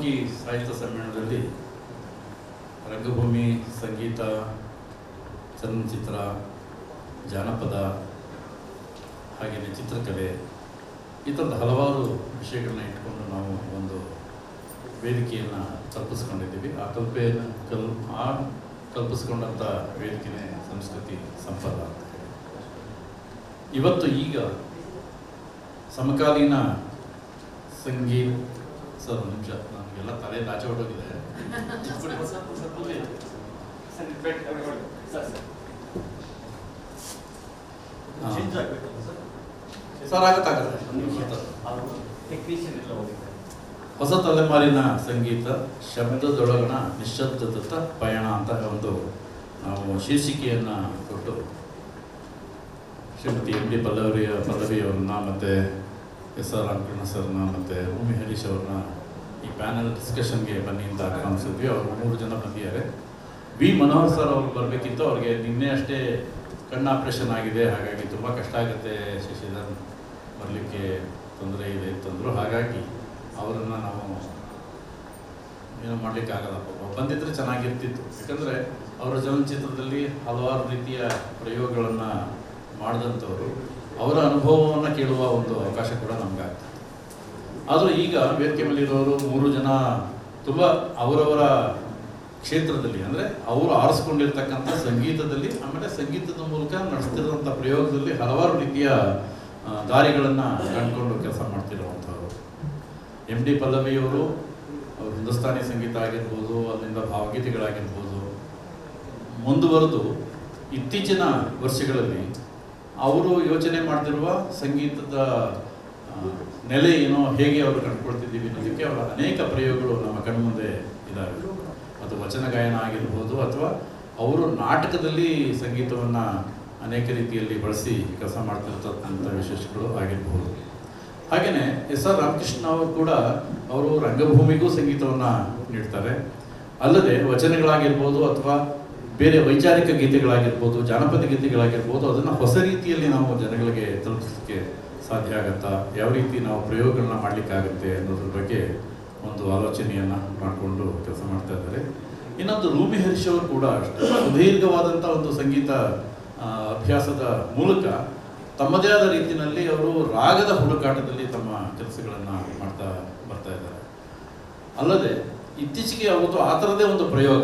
ಜ್ವಾಲಾಮುಖಿ ಸಾಹಿತ್ಯ ಸಮ್ಮೇಳನದಲ್ಲಿ ರಂಗಭೂಮಿ, ಸಂಗೀತ, ಚಲನಚಿತ್ರ, ಜಾನಪದ, ಹಾಗೆಯೇ ಚಿತ್ರಕಲೆ ಈ ಥರದ ಹಲವಾರು ವಿಷಯಗಳನ್ನ ಇಟ್ಕೊಂಡು ನಾವು ಒಂದು ವೇದಿಕೆಯನ್ನು ಕಲ್ಪಿಸ್ಕೊಂಡಿದ್ದೀವಿ. ಆ ಕಲ್ಪಿಸ್ಕೊಂಡಂಥ ವೇದಿಕೆನೇ ಸಂಸ್ಕೃತಿ ಸಂಪದ ಅಂತ ಹೇಳಿ. ಇವತ್ತು ಈಗ ಸಮಕಾಲೀನ ಸಂಗೀತ ಸರ್ ಒಂದು ನಿಮಿಷ, ನಮಗೆಲ್ಲ ತಲೆ ಲಾಚೆ ಹೊಟ್ಟೋಗಿದೆ. ಸರ್ ಆಗತ್ತಾಗತ್ತೆ. ಹೊಸ ತಲೆಮಾರಿನ ಸಂಗೀತ ಶಬ್ದದೊಳಗಣ ನಿಶ್ಶಬ್ದದತ್ತ ಪಯಣ ಅಂತ ಒಂದು ನಾವು ಶೀರ್ಷಿಕೆಯನ್ನು ಕೊಟ್ಟು ಶ್ರೀಮತಿ ಎಂ.ಡಿ. ಪಲ್ಲವಿಯವರನ್ನ ಮತ್ತು ಎಸ್.ಆರ್. ರಾಮಕೃಷ್ಣ ಸರ್ನ ಮತ್ತು ಉಮಿ ಹರೀಶ್ ಅವ್ರನ್ನ ಈ ಪ್ಯಾನಲ್ ಡಿಸ್ಕಷನ್ಗೆ ಬನ್ನಿ ಅಂತ ಆಹ್ವಾನಿಸಿದ್ವಿ. ಅವರು 3 ಜನ ಬಂದಿದ್ದಾರೆ. ವಿ. ಮನೋಹರ್ ಸರ್ ಅವರು ಬರಬೇಕಿತ್ತು. ಅವ್ರಿಗೆ ನಿನ್ನೆ ಅಷ್ಟೇ ಕಣ್ಣು ಆಪ್ರೇಷನ್ ಆಗಿದೆ, ಹಾಗಾಗಿ ತುಂಬ ಕಷ್ಟ ಆಗುತ್ತೆ ಶಶಿಧರ್ ಬರಲಿಕ್ಕೆ ತೊಂದರೆ ಇದೆ ಅಂತಂದರು. ಹಾಗಾಗಿ ಅವರನ್ನು ನಾವು ಏನೂ ಮಾಡಲಿಕ್ಕಾಗಲ್ಲ. ಬಂದಿದ್ದರೆ ಚೆನ್ನಾಗಿರ್ತಿತ್ತು. ಯಾಕಂದರೆ ಅವರ ಚಲನಚಿತ್ರದಲ್ಲಿ ಹಲವಾರು ರೀತಿಯ ಪ್ರಯೋಗಗಳನ್ನು ಮಾಡಿದಂಥವರು, ಅವರ ಅನುಭವವನ್ನು ಕೇಳುವ ಒಂದು ಅವಕಾಶ ಕೂಡ ನಮಗಾಗ್ತದೆ. ಆದರೂ ಈಗ ವೇದಿಕೆ ಮೇಲಿರೋರು 3 ಜನ ತುಂಬ ಅವರವರ ಕ್ಷೇತ್ರದಲ್ಲಿ, ಅಂದರೆ ಅವರು ಆರಿಸ್ಕೊಂಡಿರ್ತಕ್ಕಂಥ ಸಂಗೀತದಲ್ಲಿ, ಆಮೇಲೆ ಸಂಗೀತದ ಮೂಲಕ ನಡೆಸ್ತಿರೋಂಥ ಪ್ರಯೋಗದಲ್ಲಿ ಹಲವಾರು ರೀತಿಯ ದಾರಿಗಳನ್ನು ಕಂಡುಕೊಂಡು ಕೆಲಸ ಮಾಡ್ತಿರುವಂಥವ್ರು. ಎಂ.ಡಿ. ಪಲ್ಲವಿಯವರು ಅವರು ಹಿಂದೂಸ್ತಾನಿ ಸಂಗೀತ ಆಗಿರ್ಬೋದು, ಅದರಿಂದ ಭಾವಗೀತೆಗಳಾಗಿರ್ಬೋದು ಮುಂದುವರೆದು ಇತ್ತೀಚಿನ ವರ್ಷಗಳಲ್ಲಿ ಅವರು ಯೋಚನೆ ಮಾಡ್ತಿರುವ ಸಂಗೀತದ ನೆಲೆ ಏನೋ, ಹೇಗೆ ಅವರು ಕಂಡುಕೊಳ್ತಿದ್ದೀವಿ ಅನ್ನೋದಕ್ಕೆ ಅವರ ಅನೇಕ ಪ್ರಯೋಗಗಳು ನಮ್ಮ ಕಣ್ಮುಂದೆ ಇದ್ದಾವೆ. ಅದು ವಚನ ಗಾಯನ ಆಗಿರ್ಬೋದು, ಅಥವಾ ಅವರು ನಾಟಕದಲ್ಲಿ ಸಂಗೀತವನ್ನು ಅನೇಕ ರೀತಿಯಲ್ಲಿ ಬಳಸಿ ಕೆಲಸ ಮಾಡ್ತಿರ್ತಕ್ಕಂಥ ವಿಶೇಷಗಳು ಆಗಿರ್ಬೋದು. ಹಾಗೆಯೇ ಎಸ್.ಆರ್. ರಾಮಕೃಷ್ಣ ಅವರು ಕೂಡ ಅವರು ರಂಗಭೂಮಿಗೂ ಸಂಗೀತವನ್ನು ನೀಡ್ತಾರೆ. ಅಲ್ಲದೆ ವಚನಗಳಾಗಿರ್ಬೋದು ಅಥವಾ ಬೇರೆ ವೈಚಾರಿಕ ಗೀತೆಗಳಾಗಿರ್ಬೋದು, ಜಾನಪದ ಗೀತೆಗಳಾಗಿರ್ಬೋದು, ಅದನ್ನು ಹೊಸ ರೀತಿಯಲ್ಲಿ ನಾವು ಜನಗಳಿಗೆ ತಲುಪಿಸಲಿಕ್ಕೆ ಸಾಧ್ಯ ಆಗುತ್ತಾ, ಯಾವ ರೀತಿ ನಾವು ಪ್ರಯೋಗಗಳನ್ನ ಮಾಡಲಿಕ್ಕಾಗುತ್ತೆ ಅನ್ನೋದ್ರ ಬಗ್ಗೆ ಒಂದು ಆಲೋಚನೆಯನ್ನು ಮಾಡಿಕೊಂಡು ಕೆಲಸ ಮಾಡ್ತಾ ಇದ್ದಾರೆ. ಇನ್ನೊಂದು ರೂಮಿ ಹರೀಶ್ ಅವರು ಕೂಡ ಸುದೀರ್ಘವಾದಂಥ ಒಂದು ಸಂಗೀತ ಅಭ್ಯಾಸದ ಮೂಲಕ ತಮ್ಮದೇ ಆದ ರೀತಿಯಲ್ಲಿ ಅವರು ರಾಗದ ಹುಡುಕಾಟದಲ್ಲಿ ತಮ್ಮ ಕೆಲಸಗಳನ್ನು ಮಾಡ್ತಾ ಬರ್ತಾ ಇದ್ದಾರೆ. ಅಲ್ಲದೆ ಇತ್ತೀಚೆಗೆ ಅವತ್ತು ಆ ಥರದೇ ಒಂದು ಪ್ರಯೋಗ,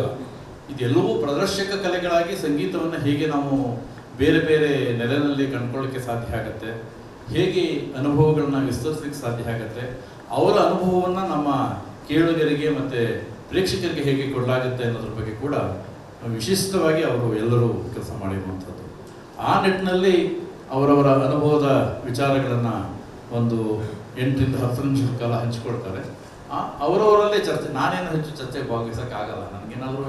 ಇದೆಲ್ಲವೂ ಪ್ರದರ್ಶಕ ಕಲೆಗಳಾಗಿ ಸಂಗೀತವನ್ನು ಹೇಗೆ ನಾವು ಬೇರೆ ಬೇರೆ ನೆಲೆಯಲ್ಲಿ ಕಂಡುಕೊಳ್ಳಿಕ್ಕೆ ಸಾಧ್ಯ ಆಗುತ್ತೆ, ಹೇಗೆ ಅನುಭವಗಳನ್ನ ವಿಸ್ತರಿಸಲಿಕ್ಕೆ ಸಾಧ್ಯ ಆಗುತ್ತೆ, ಅವರ ಅನುಭವವನ್ನು ನಮ್ಮ ಕೇಳುಗರಿಗೆ ಮತ್ತು ಪ್ರೇಕ್ಷಕರಿಗೆ ಹೇಗೆ ಕೊಡಲಾಗುತ್ತೆ ಅನ್ನೋದ್ರ ಬಗ್ಗೆ ಕೂಡ ವಿಶಿಷ್ಟವಾಗಿ ಅವರು ಎಲ್ಲರೂ ಕೆಲಸ ಮಾಡಿರುವಂಥದ್ದು. ಆ ನಿಟ್ಟಿನಲ್ಲಿ ಅವರವರ ಅನುಭವದ ವಿಚಾರಗಳನ್ನು ಒಂದು 8ರಿಂದ 10 ನಿಮಿಷದ ಕಾಲ ಹಂಚಿಕೊಳ್ತಾರೆ. ಅವರವರಲ್ಲೇ ಚರ್ಚೆ, ನಾನೇನು ಹೆಚ್ಚು ಚರ್ಚೆಗೆ ಭಾಗವಹಿಸೋಕ್ಕಾಗಲ್ಲ. ನನಗೇನಾದ್ರೂ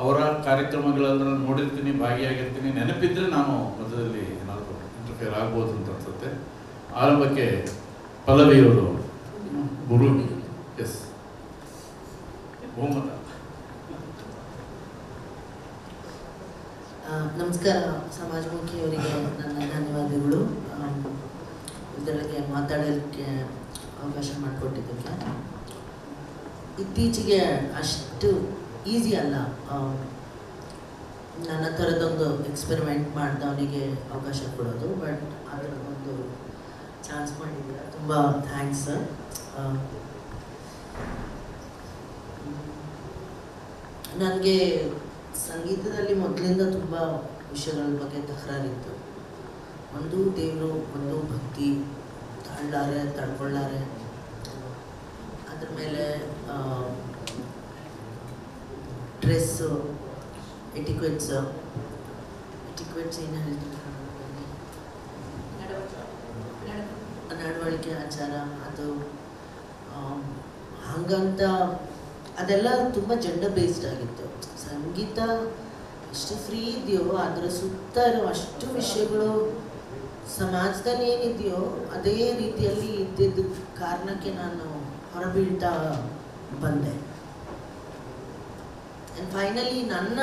ಅವರ ಕಾರ್ಯಕ್ರಮಗಳನ್ನು ನೋಡಿರ್ತೀನಿ, ಭಾಗಿಯಾಗಿರ್ತೀನಿ, ನೆನಪಿದ್ರೆ ನಾನು ಮಧ್ಯದಲ್ಲಿ ಏನಾದರೂ ಇಂಟರ್ಫಿಯರ್ ಆಗ್ಬೋದು ಅಂತ ಅನ್ಸುತ್ತೆ. ಆರಂಭಕ್ಕೆ ಪಲ್ಲವಿಯವರು ಗುರು ಎಸ್ ಬಹುಮತ. ನಮಸ್ಕಾರ. ಸಮಾಜಮುಖಿಯವರಿಗೆ ನನ್ನ ಧನ್ಯವಾದಗಳು ಇದರೊಳಗೆ ಮಾತಾಡೋದಕ್ಕೆ ಅವಕಾಶ ಮಾಡಿಕೊಟ್ಟಿದ್ದಕ್ಕೆ. ಇತ್ತೀಚೆಗೆ ಅಷ್ಟು ಈಸಿ ಅಲ್ಲ ನನ್ನ ಥರದೊಂದು ಎಕ್ಸ್ಪೆರಿಮೆಂಟ್ ಮಾಡಿದವನಿಗೆ ಅವಕಾಶ ಕೊಡೋದು, ಬಟ್ ಅದರ ಒಂದು ಚಾನ್ಸ್ ಮಾಡಿದ್ದೀರಾ, ತುಂಬ ಥ್ಯಾಂಕ್ಸ್. ನನಗೆ ಸಂಗೀತದಲ್ಲಿ ಮೊದಲಿಂದ ತುಂಬ ವಿಷಯಗಳ ಬಗ್ಗೆ ತಕರಾರಿತ್ತು. ಒಂದು ದೇವರು, ಒಂದು ಭಕ್ತಿ, ತಾಳಾರೆ ತಡ್ಕೊಳ್ಳಾರೆ, ಅದ್ರ ಮೇಲೆ ಡ್ರೆಸ್ಸು, ಎಟಿಕ್ವೆಟ್ಸ್ ಏನು ಹೇಳ್ತಾರೆ, ನಡವಳಿಕೆ, ಆಚಾರ, ಅದು ಹಂಗಂತ ಅದೆಲ್ಲ ತುಂಬ ಜೆಂಡರ್ ಬೇಸ್ಡ್ ಆಗಿತ್ತು. ಸಂಗೀತ ಎಷ್ಟು ಫ್ರೀ ಇದೆಯೋ ಅದರ ಸುತ್ತ ಇರೋ ಅಷ್ಟು ವಿಷಯಗಳು ಸಮಾಜದಲ್ಲಿ ಏನಿದೆಯೋ ಅದೇ ರೀತಿಯಲ್ಲಿ ಇದ್ದಿದ್ದ ಕಾರಣಕ್ಕೆ ನಾನು ಹೊರಬೀಳ್ತಾ ಬಂದೆ. ಆ್ಯಂಡ್ ಫೈನಲಿ ನನ್ನ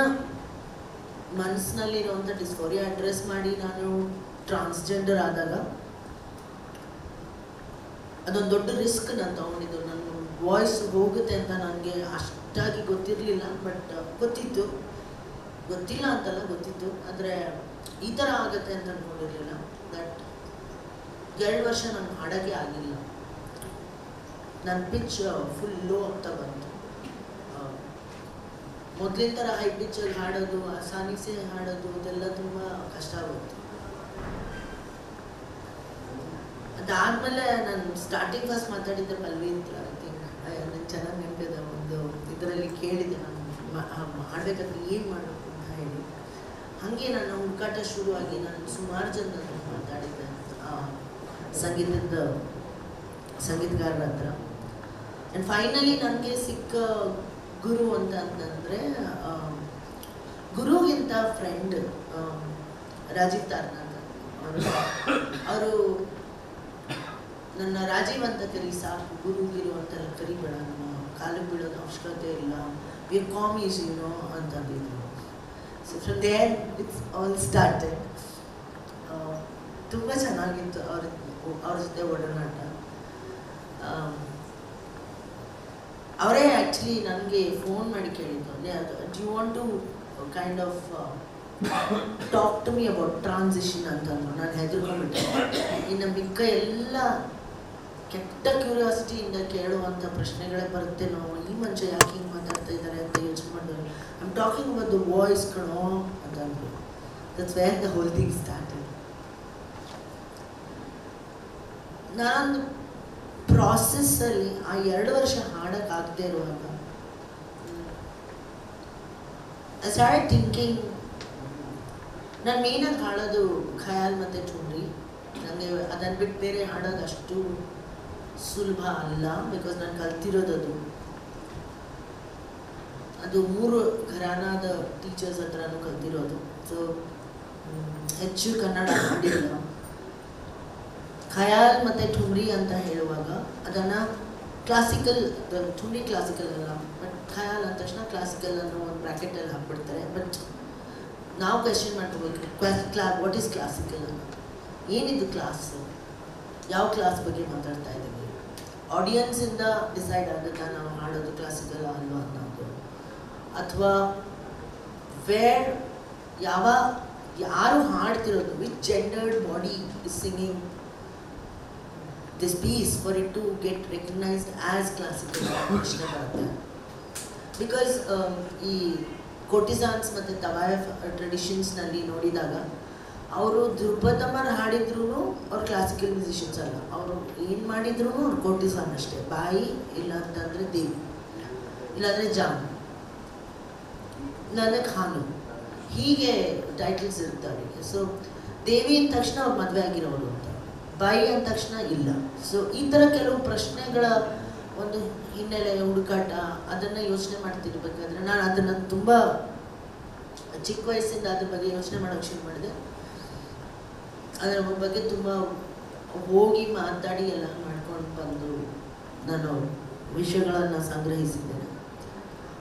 ಮನಸ್ಸಿನಲ್ಲಿರುವಂಥ ಡಿಸ್ಫೋರಿಯಾ ಅಡ್ರೆಸ್ ಮಾಡಿ ನಾನು ಟ್ರಾನ್ಸ್ಜೆಂಡರ್ ಆದಾಗ ಅದೊಂದು ದೊಡ್ಡ ರಿಸ್ಕ್ ನಾನು ತೊಗೊಂಡಿದ್ದು. ನಾನು ವಾಯ್ಸ್ ಹೋಗುತ್ತೆ ಅಂತ ನನಗೆ ಅಷ್ಟಾಗಿ ಗೊತ್ತಿರಲಿಲ್ಲ. ಬಟ್ ಗೊತ್ತಿತ್ತು, ಗೊತ್ತಿಲ್ಲ ಅಂತಲ್ಲ, ಗೊತ್ತಿತ್ತು. ಆದರೆ ಈ ಥರ ಆಗುತ್ತೆ ಅಂತ ಅಂದ್ಕೊಂಡಿರಲಿಲ್ಲ. ದಟ್ 2 ವರ್ಷ ನಾನು ಹಾಡೋಕ್ಕೆ ಆಗಿಲ್ಲ. ನನ್ನ ಪಿಚ್ ಫುಲ್ ಲೋ ಆಗ್ತಾ ಬಂತು. ಮೊದಲಿನ ಥರ ಹೈ ಪಿಚ್ಚಲ್ಲಿ ಹಾಡೋದು, ಸಾನಿಸೆ ಹಾಡೋದು ಅದೆಲ್ಲ ತುಂಬ ಕಷ್ಟ ಆಗುತ್ತೆ. ಅದಾದಮೇಲೆ ನಾನು ಸ್ಟಾರ್ಟಿಂಗ್ ಫಸ್ಟ್ ಮಾತಾಡಿದ್ದೆ ಪಲ್ವಿ ಹತ್ರ. ಐ ಥಿಂಕ್ ನನಗೆ ಚೆನ್ನಾಗಿ ನೆನಪಿದೆ. ಒಂದು ಇದರಲ್ಲಿ ಕೇಳಿದೆ ನಾನು ಹಾಡಬೇಕಾದ್ರೆ ಏನು ಮಾಡಬೇಕು ಅಂತ ಹೇಳಿ. ಹಾಗೆ ನನ್ನ ಹುಡುಕಾಟ ಶುರುವಾಗಿ ನಾನು ಸುಮಾರು ಜನ ಮಾತಾಡಿದ್ದೆ ಸಂಗೀತಗಾರರ ಹತ್ರ. ಆ್ಯಂಡ್ ಫೈನಲಿ ನನಗೆ ಸಿಕ್ಕ ಗುರು ಅಂತಂದರೆ ಗುರುಗಿಂತ ಫ್ರೆಂಡ್ ರಾಜೀವ್ ತಾರ್ನಾಥ್ ಅವರು ನನ್ನ ರಾಜೀವ್ ಅಂತ ಕರಿ ಸಾಕು, ಗುರು ಗಿರು ಅಂತೆಲ್ಲ ಕರಿಬೇಡ, ನಮ್ಮ ಕಾಲಿಗೆ ಬೀಳೋದು ಅವಶ್ಯಕತೆ ಇಲ್ಲ, ವಿ ಕಾಮ್ ಈಸ್ ಯುನೋ ಅಂತಂದಿದ್ರು. So from there it's all started. ತುಂಬ ಚೆನ್ನಾಗಿತ್ತು ಅವ್ರ ಜೊತೆ ಒಡನಾಟ. ಅವರೇ ಆ್ಯಕ್ಚುಲಿ ನನಗೆ ಫೋನ್ ಮಾಡಿ ಕೇಳಿದ್ದು, do you want to kind of talk to me about transition ಅಂತಂದ್ರು. ನಾನು ಹೆದರ್ಕೊಂಡ್ಬಿಟ್ಟೆ. ಇನ್ನು ಮಿಕ್ಕ ಎಲ್ಲ ಕೆಟ್ಟ ಕ್ಯೂರಿಯಾಸಿಟಿಯಿಂದ ಕೇಳುವಂಥ ಪ್ರಶ್ನೆಗಳೇ ಬರುತ್ತೆ. ನಾವು ಈ ಮನುಷ್ಯ ಯಾಕೆ ಹಿಂಗೆ ಮಾತಾಡ್ತಾ ಇದ್ದಾರೆ ಅಂತ ಯೋಚನೆ ಮಾಡಿದ್ರು. I am talking about the voice ಕಣೋ ಅಂತಂದ್ರು. That's where the whole thing started. ನಾನೊಂದು ಪ್ರಾಸೆಸ್ಸಲ್ಲಿ ಆ 2 ವರ್ಷ ಹಾಡೋಕ್ಕಾಗದೇ ಇರುವಾಗ ಐ ಸ್ಟಾರ್ಟೆಡ್ ಥಿಂಕಿಂಗ್, ನಾನು ಮೇಯ್ನಾಗಿ ಹಾಡೋದು ಖಯಾಲ್ ಮತ್ತು ಠುಮ್ರಿ. ನನಗೆ ಅದನ್ನು ಬಿಟ್ಟು ಬೇರೆ ಹಾಡೋದು ಅಷ್ಟು ಸುಲಭ ಅಲ್ಲ. ಬಿಕಾಸ್ ನಾನು ಕಲ್ತಿರೋದು ಅದು 3 ಘರಾನಾದ ಟೀಚರ್ಸ್ ಹತ್ರನೂ ಕಲ್ತಿರೋದು. ಸೊ ಹೆಚ್ಚು ಕನ್ನಡ ಹಾಡಿಲ್ಲ. ಖಯಾಲ್ ಮತ್ತು ಠುಮ್ರಿ ಅಂತ ಹೇಳುವಾಗ ಅದನ್ನು ಕ್ಲಾಸಿಕಲ್, ಠುಮ್ರಿ ಕ್ಲಾಸಿಕಲ್ ಅಲ್ಲ, ಬಟ್ ಖಯಾಲ್ ಅಂದ ತಕ್ಷಣ ಕ್ಲಾಸಿಕಲ್ ಅನ್ನೋ ಒಂದು ಬ್ರ್ಯಾಕೆಟಲ್ಲಿ ಹಾಕ್ಬಿಡ್ತಾರೆ. ಬಟ್ ನಾವು ಕ್ವೆಶ್ಚನ್ ಮಾಡ್ಕೋಬೇಕು, ವಾಟ್ ಈಸ್ ಕ್ಲಾಸಿಕಲ್ ಅನ್ನೋ, ಏನಿದು ಕ್ಲಾಸು, ಯಾವ ಕ್ಲಾಸ್ ಬಗ್ಗೆ ಮಾತಾಡ್ತಾ ಇದ್ದೀವಿ. ಆಡಿಯನ್ಸಿಂದ ಡಿಸೈಡ್ ಆಗುತ್ತಾ ನಾವು ಹಾಡೋದು ಕ್ಲಾಸಿಕಲ್ ಅಲ್ವಾ ಅನ್ನೋದು, ಅಥವಾ ಯಾರು ಹಾಡ್ತಿರೋದು, which gendered body is singing this piece for it to get recognized as classical ಪ್ರಶ್ನೆ ಬರುತ್ತೆ. ಬಿಕಾಸ್ ಈ ಕೋಟಿಸಾನ್ಸ್ ಮತ್ತು ತವಾಯಫ್ ಟ್ರೆಡಿಷನ್ಸ್ನಲ್ಲಿ ನೋಡಿದಾಗ ಅವರು ಧ್ರುಪದಮ್ಮರು ಹಾಡಿದ್ರೂ ಅವ್ರು ಕ್ಲಾಸಿಕಲ್ ಮ್ಯೂಸಿಷಿಯನ್ಸ್ ಅಲ್ಲ. ಅವರು ಏನು ಮಾಡಿದ್ರು ಅವ್ರು ಕೋಟಿಸಾನ್ ಅಷ್ಟೇ. ಬಾಯಿ ಇಲ್ಲ ಅಂತಂದರೆ ದೇವಿ, ಇಲ್ಲಾಂದರೆ ಜಾನ್, ಇಲ್ಲಾಂದರೆ ಖಾನು, ಹೀಗೆ ಟೈಟಲ್ಸ್ ಇರ್ತಾರೆ. ಸೊ ದೇವಿ ಅಂದ ತಕ್ಷಣ ಅವ್ರು ಮದುವೆ ಆಗಿರೋರು ಅಂತ, ಬಾಯಿ ಅಂದ ತಕ್ಷಣ ಇಲ್ಲ. ಸೊ ಈ ಥರ ಕೆಲವು ಪ್ರಶ್ನೆಗಳ ಒಂದು ಹಿನ್ನೆಲೆ ಹುಡುಕಾಟ, ಅದನ್ನು ಯೋಚನೆ ಮಾಡ್ತಿರ್ಬೇಕಾದ್ರೆ ನಾನು ಅದನ್ನು ತುಂಬ ಚಿಕ್ಕ ವಯಸ್ಸಿಂದ ಅದ್ರ ಬಗ್ಗೆ ಯೋಚನೆ ಮಾಡೋಕ್ಕೆ ಶುರು ಮಾಡಿದೆ. ಅದರ ಬಗ್ಗೆ ತುಂಬ ಹೋಗಿ ಮಾತಾಡಿ ಎಲ್ಲ ಮಾಡ್ಕೊಂಡು ಬಂದು ನಾನು ವಿಷಯಗಳನ್ನು ಸಂಗ್ರಹಿಸಿದ್ದೇನೆ.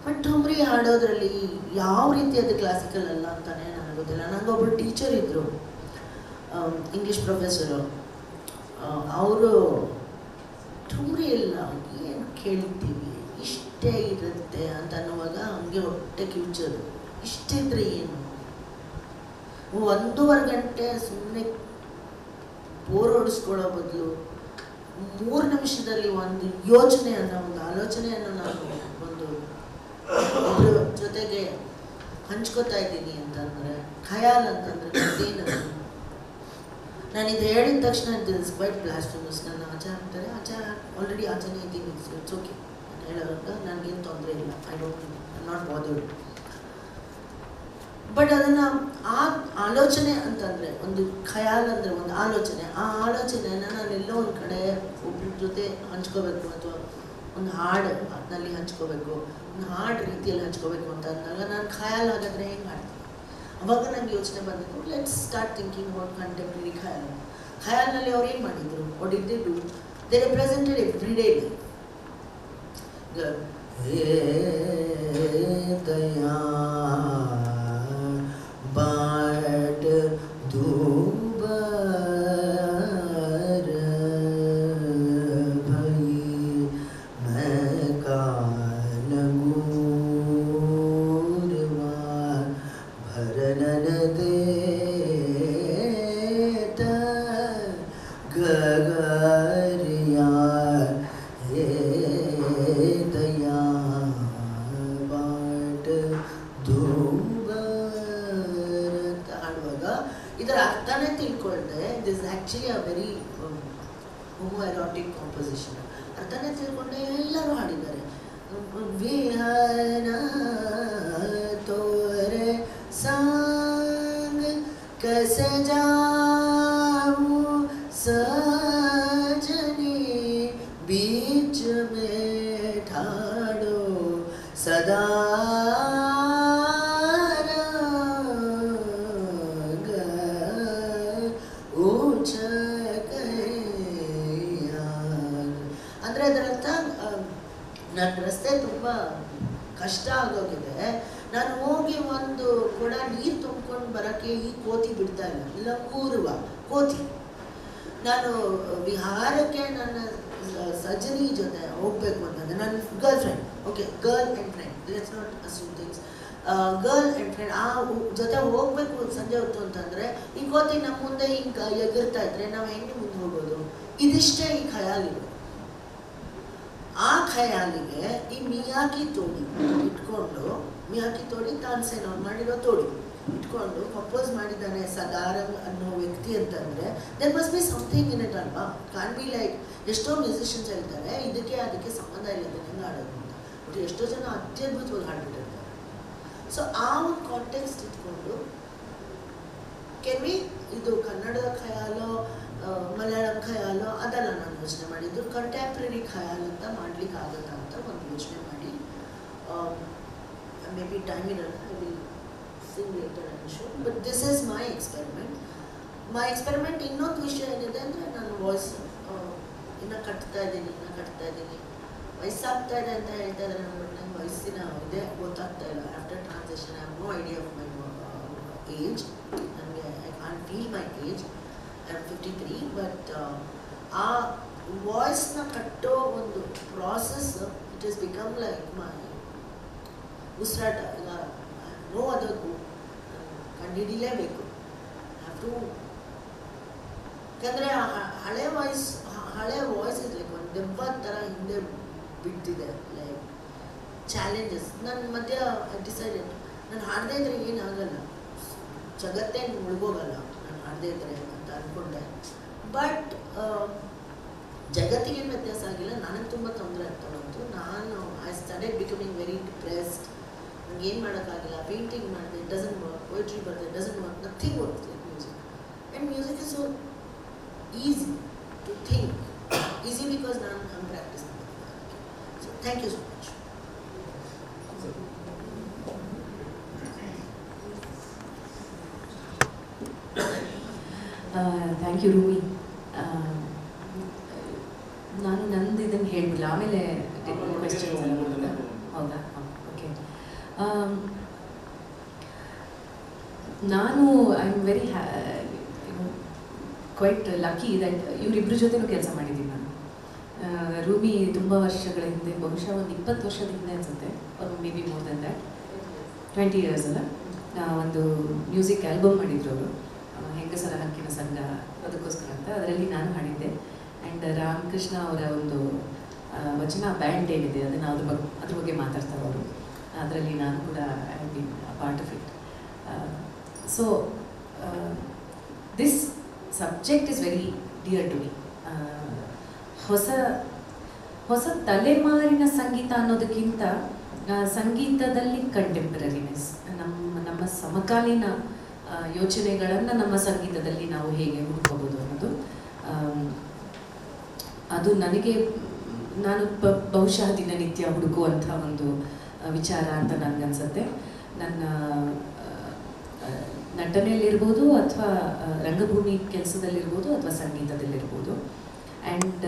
ಬಟ್ ಠುಮ್ರಿ ಹಾಡೋದ್ರಲ್ಲಿ ಯಾವ ರೀತಿ ಅದು ಕ್ಲಾಸಿಕಲ್ ಅಲ್ಲ ಅಂತಲೇ ನನಗೆ ಗೊತ್ತಿಲ್ಲ. ನನಗೊಬ್ಬರು ಟೀಚರ್ ಇದ್ದರು, ಇಂಗ್ಲೀಷ್ ಪ್ರೊಫೆಸರು. ಅವರು ಠುಮ್ರಿ ಎಲ್ಲ ಏನು ಕೇಳಿದ್ದೀವಿ, ಇಷ್ಟೇ ಇರುತ್ತೆ ಅಂತ ಅನ್ನುವಾಗ ಹಂಗೆ ಹೊಟ್ಟೆ ಕಿವುಚೋದು. ಇಷ್ಟಿದ್ರೆ ಏನು, 1.5 ಗಂಟೆ ಸುಮ್ಮನೆ ಬೋರ್ ಹೊಡಿಸ್ಕೊಳ್ಳೋ ಬದಲು 3 ನಿಮಿಷದಲ್ಲಿ ಒಂದು ಯೋಚನೆಯನ್ನು, ಒಂದು ಆಲೋಚನೆಯನ್ನು ನಾನು ಒಬ್ಬರ ಜೊತೆಗೆ ಹಂಚ್ಕೋತಾ ಇದ್ದೀನಿ ಅಂತಂದರೆ, ಖಯಾಲ್ ಅಂತಂದರೆ ಅದೇನದು. ನಾನು ಇದು ಹೇಳಿದ ತಕ್ಷಣ ದಿಸ್ ಕ್ವೈಟ್ ಬ್ಲಾಸ್ಫೇಮಸ್. ನನ್ನ ಆಚಾರ ಅಂತಾರೆ, ಆಚಾರ ಆಲ್ರೆಡಿ ಆಚರಣೆ ಇದ್ದೀನಿ, ಇಟ್ಸ್ ಓಕೆ ಅಂತ ಹೇಳೋವಾಗ ನನಗೇನು ತೊಂದರೆ ಇಲ್ಲ. I don't not bothered. But ಅದನ್ನು ಆ ಆಲೋಚನೆ ಅಂತಂದರೆ, ಒಂದು ಖಯಾಲ್ ಅಂದರೆ ಒಂದು ಆಲೋಚನೆ, ಆ ಆಲೋಚನೆನ ನಾನೆಲ್ಲೋ ಒಂದು ಕಡೆ ಒಬ್ಬರ ಜೊತೆ ಹಂಚ್ಕೋಬೇಕು, ಅಥವಾ ಒಂದು ಹಾಡು ಅದರಲ್ಲಿ ಹಂಚ್ಕೋಬೇಕು, ಒಂದು ಹಾಡು ರೀತಿಯಲ್ಲಿ ಹಂಚ್ಕೋಬೇಕು ಅಂತ ಅಂದಾಗ ನಾನು ಖಯಾಲ್ ಹಾಗಾದರೆ ಹೆಂಗೆ ಹಾಡ್ತೀನಿ. ಅವಾಗ ನನಗೆ ಯೋಚನೆ ಬಂದಿತ್ತು, let's start thinking about contemporary khayal. ಖಯಾಲ್ನಲ್ಲಿ ಅವ್ರು ಏನು ಮಾಡಿದರು, what did they do, they represented every day life. ದಯಾ बाट दूबर भई मैं गगरिया हे दया बाट ಧೂಬರ ಅಂತ ಹಾಡುವಾಗ ಇದರ ಅರ್ಥನೇ ತಿಳ್ಕೊಳ್ದೆ this actually a very homoerotic composition. ಅರ್ಥನೇ ತಿಳ್ಕೊಂಡೆ ಎಲ್ಲರೂ ಹಾಡಿದ್ದಾರೆ. ವಿಹನ ತೋರೆ ಸಂಗ ಕಸ ಜಾऊं सजनी बीच में ठाड़ो सदा रंग ऊंच ಅಂದರೆ ಅದರ ಅರ್ಥ ನನ್ನ ರಸ್ತೆ ತುಂಬ ಕಷ್ಟ ಆಗೋಗಿದೆ, ನಾನು ಹೋಗಿ ಒಂದು ಕೊಡ ನೀರು ತುಂಬ್ಕೊಂಡು ಬರೋಕ್ಕೆ ಈ ಕೋತಿ ಬಿಡ್ತಾ ಇಲ್ಲ, ಇಲ್ಲ ಕೂರುವ ಕೋತಿ. ನಾನು ವಿಹಾರಕ್ಕೆ ನನ್ನ ಸಜನಿ ಜೊತೆ ಹೋಗ್ಬೇಕು ಅಂತಂದರೆ ನನ್ನ girl friend, okay girl and friend, let's not assume things, girl and friend ಆ ಜೊತೆ ಹೋಗ್ಬೇಕು ಸಂಜೆ ಹೊತ್ತು ಅಂತಂದರೆ ಈ ಕೋತಿ ನಮ್ಮ ಮುಂದೆ ಹಿಂಗೆ ಎಗರ್ತಾ ಇದ್ರೆ ನಾವು ಹೆಂಗೆ ಮುಂದೆ ಹೋಗೋದು? ಇದಿಷ್ಟೇ ಈ ಖಯಾಲಿಗೆ. ಆ ಖಯಾಲಿಗೆ ಈ ಮಿಯಾಕಿ ತೋಡಿ ಇಟ್ಕೊಂಡು, ಮಿಯಾಕಿ ತೋಡಿ ತಾನ್ಸೇನ್ ಅವ್ರು ಮಾಡಿರೋ ತೋಡಿ ಇಟ್ಕೊಂಡು ಕಂಪೋಸ್ ಮಾಡಿದ್ದಾನೆ ಸದಾರಂಗ್ ಅನ್ನೋ ವ್ಯಕ್ತಿ ಅಂತಂದರೆ there must be something in it ಅಲ್ವಾ? ಕಾನ್ ಬಿ ಲೈಕ್ ಎಷ್ಟೋ ಮ್ಯೂಸಿಷಿಯನ್ಸ್ ಹೇಳ್ತಾರೆ ಇದಕ್ಕೆ ಅದಕ್ಕೆ ಸಂಬಂಧ ಇಲ್ಲ ಹೆಂಗೆ ಹಾಡೋದು ಅಂತ, ಬಟ್ ಎಷ್ಟೋ ಜನ ಅತ್ಯದ್ಭುತವಾಗಿ ಹಾಡ್ಬಿಟ್ಟಿರ್ತಾರೆ. ಸೊ ಆ ಒಂದು ಕಾಂಟೆಕ್ಸ್ಟ್ ಇಟ್ಕೊಂಡು ಕೆವಿ ಇದು ಕನ್ನಡದ ಖಯಾಲೋ ಮಲಯಾಳಂ ಖಯಾಲೋ ಅದೆಲ್ಲ ನಾನು ಯೋಚನೆ ಮಾಡಿದ್ದು, ಕಂಟೆಂಪ್ರರಿ ಖಯಾಲ್ ಅಂತ ಮಾಡ್ಲಿಕ್ಕೆ ಆಗುತ್ತಾ ಅಂತ ಒಂದು ಯೋಚನೆ ಮಾಡಿ ಮೇ ಬಿ ಟೈಮ್ ಇರಲ್ಲ, I will Singh later on show, but this is my experiment. ಇನ್ನೊಂದು ವಿಷಯ ಏನಿದೆ ಅಂದರೆ ನಾನು ವಾಯ್ಸ್ ಇನ್ನೂ ಕಟ್ತಾ ಇದ್ದೀನಿ, ವಯಸ್ಸಾಗ್ತಾ ಇದೆ ಅಂತ ಹೇಳ್ತಾ ಇದ್ದಾರೆ, ಬಟ್ ನಂಗೆ ವಯಸ್ಸಿನ ಇದೇ ಗೊತ್ತಾಗ್ತಾ ಇಲ್ಲ. After transition I have no idea of my age, ನನಗೆ I can't feel my age. I am 53, but ಆ ವಾಯ್ಸ್ನ ಕಟ್ಟೋ ಒಂದು process it is become like my ಉಸಿರಾಟ. ಈಗ ನೋ ಅದಕ್ಕೂ ಕಂಡುಹಿಡಿಯಲೇಬೇಕು, ಹ್ಯಾವ್ ಟು. ಯಾಕಂದರೆ ಹಳೆ ವಾಯ್ಸ್ ಇಸ್ ಲೈಕ್ ಒಂದು ದೆವ್ವ ಥರ ಹಿಂದೆ ಬಿಟ್ಟಿದೆ, ಲೈಕ್ ಚಾಲೆಂಜಸ್. ನನ್ನ ಮಧ್ಯ ಡಿಸೈಡೆಡ್ ನಾನು ಹಾಡದೇ ಇದ್ರೆ ಏನಾಗಲ್ಲ, ಜಗತ್ತೇ ಮುಳುಗೋಗಲ್ಲ ನಾನು ಹಾಡದೇ ಇದ್ರೆ ಅಂತ ಅಂದ್ಕೊಂಡೆ. ಬಟ್ ಜಗತ್ತಿಗೇನು ವ್ಯತ್ಯಾಸ ಆಗಿಲ್ಲ, ನನಗೆ ತುಂಬ ತೊಂದರೆ ಆಗ್ತಾ ಬಂತು. ನಾನು I started becoming very depressed. ನನಗೆ ಏನು ಮಾಡೋಕ್ಕಾಗಿಲ್ಲ, ಪೇಂಟಿಂಗ್ ಮಾಡಿದೆ ಇಟ್ ಡಸಂಟ್ ವರ್ಕ್, ಪೋಯಿಟ್ರಿ ಬರೆದೆ it doesn't work, nothing work like music. And music is so easy to think, easy because ನಾನು ಪ್ರಾಕ್ಟೀಸ್ ಮಾಡಿದೆ. ಸೊ thank you so much. Thank you Rumi. ನಾನು ನಂದು ಇದನ್ನು ಹೇಳಿಬಿಲ್ಲ, ಆಮೇಲೆ ಕ್ವೆಶ್ಚನ್ಸ್ ಎಲ್ಲ ಬರ್ತದೆ. ಹೌದಾ? ಓಕೆ. ನಾನು I am very quite lucky that ಇವರಿಬ್ಬರ ಜೊತೆನೂ ಕೆಲಸ ಮಾಡಿದ್ದೀನಿ ನಾನು. ರೂಮಿ ತುಂಬ ವರ್ಷಗಳ ಹಿಂದೆ, ಬಹುಶಃ ಒಂದು 20 ವರ್ಷದ ಹಿಂದೆ ಅನಿಸುತ್ತೆ, may be more than that, 20 years ಅಲ್ಲ, ಒಂದು ಮ್ಯೂಸಿಕ್ ಆಲ್ಬಮ್ ಮಾಡಿದ್ರು ಅವರು, ಹೆಂಗಸರ ಹಕ್ಕಿನ ಸಂಘ, ಅದಕ್ಕೋಸ್ಕರ ಅಂತ. ಅದರಲ್ಲಿ ನಾನು ಹಾಡಿದ್ದೆ. ಆ್ಯಂಡ್ ರಾಮಕೃಷ್ಣ ಅವರ ಒಂದು ವಚನ ಬ್ಯಾಂಡ್ ಏನಿದೆ ಅದನ್ನು ಅದ್ರ ಬಗ್ಗೆ ಮಾತಾಡ್ತಾರೆ ಅವರು, ಅದರಲ್ಲಿ ನಾನು ಕೂಡ I have been part of it. So this subject is very dear to me. ಹೊಸ ತಲೆಮಾರಿನ ಸಂಗೀತ ಅನ್ನೋದಕ್ಕಿಂತ ಸಂಗೀತದಲ್ಲಿ ಕಂಟೆಂಪರರಿನೆಸ್, ನಮ್ಮ ಸಮಕಾಲೀನ ಯೋಚನೆಗಳನ್ನು ನಮ್ಮ ಸಂಗೀತದಲ್ಲಿ ನಾವು ಹೇಗೆ ಹುಡ್ಕೋಬೋದು ಅನ್ನೋದು, ಅದು ನನಗೆ ನಾನು ಬಹುಶಃ ದಿನನಿತ್ಯ ಹುಡುಕುವಂಥ ಒಂದು ವಿಚಾರ ಅಂತ ನನಗನ್ಸುತ್ತೆ. ನನ್ನ ನಟನೆಯಲ್ಲಿರ್ಬೋದು, ಅಥವಾ ರಂಗಭೂಮಿ ಕೆಲಸದಲ್ಲಿರ್ಬೋದು, ಅಥವಾ ಸಂಗೀತದಲ್ಲಿರ್ಬೋದು. ಆ್ಯಂಡ್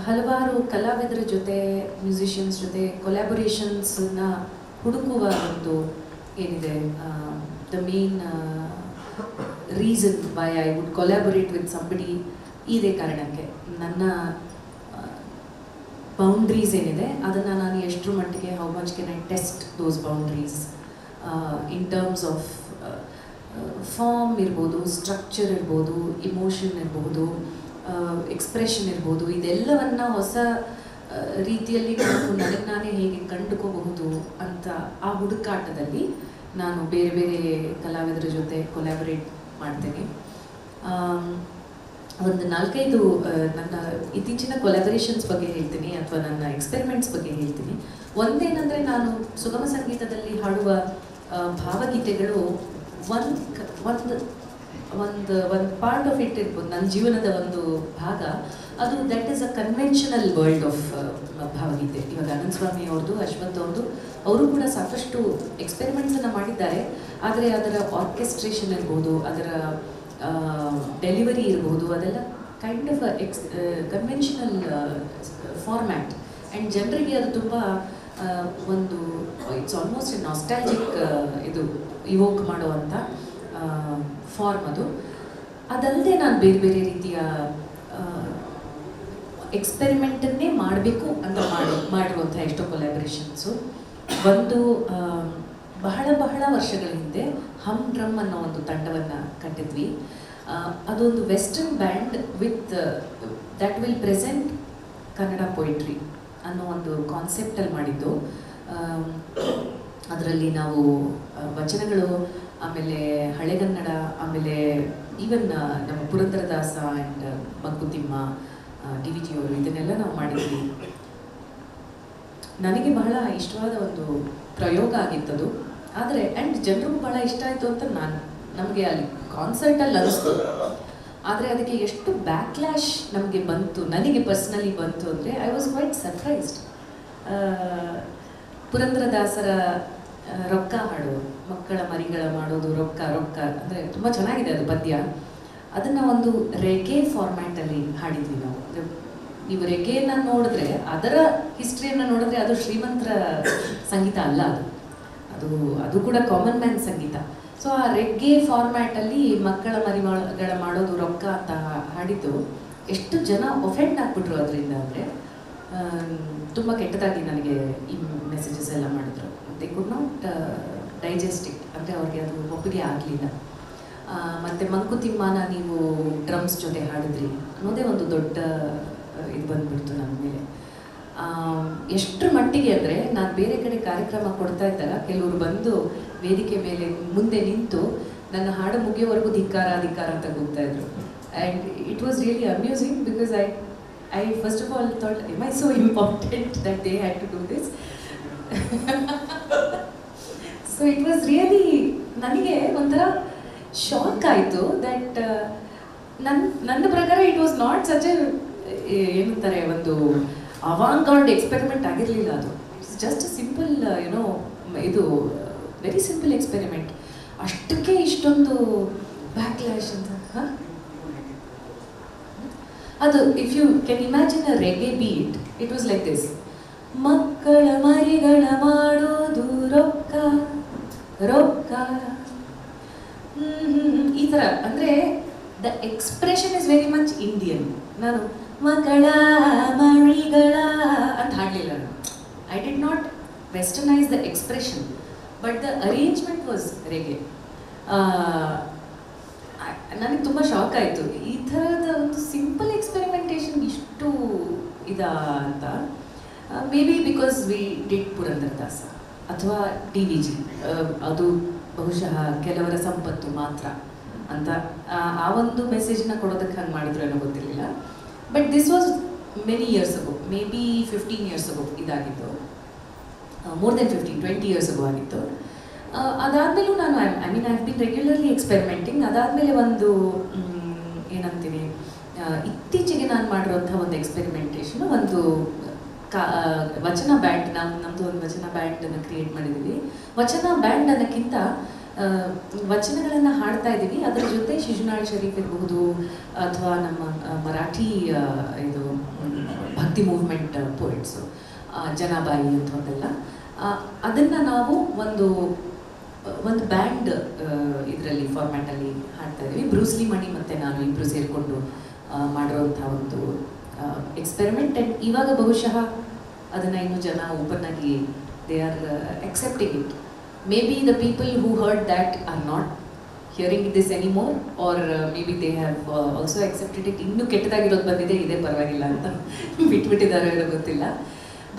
ಹಲವಾರು ಕಲಾವಿದರ ಜೊತೆ, ಮ್ಯೂಸಿಷಿಯನ್ಸ್ ಜೊತೆ ಕೊಲ್ಯಾಬೊರೇಷನ್ಸನ್ನ ಹುಡುಕುವ ಒಂದು ಏನಿದೆ, the main reason why I would collaborate with somebody ಇದೇ ಕಾರಣಕ್ಕೆ. ನನ್ನ ಬೌಂಡ್ರೀಸ್ ಏನಿದೆ ಅದನ್ನು ನಾನು ಎಷ್ಟರ ಮಟ್ಟಿಗೆ, how much can I test those boundaries in terms of form ಇರ್ಬೋದು, ಸ್ಟ್ರಕ್ಚರ್ ಇರ್ಬೋದು, ಇಮೋಷನ್ ಇರ್ಬೋದು, ಎಕ್ಸ್ಪ್ರೆಷನ್ ಇರ್ಬೋದು, ಇದೆಲ್ಲವನ್ನು ಹೊಸ ರೀತಿಯಲ್ಲಿ ನಾನು ನನಗೆ ನಾನೇ ಹೇಗೆ ಕಂಡುಕೋಬಹುದು ಅಂತ ಆ ಹುಡುಕಾಟದಲ್ಲಿ ನಾನು ಬೇರೆ ಬೇರೆ ಕಲಾವಿದರ ಜೊತೆ ಕೊಲ್ಯಾಬರೇಟ್ ಮಾಡ್ತೇನೆ. ಒಂದು 4-5 ನನ್ನ ಇತ್ತೀಚಿನ ಕೊಲ್ಯಾಬರೇಷನ್ಸ್ ಬಗ್ಗೆ ಹೇಳ್ತೀನಿ ಅಥವಾ ನನ್ನ ಎಕ್ಸ್ಪೆರಿಮೆಂಟ್ಸ್ ಬಗ್ಗೆ ಹೇಳ್ತೀನಿ. ಒಂದೇನೆಂದರೆ, ನಾನು ಸುಗಮ ಸಂಗೀತದಲ್ಲಿ ಹಾಡುವ ಭಾವಗೀತೆಗಳು ಒಂದು ಪಾರ್ಟ್ ಆಫ್ ಇಟ್ ಇರ್ಬೋದು, ನನ್ನ ಜೀವನದ ಒಂದು ಭಾಗ. ಅದು that is a conventional world of ಭಾವಗೀತೆ. ಇವಾಗ ಆನಂದ್ ಸ್ವಾಮಿ ಅವ್ರದ್ದು, ಅಶ್ವಥ್ ಅವ್ರದ್ದು, ಅವರು ಕೂಡ ಸಾಕಷ್ಟು ಎಕ್ಸ್ಪೆರಿಮೆಂಟ್ಸನ್ನು ಮಾಡಿದ್ದಾರೆ. ಆದರೆ ಅದರ ಆರ್ಕೆಸ್ಟ್ರೇಷನ್ ಇರ್ಬೋದು, ಅದರ ಡೆಲಿವರಿ ಇರ್ಬೋದು, ಅದೆಲ್ಲ kind of conventional format. And ಜನರಿಗೆ ಅದು ತುಂಬ ಒಂದು ಇಟ್ಸ್ ಆಲ್ಮೋಸ್ಟ್ ನಾಸ್ಟಾಲ್ಜಿಕ್ ಇದು ಇವೋಕ್ ಮಾಡುವಂಥ ಫಾರ್ಮ್ ಅದು. ಅದಲ್ಲದೆ ನಾನು ಬೇರೆ ಬೇರೆ ರೀತಿಯ ಎಕ್ಸ್ಪೆರಿಮೆಂಟನ್ನೇ ಮಾಡಬೇಕು ಅಂತ ಮಾಡಿರುವಂಥ ಎಷ್ಟೋ ಕೊಲ್ಯಾಬರೇಷನ್ಸು. ಒಂದು ಬಹಳ ವರ್ಷಗಳ ಹಿಂದೆ ಹಮ್ ಡ್ರಮ್ ಅನ್ನೋ ಒಂದು ತಂಡವನ್ನು ಕಟ್ಟಿದ್ವಿ. ಅದೊಂದು western band with that will present Kannada poetry ಅನ್ನೋ ಒಂದು ಕಾನ್ಸೆಪ್ಟಲ್ಲಿ ಮಾಡಿದ್ದು. ಅದರಲ್ಲಿ ನಾವು ವಚನಗಳು, ಆಮೇಲೆ ಹಳೆಗನ್ನಡ, ಆಮೇಲೆ ಈವನ್ ನಮ್ಮ ಪುರಂದರದಾಸ ಆ್ಯಂಡ್ ಮಂಕುತಿಮ್ಮ, DVG ಅವರು, ಇದನ್ನೆಲ್ಲ ನಾವು ಮಾಡಿದ್ವಿ. ನನಗೆ ಬಹಳ ಇಷ್ಟವಾದ ಒಂದು ಪ್ರಯೋಗ ಆಗಿತ್ತದು. ಆದರೆ ಆ್ಯಂಡ್ ಜನರಿಗೂ ಬಹಳ ಇಷ್ಟ ಆಯಿತು ಅಂತ ನಮಗೆ ಅಲ್ಲಿ ಕಾನ್ಸರ್ಟಲ್ಲಿ ಅನಿಸ್ತು. ಆದರೆ ಅದಕ್ಕೆ ಎಷ್ಟು ಬ್ಯಾಕ್ಲ್ಯಾಶ್ ನಮಗೆ ಬಂತು, ನನಗೆ ಪರ್ಸ್ನಲಿ ಬಂತು ಅಂದರೆ ಐ ವಾಸ್ ಕ್ವೈಟ್ ಸರ್ಪ್ರೈಸ್ಡ್. ಪುರಂದರದಾಸರ ರೊಕ್ಕ ಹಾಡು, ಮಕ್ಕಳ ಮರಿಗಳ ಮಾಡೋದು ರೊಕ್ಕ ರೊಕ್ಕ ಅಂದರೆ ತುಂಬ ಚೆನ್ನಾಗಿದೆ ಅದು ಪದ್ಯ. ಅದನ್ನು ಒಂದು ರೆಗೆ ಫಾರ್ಮ್ಯಾಟಲ್ಲಿ ಹಾಡಿದ್ವಿ ನಾವು. ನೀವು ರೆಗೆಯನ್ನು ನೋಡಿದ್ರೆ, ಅದರ ಹಿಸ್ಟ್ರಿಯನ್ನು ನೋಡಿದ್ರೆ ಅದು ಶ್ರೀಮಂತರ ಸಂಗೀತ ಅಲ್ಲ, ಅದು ಕೂಡ ಕಾಮನ್ ಮ್ಯಾನ್ ಸಂಗೀತ. ಸೊ ಆ ರೆಗ್ಗೆ ಫಾರ್ಮ್ಯಾಟಲ್ಲಿ ಮಕ್ಕಳ ಮರಿಗಳ ಮಾಡೋದು ರೊಕ್ಕ ಅಂತ ಹಾಡಿದ್ದು ಎಷ್ಟು ಜನ ಒಫೆಂಡ್ ಆಗಿಬಿಟ್ರು ಅದರಿಂದ. ಅಂದರೆ ತುಂಬ ಕೆಟ್ಟದಾಗಿ ನನಗೆ ಈ ಮೆಸೇಜಸ್ ಎಲ್ಲ ಮಾಡಿದ್ರು. They could not digest it, ಅಂದರೆ ಅವ್ರಿಗೆ ಅದು ಒಪ್ಪಿಗೆ ಆಗಲಿಲ್ಲ. ಮತ್ತು ಮಂಕುತಿಮ್ಮನ ನೀವು ಡ್ರಮ್ಸ್ ಜೊತೆ ಹಾಡಿದ್ರಿ ಅನ್ನೋದೇ ಒಂದು ದೊಡ್ಡ ಇದು ಬಂದ್ಬಿಡ್ತು ನನ್ನ ಮೇಲೆ. ಎಷ್ಟರ ಮಟ್ಟಿಗೆ ಅಂದರೆ, ನಾನು ಬೇರೆ ಕಡೆ ಕಾರ್ಯಕ್ರಮ ಕೊಡ್ತಾ ಇದ್ದಾಗ ಕೆಲವರು ಬಂದು ವೇದಿಕೆ ಮೇಲೆ ಮುಂದೆ ನಿಂತು ನನ್ನ ಹಾಡು ಮುಗಿಯೋವರೆಗೂ ಧಿಕ್ಕಾರ ಅಂತ ಕೂಗ್ತಾ ಇದ್ರು. And it was really amusing because I first of all thought, am I so important that they had to do this? So it was really, ನನಗೆ ಒಂಥರ ಶಾಕ್ ಆಯಿತು ದಟ್ ನನ್ನ ಪ್ರಕಾರ ಇಟ್ ವಾಸ್ ನಾಟ್ ಸಚ್ ಏನಂತಾರೆ, ಒಂದು ಅವಾಂಗಾರ್ಡ್ experiment ಆಗಿರಲಿಲ್ಲ ಅದು. It's just simple ಇದು ವೆರಿ ಸಿಂಪಲ್ ಎಕ್ಸ್ಪೆರಿಮೆಂಟ್. ಅಷ್ಟಕ್ಕೆ ಇಷ್ಟೊಂದು ಬ್ಯಾಕ್ಲ್ಯಾಶ್ ಅಂತ. ಅದು if you can imagine a reggae beat, it was like this: ಮಕ್ಕಳ ಮರಿಗಳ ಮಾಡೋದು ರೊಕ್ಕ ರೊಕ್ಕ, ಈ ಥರ. ಅಂದರೆ the expression is very much Indian. ನಾನು ಮಕ್ಕಳ ಮರಿಗಳ ಅಂತ ಹಾಡಲಿಲ್ಲ. I did not westernise the expression, but the arrangement was reggae. ನನಗೆ ತುಂಬ ಶಾಕ್ ಆಯಿತು, ಈ ಥರದ ಒಂದು ಸಿಂಪಲ್ ಎಕ್ಸ್ಪೆರಿಮೆಂಟೇಷನ್ ಇಷ್ಟು ಅಂತ. May be because we did Purandaradasa ಅಥವಾ DVG, ಅದು ಬಹುಶಃ ಕೆಲವರ ಸಂಪತ್ತು ಮಾತ್ರ ಅಂತ ಆ ಒಂದು ಮೆಸೇಜನ್ನ ಕೊಡೋದಕ್ಕೆ ಹಂಗೆ ಮಾಡಿದ್ರು ಏನೋ ಗೊತ್ತಿರಲಿಲ್ಲ. But this was many years ago, may be 15 years ಅಗೋ ಇದಾಗಿತ್ತು. ಮೋರ್ ದೆನ್ 20 years ಅಗೋ ಆಗಿತ್ತು. ಅದಾದಮೇಲೂ ನಾನು I have been regularly experimenting. ಅದಾದಮೇಲೆ ಒಂದು ಏನಂತೀನಿ, ಇತ್ತೀಚೆಗೆ ನಾನು ಮಾಡಿರೋಂಥ ಒಂದು ಎಕ್ಸ್ಪೆರಿಮೆಂಟೇಷನು, ಒಂದು ವಚನ ಬ್ಯಾಂಡ್. ನಮ್ಮದು ಒಂದು ವಚನ ಬ್ಯಾಂಡನ್ನು ಕ್ರಿಯೇಟ್ ಮಾಡಿದ್ದೀವಿ. ವಚನ ಬ್ಯಾಂಡ್ ಅನ್ನೋಕ್ಕಿಂತ ವಚನಗಳನ್ನು ಹಾಡ್ತಾ ಇದ್ದೀವಿ, ಅದರ ಜೊತೆ ಶಿಶುನಾಳ್ ಶರೀಫ್ ಇರಬಹುದು ಅಥವಾ ನಮ್ಮ ಮರಾಠಿ ಇದು ಭಕ್ತಿ ಮೂವ್ಮೆಂಟ್ ಪೋಯಿಟ್ಸು, ಜನಾಬಾಯಿ ಅಂಥದ್ದೆಲ್ಲ, ಅದನ್ನು ನಾವು ಒಂದು ಬ್ಯಾಂಡ್ ಇದರಲ್ಲಿ ಫಾರ್ಮ್ಯಾಟಲ್ಲಿ ಹಾಡ್ತಾ ಇದ್ದೀವಿ. ಬ್ರೂಸ್ಲಿ ಮಣಿ ಮತ್ತು ನಾನು ಇಬ್ಬರು ಸೇರಿಕೊಂಡು ಮಾಡಿರೋಂಥ ಒಂದು ಎಕ್ಸ್ಪೆರಿಮೆಂಟ್. ಆ್ಯಂಡ್ ಇವಾಗ ಬಹುಶಃ ಅದನ್ನು ಇನ್ನೂ ಜನ ಓಪನ್ ಆಗಿ they are accepting it. Maybe the people who heard that are not hearing this anymore or maybe they have also accepted it. ಇನ್ನೂ ಕೆಟ್ಟದಾಗಿರೋದು ಬಂದಿದೆ, ಇದೇ ಪರವಾಗಿಲ್ಲ ಅಂತ ಬಿಟ್ಬಿಟ್ಟಿದ್ದಾರೆ ಗೊತ್ತಿಲ್ಲ.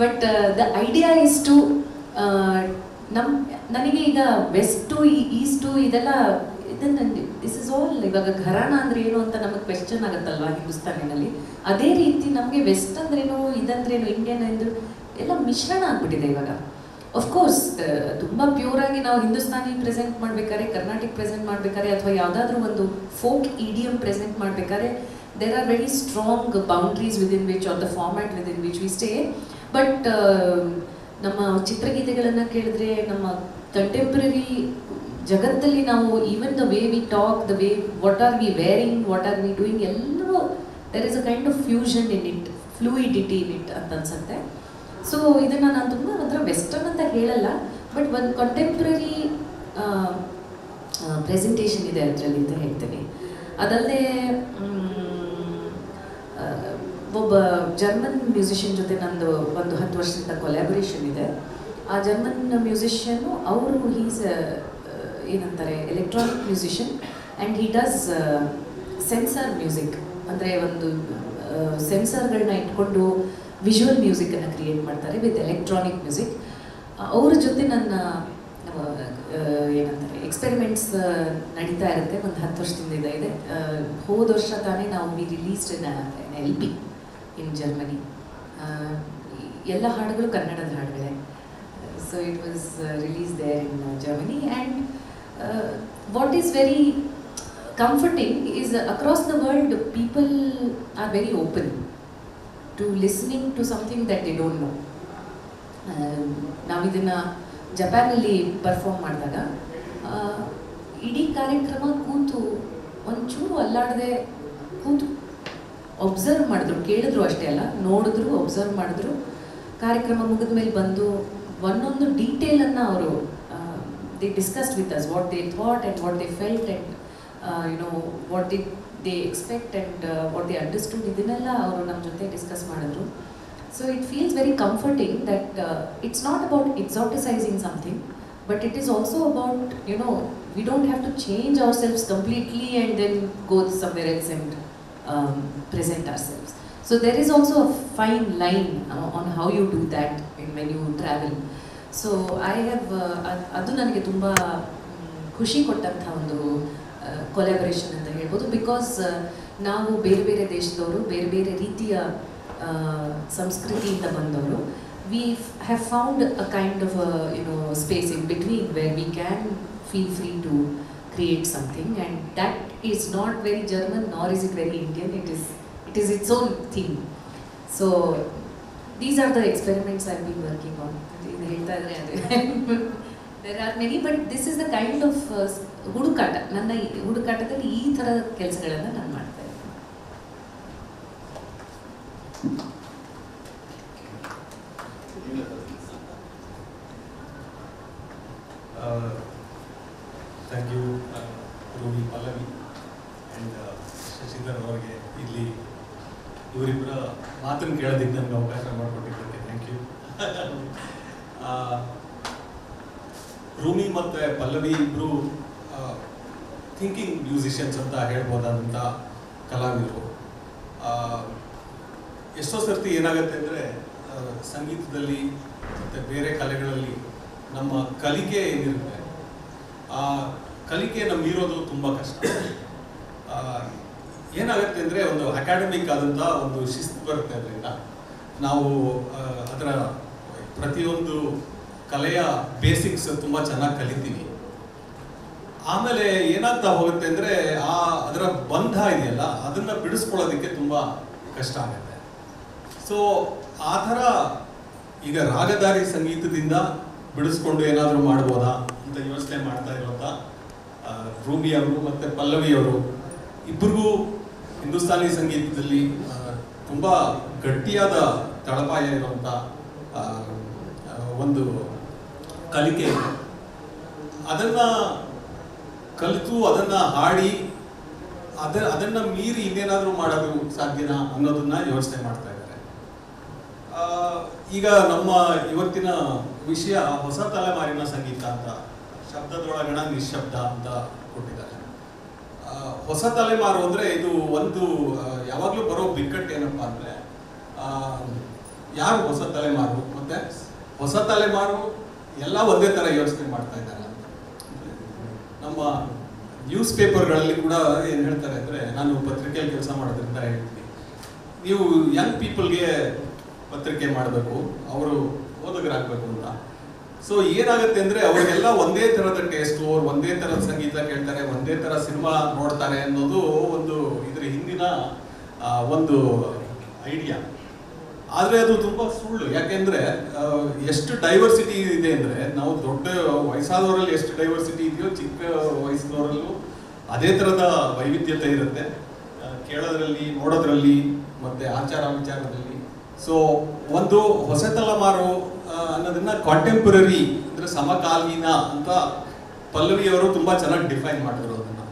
But the idea is to ನನಗೆ ಈಗ ವೆಸ್ಟು ಈಸ್ಟು ಇದೆಲ್ಲ ಇದನ್ನು ದಿಸ್ ಇಸ್ ಆಲ್ ಇವಾಗ ಘರಾಣ ಅಂದ್ರೆ ಏನು ಅಂತ ನಮಗೆ ಕ್ವೆಶ್ಚನ್ ಆಗುತ್ತಲ್ವ ಹಿಂದೂಸ್ತಾನಿನಲ್ಲಿ. ಅದೇ ರೀತಿ ನಮಗೆ ವೆಸ್ಟ್ ಅಂದ್ರೇನು ಇದಂದ್ರೇನು ಇಂಡಿಯನ್ ಅಂದ್ರು ಎಲ್ಲ ಮಿಶ್ರಣ ಆಗ್ಬಿಟ್ಟಿದೆ ಇವಾಗ. ಅಫ್ಕೋರ್ಸ್ ತುಂಬ ಪ್ಯೂರಾಗಿ ನಾವು ಹಿಂದೂಸ್ತಾನಿ ಪ್ರೆಸೆಂಟ್ ಮಾಡ್ಬೇಕಾದ್ರೆ, ಕರ್ನಾಟಿಕ್ ಪ್ರೆಸೆಂಟ್ ಮಾಡ್ಬೇಕಾದ್ರೆ, ಅಥವಾ ಯಾವುದಾದ್ರೂ ಒಂದು ಫೋಕ್ ಇಡಿಯಮ್ ಪ್ರೆಸೆಂಟ್ ಮಾಡ್ಬೇಕಾದ್ರೆ there are very strong boundaries within which are the format within which we stay. But ನಮ್ಮ ಚಿತ್ರಗೀತೆಗಳನ್ನು ಕೇಳಿದ್ರೆ ನಮ್ಮ ಕಂಟೆಂಪ್ರರಿ ಜಗತ್ತಲ್ಲಿ ನಾವು even the way we talk, the way what are we wearing, what are we doing, ಎಲ್ಲವೂ there is a kind of fusion in it, fluidity in it ಅಂತ ಅನ್ಸುತ್ತೆ. So ಇದನ್ನು ನಾನು ತುಂಬ ಒಂಥರ ವೆಸ್ಟರ್ನ್ ಅಂತ ಹೇಳಲ್ಲ, ಬಟ್ ಒಂದು ಕಂಟೆಂಪ್ರರಿ ಪ್ರೆಸೆಂಟೇಷನ್ ಇದೆ ಅದರಲ್ಲಿ ಅಂತ ಹೇಳ್ತೀನಿ. ಅದಲ್ಲದೆ ಒಬ್ಬ ಜರ್ಮನ್ ಮ್ಯೂಸಿಷಿಯನ್ ಜೊತೆ ನಂದು ಒಂದು 10 ವರ್ಷದಿಂದ ಕೊಲ್ಯಾಬರೇಷನ್ ಇದೆ. ಆ ಜರ್ಮನ್ ಮ್ಯೂಸಿಷಿಯನ್ನು ಅವರು ಹೀಸ್ ಏನಂತಾರೆ electronic musician and he does sensor music, ಅಂದರೆ ಒಂದು ಸೆನ್ಸರ್ಗಳನ್ನ ಇಟ್ಕೊಂಡು ವಿಜುವಲ್ ಮ್ಯೂಸಿಕನ್ನು ಕ್ರಿಯೇಟ್ ಮಾಡ್ತಾರೆ ವಿತ್ ಎಲೆಕ್ಟ್ರಾನಿಕ್ ಮ್ಯೂಸಿಕ್. ಅವ್ರ ಜೊತೆ ನನ್ನ ಏನಂತಾರೆ ಎಕ್ಸ್ಪೆರಿಮೆಂಟ್ಸ್ ನಡೀತಾ ಇರುತ್ತೆ ಒಂದು 10 ವರ್ಷದಿಂದ ಇದೆ. ಹೋದ ವರ್ಷ ತಾನೇ ನಾವು we released LP in Germany. ಎಲ್ಲ ಹಾಡುಗಳು ಕನ್ನಡದ ಹಾಡುಗಳೇ. So it was release there in Germany and what is very comforting is across the world people are very open to listening to something that they don't know. ನಾವು ಇದನ್ನು ಜಪಾನಲ್ಲಿ perform ಮಾಡಿದಾಗ ಇಡೀ ಕಾರ್ಯಕ್ರಮ ಕೂತು ಒಂಚೂರು ಅಲ್ಲಾಡದೆ ಕೂತು ಒಬ್ಸರ್ವ್ ಮಾಡಿದ್ರು, ಕೇಳಿದ್ರು ಅಷ್ಟೇ ಅಲ್ಲ, ನೋಡಿದ್ರು, ಒಬ್ಸರ್ವ್ ಮಾಡಿದ್ರು. ಕಾರ್ಯಕ್ರಮ ಮುಗಿದ ಮೇಲೆ ಬಂದು ಒಂದೊಂದು ಡೀಟೇಲನ್ನು ಅವರು they discussed with us what they thought and what they felt and what did they expect and what they understood, ಇದನ್ನೆಲ್ಲ ಅವರು ನಮ್ಮ ಜೊತೆ ಡಿಸ್ಕಸ್ ಮಾಡಿದ್ರು. So it feels very comforting that it's not about exoticising something, but it is also about we don't have to change ourselves completely and then go somewhere else and present ourselves. So there is also a fine line on how you do that when you travel. So I have ಅದು ನನಗೆ ತುಂಬ ಖುಷಿ ಕೊಟ್ಟಂಥ ಒಂದು collaboration ಅಂತ ಹೇಳ್ಬೋದು. Because ನಾವು ಬೇರೆ ಬೇರೆ ದೇಶದವರು, ಬೇರೆ ಬೇರೆ ರೀತಿಯ ಸಂಸ್ಕೃತಿಯಿಂದ ಬಂದವರು. We have found a kind of space in between where we can feel free to create something and that is not very German nor is it very Indian. It is its own thing. So these are the experiments I been working on. ಇದು ಹೇಳ್ತಾ ಇದ್ರೆ ಅದೇ there are many, but this is the kind of ಹುಡುಕಾಟ. ನನ್ನ ಹುಡುಕಾಟದಲ್ಲಿ ಈ ಥರದ ಕೆಲಸಗಳನ್ನು ನಾನು ಮಾಡ್ತಾ ಇದ್ದೀನಿ. Thank you ರೂಮಿ, Pallavi and Shashidhar ಅವರಿಗೆ ಇಲ್ಲಿ ಇವರಿಬ್ಬರ ಮಾತನ್ನು ಕೇಳೋದಕ್ಕೆ ನನಗೆ ಅವಕಾಶ ಮಾಡಿಕೊಟ್ಟಿದ್ದಕ್ಕೆ ಥ್ಯಾಂಕ್ ಯು. ರೂಮಿ ಮತ್ತು ಪಲ್ಲವಿ ಇಬ್ಬರು ಥಿಂಕಿಂಗ್ ಮ್ಯೂಸಿಷಿಯನ್ಸ್ ಅಂತ ಹೇಳ್ಬೋದಾದಂಥ ಕಲಾವಿದರು. ಎಷ್ಟೋ ಸರ್ತಿ ಏನಾಗುತ್ತೆ ಅಂದರೆ ಸಂಗೀತದಲ್ಲಿ ಮತ್ತು ಬೇರೆ ಕಲೆಗಳಲ್ಲಿ ನಮ್ಮ ಕಲಿಕೆ ಏನಿರುತ್ತೆ, ಆ ಕಲಿಕೆಯನ್ನು ಮೀರೋದು ತುಂಬ ಕಷ್ಟ. ಏನಾಗುತ್ತೆ ಅಂದರೆ ಒಂದು ಅಕಾಡೆಮಿಕ್ ಆದಂಥ ಒಂದು ಶಿಸ್ತು ಬರುತ್ತೆ. ಅದರಿಂದ ನಾವು ಅದರ ಪ್ರತಿಯೊಂದು ಕಲೆಯ ಬೇಸಿಕ್ಸ್ ತುಂಬ ಚೆನ್ನಾಗಿ ಕಲಿತೀವಿ. ಆಮೇಲೆ ಏನಾಗ್ತಾ ಹೋಗುತ್ತೆ ಅಂದರೆ ಅದರ ಬಂಧ ಇದೆಯಲ್ಲ, ಅದನ್ನು ಬಿಡಿಸ್ಕೊಳ್ಳೋದಕ್ಕೆ ತುಂಬ ಕಷ್ಟ ಆಗುತ್ತೆ. ಸೊ ಆ ಥರ ಈಗ ರಾಗಧಾರಿ ಸಂಗೀತದಿಂದ ಬಿಡಿಸ್ಕೊಂಡು ಏನಾದರೂ ಮಾಡ್ಬೋದಾ ಅಂತ ಯೋಚನೆ ಮಾಡ್ತಾ ಇರುವಂಥ ರೂಮಿ ಅವರು ಮತ್ತು ಪಲ್ಲವಿ ಅವರು ಇಬ್ಬರಿಗೂ ಹಿಂದೂಸ್ತಾನಿ ಸಂಗೀತದಲ್ಲಿ ತುಂಬ ಗಟ್ಟಿಯಾದ ತಳಪಾಯ ಇರುವಂಥ ಒಂದು ಕಲಿಕೆ ಇದೆ. ಅದನ್ನು ಕಲಿತು ಅದನ್ನು ಹಾಡಿ ಅದನ್ನು ಮೀರಿ ಇನ್ನೇನಾದರೂ ಮಾಡೋದು ಸಾಧ್ಯನಾ ಅನ್ನೋದನ್ನ ಯೋಚನೆ ಮಾಡ್ತಾ ಇದ್ದಾರೆ. ಈಗ ನಮ್ಮ ಇವತ್ತಿನ ವಿಷಯ ಹೊಸ ತಲೆಮಾರಿನ ಸಂಗೀತ ಅಂತ, ಶಬ್ದದೊಳಗಣ ನಿಶ್ಶಬ್ದ ಅಂತ ಕೊಟ್ಟಿದ್ದಾರೆ. ಹೊಸ ತಲೆಮಾರು ಅಂದರೆ ಇದು ಒಂದು ಯಾವಾಗಲೂ ಬರೋ ಬಿಕ್ಕಟ್ಟು ಏನಪ್ಪ ಅಂದರೆ ಯಾರು ಹೊಸ ತಲೆಮಾರು ಮತ್ತೆ ಹೊಸ ತಲೆಮಾರು ಎಲ್ಲ ಒಂದೇ ಥರ ಯೋಚನೆ ಮಾಡ್ತಾ ಇದ್ದಾರೆ. ನಮ್ಮ ನ್ಯೂಸ್ ಪೇಪರ್ಗಳಲ್ಲಿ ಕೂಡ ಏನು ಹೇಳ್ತಾರೆ ಅಂದರೆ, ನಾನು ಪತ್ರಿಕೆಯಲ್ಲಿ ಕೆಲಸ ಮಾಡೋದ್ರಿಂದ ಹೇಳ್ತೀನಿ, ನೀವು ಯಂಗ್ ಪೀಪಲ್ಗೆ ಪತ್ರಿಕೆ ಮಾಡಬೇಕು, ಅವರು ಓದುಗರಾಗಬೇಕು ಅಂತ. ಸೊ ಏನಾಗುತ್ತೆ ಅಂದರೆ ಅವರಿಗೆಲ್ಲ ಒಂದೇ ಥರದ ಟೇಸ್ಟು, ಅವ್ರು ಒಂದೇ ಥರದ ಸಂಗೀತ ಕೇಳ್ತಾರೆ, ಒಂದೇ ಥರ ಸಿನಿಮಾ ನೋಡ್ತಾರೆ ಅನ್ನೋದು ಒಂದು ಇದ್ರ ಹಿಂದಿನ ಒಂದು ಐಡಿಯಾ. ಆದರೆ ಅದು ತುಂಬ ಸುಳ್ಳು. ಯಾಕೆಂದರೆ ಎಷ್ಟು ಡೈವರ್ಸಿಟಿ ಇದೆ ಅಂದರೆ, ನಾವು ದೊಡ್ಡ ವಯಸ್ಸಾದವರಲ್ಲಿ ಎಷ್ಟು ಡೈವರ್ಸಿಟಿ ಇದೆಯೋ ಚಿಕ್ಕ ವಯಸ್ಸಿನವರಲ್ಲೂ ಅದೇ ಥರದ ವೈವಿಧ್ಯತೆ ಇರುತ್ತೆ, ಕೇಳೋದ್ರಲ್ಲಿ, ನೋಡೋದ್ರಲ್ಲಿ, ಮತ್ತು ಆಚಾರ ವಿಚಾರದಲ್ಲಿ. ಸೊ ಒಂದು ಹೊಸ ತಲೆಮಾರು ಅನ್ನೋದನ್ನ ಕಾಂಟೆಂಪರರಿ ಅಂದರೆ ಸಮಕಾಲೀನ ಅಂತ ಪಲ್ಲವಿಯವರು ತುಂಬ ಚೆನ್ನಾಗಿ ಡಿಫೈನ್ ಮಾಡಿದ್ರು. ಅದನ್ನು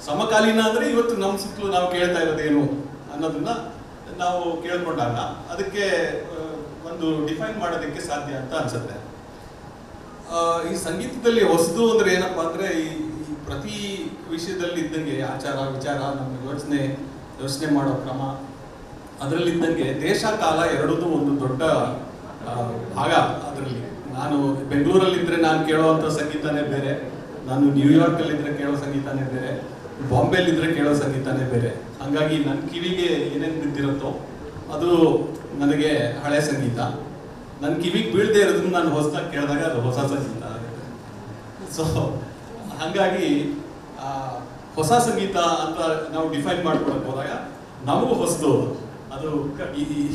ಸಮಕಾಲೀನ ಅಂದರೆ ಇವತ್ತು ನಮ್ಮ ಸುತ್ತಲೂ ನಾವು ಕೇಳ್ತಾ ಇರೋದೇನು ಅನ್ನೋದನ್ನ ನಾವು ಕೇಳ್ಕೊಂಡಾಗ ಅದಕ್ಕೆ ಒಂದು ಡಿಫೈನ್ ಮಾಡೋದಕ್ಕೆ ಸಾಧ್ಯ ಅಂತ ಅನ್ಸುತ್ತೆ. ಈ ಸಂಗೀತದಲ್ಲಿ ಹೊಸದು ಅಂದ್ರೆ ಏನಪ್ಪಾ ಅಂದ್ರೆ, ಈ ಪ್ರತಿ ವಿಷಯದಲ್ಲಿ ಇದ್ದಂಗೆ ಆಚಾರ ವಿಚಾರ, ನಮ್ಮ ಯೋಚನೆ ಮಾಡೋ ಕ್ರಮ, ಅದರಲ್ಲಿದ್ದಂಗೆ ದೇಶ ಕಾಲ ಎರಡೂ ಒಂದು ದೊಡ್ಡ ಭಾಗ. ಅದರಲ್ಲಿ ನಾನು ಬೆಂಗಳೂರಲ್ಲಿದ್ದರೆ ನಾನು ಕೇಳೋವಂಥ ಸಂಗೀತನೇ ಬೇರೆ, ನಾನು ನ್ಯೂಯಾರ್ಕಲ್ಲಿದ್ದರೆ ಕೇಳೋ ಸಂಗೀತನೇ ಬೇರೆ, ಬಾಂಬೆಲಿದ್ದರೆ ಕೇಳೋ ಸಂಗೀತನೇ ಬೇರೆ. ಹಾಗಾಗಿ ನನ್ನ ಕಿವಿಗೆ ಏನೇನು ಬಿದ್ದಿರುತ್ತೋ ಅದು ನನಗೆ ಹಳೆ ಸಂಗೀತ, ನನ್ನ ಕಿವಿಗೆ ಬೀಳದೆ ಇರೋದನ್ನ ನಾನು ಹೊಸದಾಗಿ ಕೇಳಿದಾಗ ಅದು ಹೊಸ ಸಂಗೀತ ಆಗುತ್ತೆ. ಸೊ ಹಾಗಾಗಿ ಹೊಸ ಸಂಗೀತ ಅಂತ ನಾವು ಡಿಫೈನ್ ಮಾಡ್ಕೊಳಕ್ ಹೋದಾಗ ನಮಗೂ ಹೊಸದು ಅದು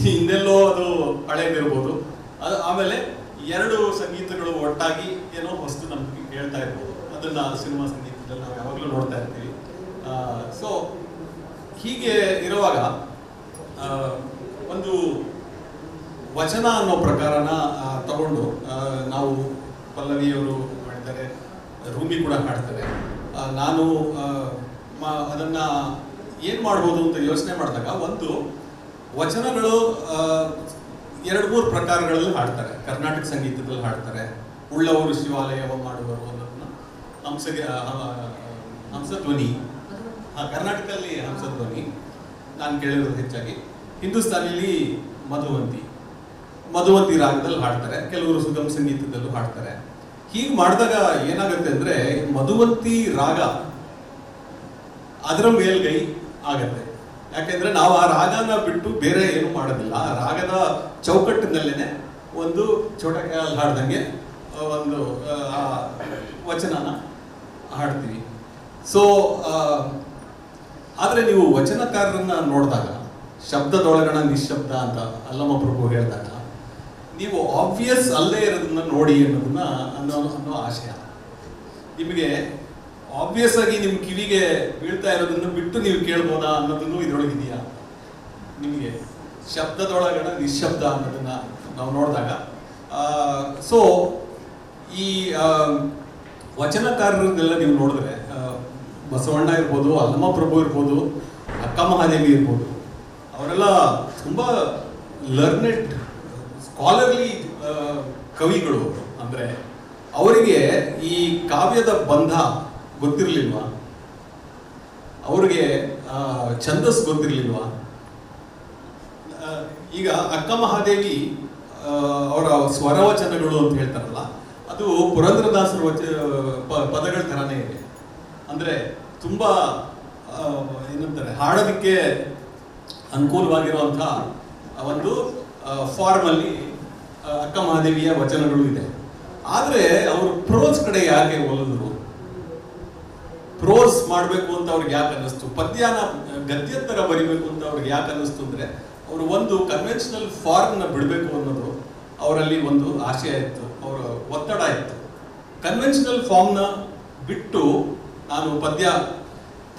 ಹಿಂದೆಲ್ಲೋ ಅದು ಹಳೇದಿರ್ಬೋದು. ಅದು ಆಮೇಲೆ ಎರಡು ಸಂಗೀತಗಳು ಒಟ್ಟಾಗಿ ಏನೋ ಹೊಸದು ನಮ್ಗೆ ಕೇಳ್ತಾ ಇರ್ಬೋದು. ಅದನ್ನ ಸಿನಿಮಾ ಸಂಗೀತದಲ್ಲಿ ನಾವು ಯಾವಾಗಲೂ ನೋಡ್ತಾ ಇರ್ತೀವಿ. ಸೊ ಹೀಗೆ ಇರುವಾಗ ಒಂದು ವಚನ ಅನ್ನೋ ಪ್ರಕಾರನ ತಗೊಂಡು ನಾವು ಪಲ್ಲವಿಯವರು ಮಾಡಿದ್ದಾರೆ, ರೂಮಿ ಕೂಡ ಹಾಡ್ತಾರೆ. ನಾನು ಅದನ್ನ ಏನು ಮಾಡ್ಬೋದು ಅಂತ ಯೋಚನೆ ಮಾಡಿದಾಗ ಒಂದು ವಚನಗಳು 2-3 ಪ್ರಕಾರಗಳಲ್ಲಿ ಹಾಡ್ತಾರೆ. ಕರ್ನಾಟಕ ಸಂಗೀತದಲ್ಲಿ ಹಾಡ್ತಾರೆ, ಉಳ್ಳವರು ಶಿವಾಲಯವ ಮಾಡುವರು ಅನ್ನೋದನ್ನ ಹಂಸಧ್ವನಿ, ಕರ್ನಾಟಕದಲ್ಲಿ ಹಂಸಧ್ವನಿ ನಾನು ಕೇಳಿರೋದು ಹೆಚ್ಚಾಗಿ. ಹಿಂದೂಸ್ತಾನಿಲಿ ಮಧುವಂತಿ ರಾಗದಲ್ಲಿ ಹಾಡ್ತಾರೆ, ಕೆಲವರು ಸುಗಮ ಸಂಗೀತದಲ್ಲೂ ಹಾಡ್ತಾರೆ. ಹೀಗೆ ಮಾಡಿದಾಗ ಏನಾಗುತ್ತೆ ಅಂದರೆ, ಮಧುವಂತಿ ರಾಗ ಅದರ ಮೇಲ್ಗೈ ಆಗತ್ತೆ. ಯಾಕೆಂದ್ರೆ ನಾವು ಆ ರಾಗನ ಬಿಟ್ಟು ಬೇರೆ ಏನು ಮಾಡೋದಿಲ್ಲ. ಆ ರಾಗದ ಚೌಕಟ್ಟಿನಲ್ಲೇನೆ ಒಂದು ಚೋಟಕಾಯಲ್ಲಿ ಹಾಡ್ದಂಗೆ ಒಂದು ವಚನನ ಹಾಡ್ತೀವಿ. ಸೊ ಆದರೆ ನೀವು ವಚನಕಾರರನ್ನ ನೋಡಿದಾಗ, ಶಬ್ದದೊಳಗಣ ನಿಶ್ಶಬ್ದ ಅಂತ ಅಲ್ಲಮ ಪ್ರಭು ಹೇಳಿದಾಗ, ನೀವು ಆಬ್ವಿಯಸ್ ಅಲ್ಲೇ ಇರೋದನ್ನ ನೋಡಿ ಅನ್ನೋ ಆಶಯ. ನಿಮಗೆ ಆಬ್ವಿಯಸ್ ಆಗಿ ನಿಮ್ಮ ಕಿವಿಗೆ ಬೀಳ್ತಾ ಇರೋದನ್ನು ಬಿಟ್ಟು ನೀವು ಕೇಳ್ಬೋದಾ ಅನ್ನೋದನ್ನು ಇದರೊಳಗಿದೆಯಾ? ನಿಮಗೆ ಶಬ್ದದೊಳಗಣ ನಿಶ್ಶಬ್ದ ಅನ್ನೋದನ್ನ ನಾವು ನೋಡಿದಾಗ, ಸೊ ಈ ವಚನಕಾರರನ್ನೆಲ್ಲ ನೀವು ನೋಡಿದ್ರೆ, ಬಸವಣ್ಣ ಇರ್ಬೋದು, ಅಲ್ಲಮ ಪ್ರಭು ಇರ್ಬೋದು, ಅಕ್ಕ ಮಹಾದೇವಿ ಇರ್ಬೋದು, ಅವರೆಲ್ಲ ತುಂಬ ಲರ್ನೆಡ್ ಸ್ಕಾಲರ್ಲಿ ಕವಿಗಳು. ಅಂದರೆ ಅವರಿಗೆ ಈ ಕಾವ್ಯದ ಬಂಧ ಗೊತ್ತಿರಲಿಲ್ವಾ? ಅವ್ರಿಗೆ ಛಂದಸ್ ಗೊತ್ತಿರಲಿಲ್ವಾ? ಈಗ ಅಕ್ಕ ಮಹಾದೇವಿ ಅವರ ಸ್ವರವಚನಗಳು ಅಂತ ಹೇಳ್ತಾರಲ್ಲ, ಅದು ಪುರಂದರದಾಸರ ಪದಗಳ ಥರನೇ ಇದೆ. ಅಂದರೆ ತುಂಬ ಏನಂತಾರೆ, ಹಾಡೋದಕ್ಕೆ ಅನುಕೂಲವಾಗಿರುವಂಥ ಒಂದು ಫಾರ್ಮಲ್ಲಿ ಅಕ್ಕ ಮಹಾದೇವಿಯ ವಚನಗಳು ಇದೆ. ಆದರೆ ಅವರು ಪ್ರೋಸ್ ಕಡೆ ಯಾಕೆ ಒಲಿದ್ರು? ಪ್ರೋಸ್ ಮಾಡಬೇಕು ಅಂತ ಅವ್ರಿಗೆ ಯಾಕೆ ಅನ್ನಿಸ್ತು? ಪದ್ಯನ ಗದ್ಯ ಥರ ಬರಿಬೇಕು ಅಂತ ಅವ್ರಿಗೆ ಯಾಕೆ ಅನ್ನಿಸ್ತು ಅಂದರೆ, ಅವರು ಒಂದು ಕನ್ವೆನ್ಷನಲ್ ಫಾರ್ಮ್ನ ಬಿಡಬೇಕು ಅನ್ನೋದು ಅವರಲ್ಲಿ ಒಂದು ಆಶಯ ಇತ್ತು, ಅವರ ಒತ್ತಡ ಇತ್ತು. ಕನ್ವೆನ್ಷನಲ್ ಫಾರ್ಮ್ನ ಬಿಟ್ಟು ನಾನು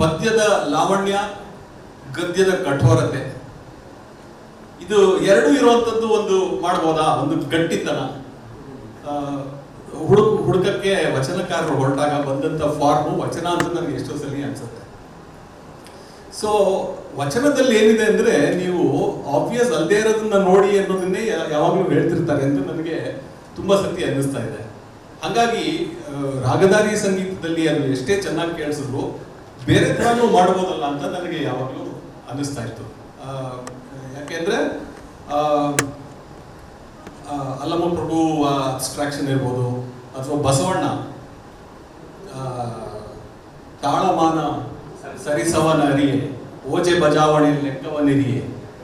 ಪದ್ಯದ ಲಾವಣ್ಯ, ಗದ್ಯದ ಕಠೋರತೆ, ಇದು ಎರಡೂ ಇರುವಂಥದ್ದು ಒಂದು ಮಾಡ್ಬೋದಾ? ಒಂದು ಗಟ್ಟಿತನ ಹುಡುಕಕ್ಕೆ ವಚನಕಾರರು ಹೊರಟಾಗ ಬಂದಂಥ ಫಾರ್ಮು ವಚನ ಅಂತ ನನಗೆ ಎಷ್ಟೋ ಸಲ ಅನ್ಸುತ್ತೆ. ಸೊ ವಚನದಲ್ಲಿ ಏನಿದೆ ಅಂದರೆ, ನೀವು ಆಬ್ವಿಯಸ್ ಅಲ್ಲದೆ ಇರೋದನ್ನ ನೋಡಿ ಅನ್ನೋದನ್ನೇ ಯಾವಾಗಲೂ ಹೇಳ್ತಿರ್ತಾರೆ ಅಂತ ನನಗೆ ತುಂಬ ಸತಿ ಅನ್ನಿಸ್ತಾ ಇದೆ. ಹಾಗಾಗಿ ರಾಗಧಾರಿ ಸಂಗೀತದಲ್ಲಿ ಅದು ಎಷ್ಟೇ ಚೆನ್ನಾಗಿ ಕೇಳಿಸಿದ್ರು, ಬೇರೆ ಥರನೂ ಮಾಡ್ಬೋದಲ್ಲ ಅಂತ ನನಗೆ ಯಾವಾಗಲೂ ಅನ್ನಿಸ್ತಾ ಇತ್ತು. ಯಾಕೆಂದ್ರೆ ಅಲ್ಲಮ್ಮ ಪ್ರಭು ಅಬ್ಸ್ಟ್ರಾಕ್ಷನ್ ಇರ್ಬೋದು, ಅಥವಾ ಬಸವಣ್ಣ ತಾಳಮಾನ ಸರಿಸವನ ಅರಿಯೆ, ಓಜೆ ಬಜಾವಣೆ ಲೆಕ್ಕವನಿರಿಯೆ,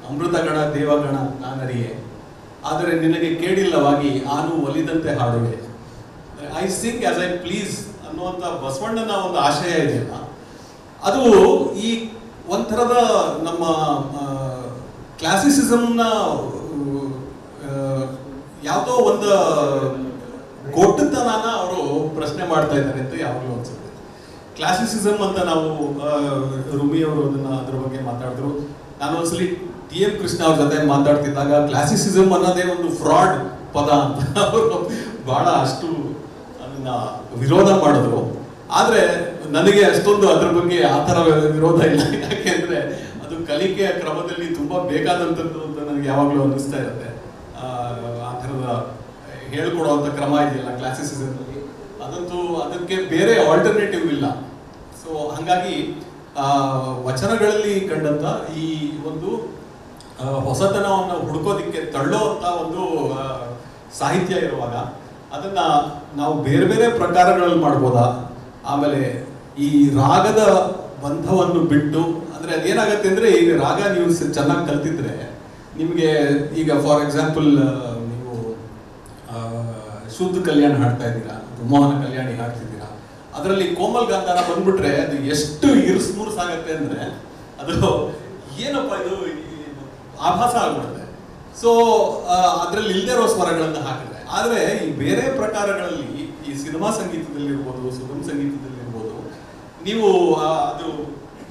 ಅಮೃತಗಣ ದೇವಗಣ ನಾನರಿಯೆ, ಆದರೆ ನಿನಗೆ ಕೇಳಿಲ್ಲವಾಗಿ ಆನು ಒಲಿದಂತೆ ಹಾಡುವೆ, I sing as I please ಅನ್ನುವಂಥ ಬಸವಣ್ಣನ ಒಂದು ಆಶಯ ಇದೆಯಲ್ಲ, ಅದು ಈ ಒಂಥರದ ನಮ್ಮ ಕ್ಲಾಸಿಸಿಸಮ್ನ ಯಾವುದೋ ಒಂದು ಗೊಟ್ಟತನನ ಅವರು ಪ್ರಶ್ನೆ ಮಾಡ್ತಾ ಇದ್ದಾರೆ ಅಂತ ಯಾವಾಗಲೂ ಅನ್ಸುತ್ತೆ. ಕ್ಲಾಸಿಸಿಸಮ್ ಅಂತ ನಾವು ರೂಮಿ ಅವರು ಅದ್ರ ಬಗ್ಗೆ ಮಾತಾಡಿದ್ರು. ನಾನು ಒಂದ್ಸಲಿ TM ಕೃಷ್ಣ ಅವ್ರ ಜೊತೆ ಮಾತಾಡ್ತಿದ್ದಾಗ ಕ್ಲಾಸಿಸಿಸಮ್ ಅನ್ನೋದೇ ಒಂದು ಫ್ರಾಡ್ ಪದ ಅಂತ ಅವರು ಬಹಳ ಅಷ್ಟು ಅದನ್ನ ವಿರೋಧ ಮಾಡಿದ್ರು. ಆದ್ರೆ ನನಗೆ ಅಷ್ಟೊಂದು ಅದ್ರ ಬಗ್ಗೆ ಆ ಥರ ವಿರೋಧ ಇಲ್ಲ, ಯಾಕೆಂದ್ರೆ ಅದು ಕಲಿಕೆಯ ಕ್ರಮದಲ್ಲಿ ತುಂಬಾ ಬೇಕಾದಂಥದ್ದು ಅಂತ ನನಗೆ ಯಾವಾಗಲೂ ಅನ್ನಿಸ್ತಾ ಇರುತ್ತೆ. ಆ ಥರದ ಹೇಳ್ಕೊಡುವಂಥ ಕ್ರಮ ಇದೆಯಲ್ಲ ಕ್ಲಾಸಿಸಿಸಮ್ನಲ್ಲಿ, ಅದಂತೂ ಅದಕ್ಕೆ ಬೇರೆ ಆಲ್ಟರ್ನೇಟಿವ್ ಇಲ್ಲ. ಸೊ ಹಾಗಾಗಿ ವಚನಗಳಲ್ಲಿ ಕಂಡಂತ ಈ ಒಂದು ಹೊಸತನವನ್ನು ಹುಡುಕೋದಿಕ್ಕೆ ತಳ್ಳೋಂಥ ಒಂದು ಸಾಹಿತ್ಯ ಇರುವಾಗ ಅದನ್ನ ನಾವು ಬೇರೆ ಬೇರೆ ಪ್ರಕಾರಗಳಲ್ಲಿ ಮಾಡ್ಬೋದಾ, ಆಮೇಲೆ ಈ ರಾಗದ ಬಂಧವನ್ನು ಬಿಟ್ಟು, ಅಂದ್ರೆ ಅದೇನಾಗತ್ತೆ ಅಂದ್ರೆ ಈಗ ರಾಗ ನೀವು ಚೆನ್ನಾಗಿ ಕಲ್ತಿದ್ರೆ ನಿಮಗೆ ಈಗ ಫಾರ್ ಎಕ್ಸಾಂಪಲ್ ನೀವು ಶುದ್ಧ ಕಲ್ಯಾಣ ಹಾಡ್ತಾ ಇದ್ದೀರಾ, ಮೋಹನ ಕಲ್ಯಾಣಿ ಹಾಡ್ತಿದ್ದೀರಾ, ಅದರಲ್ಲಿ ಕೋಮಲ್ ಗಾಂಧಾರ ಬಂದ್ಬಿಟ್ರೆ ಅದು ಎಷ್ಟು ಇರುಸ್ಮುರುಸಾಗತ್ತೆ ಅಂದ್ರೆ ಅದು ಏನಪ್ಪ ಇದು ಆಭಾಸ ಆಗ್ಬಿಡುತ್ತೆ. ಸೊ ಅದರಲ್ಲಿ ಇಲ್ಲದೆ ಇರೋ ಸ್ವರಗಳನ್ನು ಹಾಕಿದ್ರೆ, ಆದರೆ ಈ ಬೇರೆ ಪ್ರಕಾರಗಳಲ್ಲಿ ಈ ಸಿನಿಮಾ ಸಂಗೀತದಲ್ಲಿರ್ಬೋದು, ಸುಗಮ ಸಂಗೀತದಲ್ಲಿರ್ಬೋದು, ನೀವು ಅದು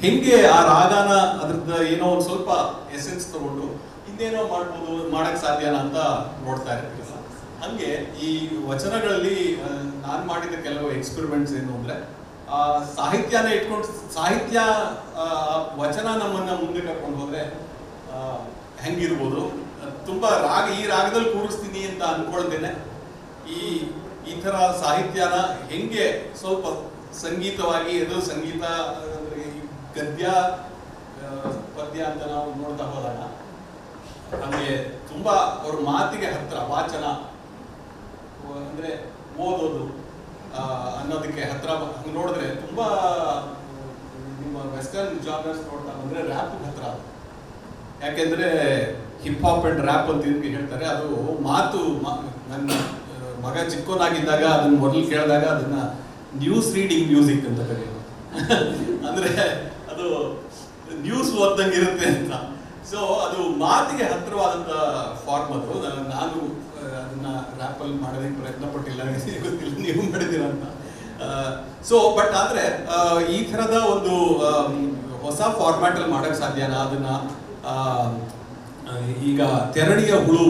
ಹೆಂಗೆ ಆ ರಾಗನ ಅದ್ರದ್ದು ಏನೋ ಒಂದು ಸ್ವಲ್ಪ ಎಸೆನ್ಸ್ ತಗೊಂಡು ಇನ್ನೇನೋ ಮಾಡ್ಬೋದು, ಮಾಡಕ್ ಸಾಧ್ಯನಾ ಅಂತ ನೋಡ್ತಾ ಇರ್ತೀರಲ್ಲ. ಹಂಗೆ ಈ ವಚನಗಳಲ್ಲಿ ನಾನು ಮಾಡಿದ ಕೆಲವು ಎಕ್ಸ್ಪೆರಿಮೆಂಟ್ಸ್ ಏನು ಅಂದ್ರೆ ಸಾಹಿತ್ಯನ ಇಟ್ಕೊಂಡು ಸಾಹಿತ್ಯ ವಚನ ನಮ್ಮನ್ನ ಮುಂದೆ ಕರ್ಕೊಂಡು ಹೋದ್ರೆ ಹೆಂಗಿರ್ಬೋದು, ತುಂಬಾ ಈ ರಾಗದಲ್ಲಿ ಕೂರಿಸ್ತೀನಿ ಅಂತ ಅನ್ಕೊಳ್ತೇನೆ. ಈ ತರ ಸಾಹಿತ್ಯನ ಹೆಂಗೆ ಸ್ವಲ್ಪ ಸಂಗೀತವಾಗಿ, ಅದು ಸಂಗೀತ ಅಂದ್ರೆ ಗದ್ಯ ಪದ್ಯ ಅಂತ ನಾವು ನೋಡ್ತಾ ಹೋದಾಗ ನಮಗೆ ತುಂಬಾ ಅವ್ರ ಮಾತಿಗೆ ಹತ್ರ, ವಾಚನ ಅಂದ್ರೆ ಓದೋದು ಅನ್ನೋದಕ್ಕೆ ಹತ್ರ ನೋಡಿದ್ರೆ ತುಂಬಾ ನಿಮ್ಮ ವೆಸ್ಟರ್ನ್ ಜಾನರ್ಸ್ ನೋಡ್ತಾ ಬಂದ್ರೆ ರ್ಯಾಪ್ ಹತ್ರ. ಯಾಕೆಂದ್ರೆ ಹಿಪ್ ಹಾಪ್ ಅಂಡ್ ರ್ಯಾಪ್ ಅಂತ ಹೇಳ್ತಾರೆ. ಅದು ಮಾತು, ನನ್ನ ಮಗ ಚಿಕ್ಕವನಾಗಿದ್ದಾಗ ಅದನ್ನ ಮೊದಲು ಕೇಳಿದಾಗ ಅದನ್ನ ನ್ಯೂಸ್ ರೀಡಿಂಗ್ ಮ್ಯೂಸಿಕ್ ಅಂತ ಕರೆಯೋದು. ಅಂದ್ರೆ ಅದು ನ್ಯೂಸ್ ಓದ್ದಂಗಿರುತ್ತೆ ಅಂತ. ಸೊ ಅದು ಮಾತಿಗೆ ಹತ್ತಿರವಾದಂತ ಫಾರ್ಮ್ ಅದು. ನಾನು ಅದನ್ನ ರ್ಯಾಪಲ್ಲಿ ಮಾಡೋದಕ್ಕೆ ಪ್ರಯತ್ನ ಪಟ್ಟಿಲ್ಲ, ಗೊತ್ತಿಲ್ಲ ನೀವು ಮಾಡಿದ್ದೀರ ಅಂತ. ಸೊ ಬಟ್ ಆದ್ರೆ ಈ ಥರದ ಒಂದು ಹೊಸ ಫಾರ್ಮ್ಯಾಟ್ ಅಲ್ಲಿ ಮಾಡಕ್ ಸಾಧ್ಯನಾ ಅದನ್ನ? ಈಗ ತೆರಣಿಯ ಹುಳು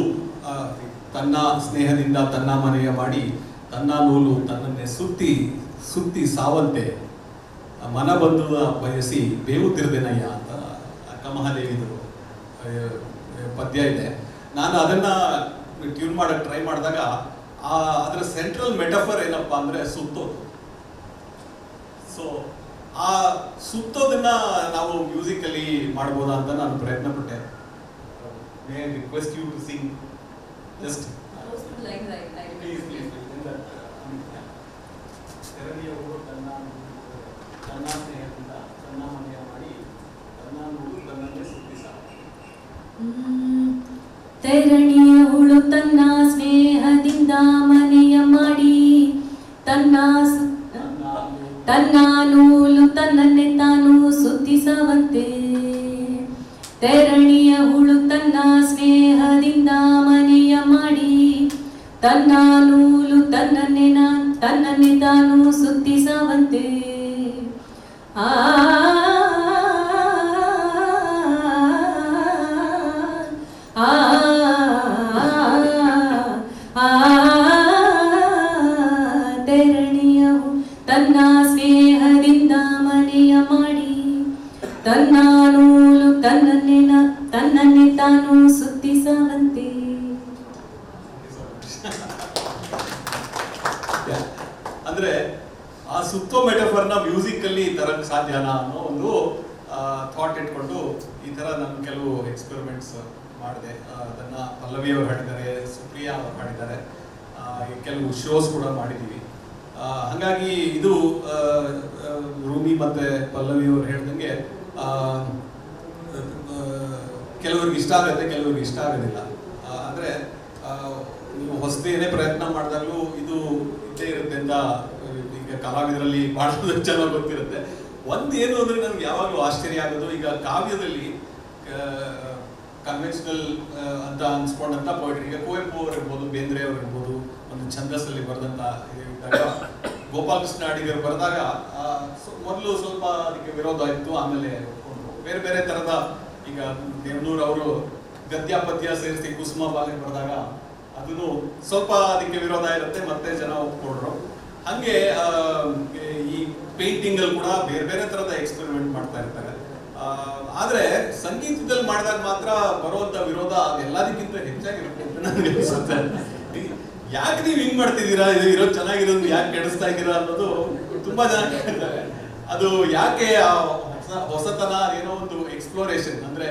ತನ್ನ ಸ್ನೇಹದಿಂದ ತನ್ನ ಮನೆಯ ಮಾಡಿ, ತನ್ನ ನೂಲು ತನ್ನನ್ನೇ ಸುತ್ತಿ ಸುತ್ತಿ ಸಾವಂತೆ ಮನ ಬಂಧುವ ಬಯಸಿ ಬೇವು ತಿರ್ದೆನಯ್ಯ ಅಂತ ಅಕ್ಕಮಹಾದೇವಿದು ಪದ್ಯ ಇದೆ. ನಾನು ಅದನ್ನ ಟ್ಯೂನ್ ಮಾಡಕ್ ಟ್ರೈ ಮಾಡಿದಾಗ ಅದರ ಸೆಂಟ್ರಲ್ ಮೆಟಫರ್ ಏನಪ್ಪಾ ಅಂದ್ರೆ ಸುತ್ತೋದು. ಸೊ ಆ ಸುತ್ತೋದನ್ನ ನಾವು ಮ್ಯೂಸಿಕ್ ಅಲ್ಲಿ ಮಾಡ್ಬೋದಾ ಅಂತ ನಾನು ಪ್ರಯತ್ನ ಪಟ್ಟೆ. May I request you to sing just please. ತೆರಣಿಯ ಹುಳು ತನ್ನ ಸ್ನೇಹದಿಂದ ತನ್ನ ಮನೆಯ ಮಾಡಿ, ತನ್ನ ನೂಲು ತನ್ನನ್ನೇ ಸುತ್ತಿ ಸಾವು. ತೆರಣಿಯ ಹುಳು ತನ್ನ ಸ್ನೇಹದಿಂದ ಮನೆಯ ಮಾಡಿ, ತನ್ನ ನೂಲು ತನ್ನನ್ನೇ ತಾನು ಸುತ್ತಿಸವಂತೆ. ತೆರಣಿಯ ಹುಳು ತನ್ನ ಸ್ನೇಹದಿಂದ ಮನೆಯ ಮಾಡಿ, ತನ್ನ ನೂಲು ತನ್ನನ್ನೇ ತಾನು ಸುತ್ತಿಸವಂತೆ. ಆ ತೆರಣಿಯವು ತನ್ನ ಸ್ನೇಹದಿಂದ ಮನೆಯ ಮಾಡಿ, ತನ್ನ ನೂಲು ತನ್ನನ್ನೇ ತಾನು ಸುತ್ತಿಸವಂತೆ. ಅಂದ್ರೆ ಆ ಸುತ್ತೋ ಮೆಟಫರ್ನ ಮ್ಯೂಸಿಕಲ್ಲಿ ತರಕ್ಕೆ ಸಾಧ್ಯನಾ ಅನ್ನೋ ಒಂದು ಥಾಟ್ ಇಟ್ಕೊಂಡು ಈ ಥರ ನಾನು ಕೆಲವು ಎಕ್ಸ್ಪೆರಿಮೆಂಟ್ಸ್ ಮಾಡಿದೆ. ಅದನ್ನು ಪಲ್ಲವಿ ಅವರು ಹಾಡಿದ್ದಾರೆ, ಸುಪ್ರಿಯಾ ಅವರು ಹಾಡಿದ್ದಾರೆ, ಕೆಲವು ಶೋಸ್ ಕೂಡ ಮಾಡಿದ್ದೀವಿ. ಹಾಗಾಗಿ ಇದು ರೂಮಿ ಮತ್ತು ಪಲ್ಲವಿ ಅವರು ಹೇಳ್ದಂಗೆ ಕೆಲವ್ರಿಗೆ ಇಷ್ಟ ಆಗುತ್ತೆ, ಕೆಲವ್ರಿಗೆ ಇಷ್ಟ ಆಗೋದಿಲ್ಲ. ಅಂದರೆ ನೀವು ಹೊಸದೇನೇ ಪ್ರಯತ್ನ ಮಾಡಿದಾಗಲೂ ಇದು ಇದ್ದೇ ಇರುತ್ತೆ ಅಂತ ಈಗ ಕಲಾವಿದರಲ್ಲಿ ಭಾಳ ಚೆನ್ನಾಗಿ ಗೊತ್ತಿರುತ್ತೆ. ಒಂದೇನು ಅಂದರೆ ನನಗೆ ಯಾವಾಗಲೂ ಆಶ್ಚರ್ಯ ಆಗೋದು, ಈಗ ಕಾವ್ಯದಲ್ಲಿ ಕನ್ವೆನ್ಷನಲ್ ಅಂತ ಅನ್ಸ್ಕೊಂಡಂಥ ಪೋಯಿಟ್ರಿ, ಈಗ ಕುವೆಂಪು ಅವರು ಇರ್ಬೋದು, ಬೇಂದ್ರೆ ಅವರು ಇರ್ಬೋದು, ಒಂದು ಛಂದಸ್ಸಲ್ಲಿ ಬರೆದಂಥ ಇದ್ದಾಗ, ಗೋಪಾಲಕೃಷ್ಣ ಅಡಿಗರು ಬರೆದಾಗ ಮೊದಲು ಸ್ವಲ್ಪ ಅದಕ್ಕೆ ವಿರೋಧ ಇತ್ತು, ಆಮೇಲೆ ಬೇರೆ ಬೇರೆ ಥರದ, ಈಗ ದೇವನೂರು ಅವರು ಗದ್ಯ ಪದ್ಯ ಸೇರಿಸಿ ಕುಸುಮ ಬಾಲೆ ಬರೆದಾಗ ಅದನ್ನು ಸ್ವಲ್ಪ ಅದಕ್ಕೆ ವಿರೋಧ ಇರುತ್ತೆ, ಮತ್ತೆ ಜನ ಒಪ್ಕೊಂಡ್ರು. ಹಾಗೆ ಈ ಪೇಂಟಿಂಗ್ ಅಲ್ಲಿ ಕೂಡ ಬೇರೆ ಬೇರೆ ತರದ ಎಕ್ಸ್ಪೆರಿಮೆಂಟ್ ಮಾಡ್ತಾ ಇರ್ತಾರೆ. ಆದ್ರೆ ಸಂಗೀತದಲ್ಲಿ ಮಾಡಿದಾಗ ಮಾತ್ರ ಬರುವಂತ ವಿರೋಧ ಅದೆಲ್ಲದಕ್ಕಿಂತ ಹೆಚ್ಚಾಗಿರುತ್ತೆ ಅಂತ ನನಗೆ ಅನ್ಸುತ್ತೆ. ಯಾಕೆ ನೀವು ಹಿಂಗ್ ಮಾಡ್ತಿದ್ದೀರಾ, ಇದು ಇರೋದು ಚೆನ್ನಾಗಿರೋದು ಯಾಕೆ ಕೆಡಿಸ್ತಾ ಇದ್ದೀರಾ ಅನ್ನೋದು ತುಂಬಾ ಜನ ಕೇಳ್ತಾರೆ. ಅದು ಯಾಕೆ ಹೊಸತನ, ಏನೋ ಒಂದು ಎಕ್ಸ್ಪ್ಲೋರೇಷನ್, ಅಂದ್ರೆ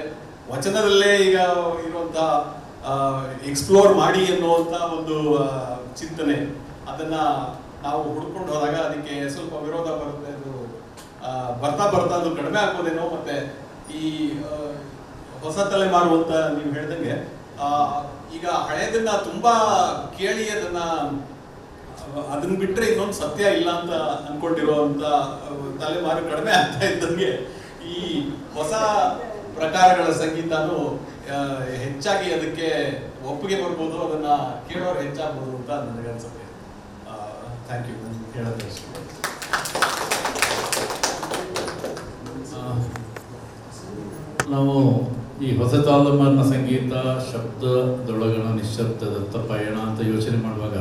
ವಚನದಲ್ಲೇ ಈಗ ಇರುವಂತ ಎಕ್ಸ್ಪ್ಲೋರ್ ಮಾಡಿ ಅನ್ನುವಂತ ಒಂದು ಚಿಂತನೆ, ಅದನ್ನ ನಾವು ಹುಡ್ಕೊಂಡು ಹೋದಾಗ ಅದಕ್ಕೆ ಸ್ವಲ್ಪ ವಿರೋಧ ಬರುತ್ತೆ. ಅದು ಬರ್ತಾ ಅದು ಕಡಿಮೆ ಆಗ್ಬೋದೇನೋ. ಮತ್ತೆ ಈ ಹೊಸ ತಲೆಮಾರು ಅಂತ ನೀವು ಹೇಳ್ದಂಗೆ, ಈಗ ಹಳೆಯದನ್ನ ತುಂಬಾ ಕೇಳಿ ಅದನ್ನ ಬಿಟ್ರೆ ಇನ್ನೊಂದು ಸತ್ಯ ಇಲ್ಲ ಅಂತ ಅನ್ಕೊಂಡಿರುವಂತ ತಲೆಮಾರು ಕಡಿಮೆ ಆಗ್ತಾ ಇದ್ದಂಗೆ ಈ ಹೊಸ ಪ್ರಕಾರಗಳ ಸಂಗೀತನೂ ಹೆಚ್ಚಾಗಿ ಅದಕ್ಕೆ ಒಪ್ಪಿಗೆ ಬರ್ಬೋದು, ಅದನ್ನ ಕೇಳೋರು ಹೆಚ್ಚಾಗ್ಬೋದು ಅಂತ ನನಗೆ ಅನ್ಸುತ್ತೆ. Thank you. ಹೇಳೋದು ನಾವು ಈ ಹೊಸ ತಲೆಮಾರಿನ ಸಂಗೀತ ಶಬ್ದದೊಳಗಣ ನಿಶ್ಶಬ್ದದತ್ತ ಪಯಣ ಅಂತ ಯೋಚನೆ ಮಾಡುವಾಗ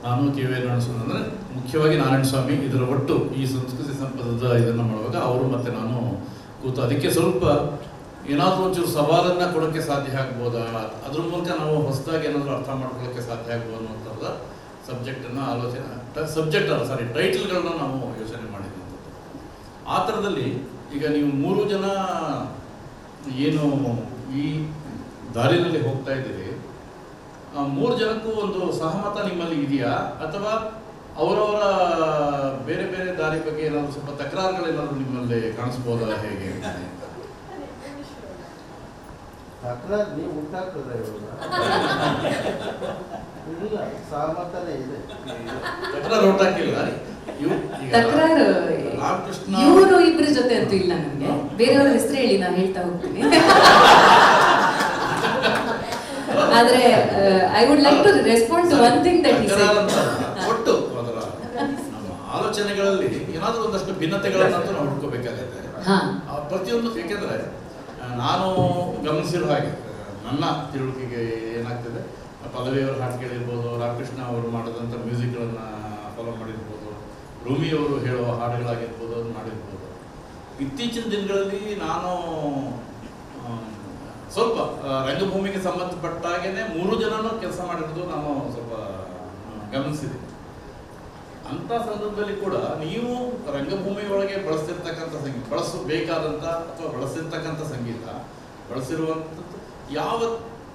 ನಾನು ಕೆ.ವಿ. ನಾರಾಯಣಸ್ವಾಮಿ, ಅಂದರೆ ಮುಖ್ಯವಾಗಿ ನಾರಾಯಣ ಸ್ವಾಮಿ, ಇದರ ಒಟ್ಟು ಈ ಸಂಸ್ಕೃತಿ ಸಂಪದದ ಇದನ್ನು ಮಾಡುವಾಗ ಅವರು ಮತ್ತು ನಾನು ಕೂತು ಅದಕ್ಕೆ ಸ್ವಲ್ಪ ಏನಾದರೂ ಒಂಚೂರು ಸವಾಲನ್ನು ಕೊಡೋಕ್ಕೆ ಸಾಧ್ಯ ಆಗ್ಬೋದಾ, ಅದ್ರ ಮೂಲಕ ನಾವು ಹೊಸದಾಗಿ ಏನಾದರೂ ಅರ್ಥ ಮಾಡ್ಕೊಳ್ಳೋಕ್ಕೆ ಸಾಧ್ಯ ಆಗ್ಬೋದು ಅನ್ನೋಂಥದ್ದು ಸಬ್ಜೆಕ್ಟ್ ಟೈಟಲ್ಗಳನ್ನ ನಾವು ಯೋಚನೆ ಮಾಡಿದ್ವಿ. ಆ ಥರದಲ್ಲಿ ಈಗ ನೀವು 3 ಜನ ಏನು ಈ ದಾರಿನಲ್ಲಿ ಹೋಗ್ತಾ ಇದ್ದೀರಿ, 3 ಜನಕ್ಕೂ ಒಂದು ಸಹಮತ ನಿಮ್ಮಲ್ಲಿ ಇದೆಯಾ, ಅಥವಾ ಅವರವರ ಬೇರೆ ಬೇರೆ ದಾರಿ ಬಗ್ಗೆ ಏನಾದರೂ ಸ್ವಲ್ಪ ತಕರಾರುಗಳೇನಾದರೂ ನಿಮ್ಮಲ್ಲಿ ಕಾಣಿಸ್ಬೋದಾ, ಹೇಗೆ? ತಕರಾರು ನೀವು ಉಂಟಾಗ್ತದೆ ಇಲ್ಲ, ಸಹಮತನೇ ಇದೆ. ತಕರಾರು ಉಂಟಾಗಿಲ್ಲ. ತಕರಾರು ರಾಮಕೃಷ್ಣ ಇವರು ಇಬ್ಬರ ಜೊತೆ ಅಂತೂ ಇಲ್ಲ. ನನಗೆ ಬೇರೆಯವ್ರ ಹೆಸರು ಹೇಳಿ ನಾನು ಹೇಳ್ತಾ ಹೋಗ್ತೀನಿ. ಆದ್ರೆ I would like to respond to one thing that he said. ಒಟ್ಟು ಅದರ ನಮ್ಮ ಆಲೋಚನೆಗಳಲ್ಲಿ ಏನಾದರೂ ಒಂದಷ್ಟು ಭಿನ್ನತೆಗಳನ್ನಂತೂ ನಾವು ಹುಡ್ಕೋಬೇಕಾಗುತ್ತೆ. ಪ್ರತಿಯೊಂದು, ಏಕೆಂದ್ರೆ ನಾನು ಗಮನಿಸಿರೋ ಹಾಗೆ ನನ್ನ ತಿಳುವಳಿಕೆಗೆ ಏನಾಗ್ತದೆ, ಪಲ್ಲವಿಯವರು ಹಾಡು ಕೇಳಿರ್ಬೋದು, ರಾಮಕೃಷ್ಣ ಅವರು ಮಾಡಿದಂಥ ಮ್ಯೂಸಿಕ್ಗಳನ್ನು ಫಾಲೋ ಮಾಡಿರ್ಬೋದು, ರೂಮಿಯವರು ಹೇಳುವ ಹಾಡುಗಳಾಗಿರ್ಬೋದು, ಅದು ಮಾಡಿರ್ಬೋದು. ಇತ್ತೀಚಿನ ದಿನಗಳಲ್ಲಿ ನಾನು ಸ್ವಲ್ಪ ರಂಗಭೂಮಿಗೆ ಸಂಬಂಧಪಟ್ಟಾಗೇನೆ 3 ಜನನೂ ಕೆಲಸ ಮಾಡಿರೋದು ನಾನು ಸ್ವಲ್ಪ ಗಮನಿಸಿದೆ. ಅಂಥ ಸಂದರ್ಭದಲ್ಲಿ ಕೂಡ ನೀವು ರಂಗಭೂಮಿ ಒಳಗೆ ಬಳಸ್ತಿರ್ತಕ್ಕಂಥ ಸಂಗೀತ, ಬಳಸಬೇಕಾದಂಥ ಅಥವಾ ಬಳಸಿರ್ತಕ್ಕಂಥ ಸಂಗೀತ, ಬಳಸಿರುವಂಥದ್ದು ಯಾವ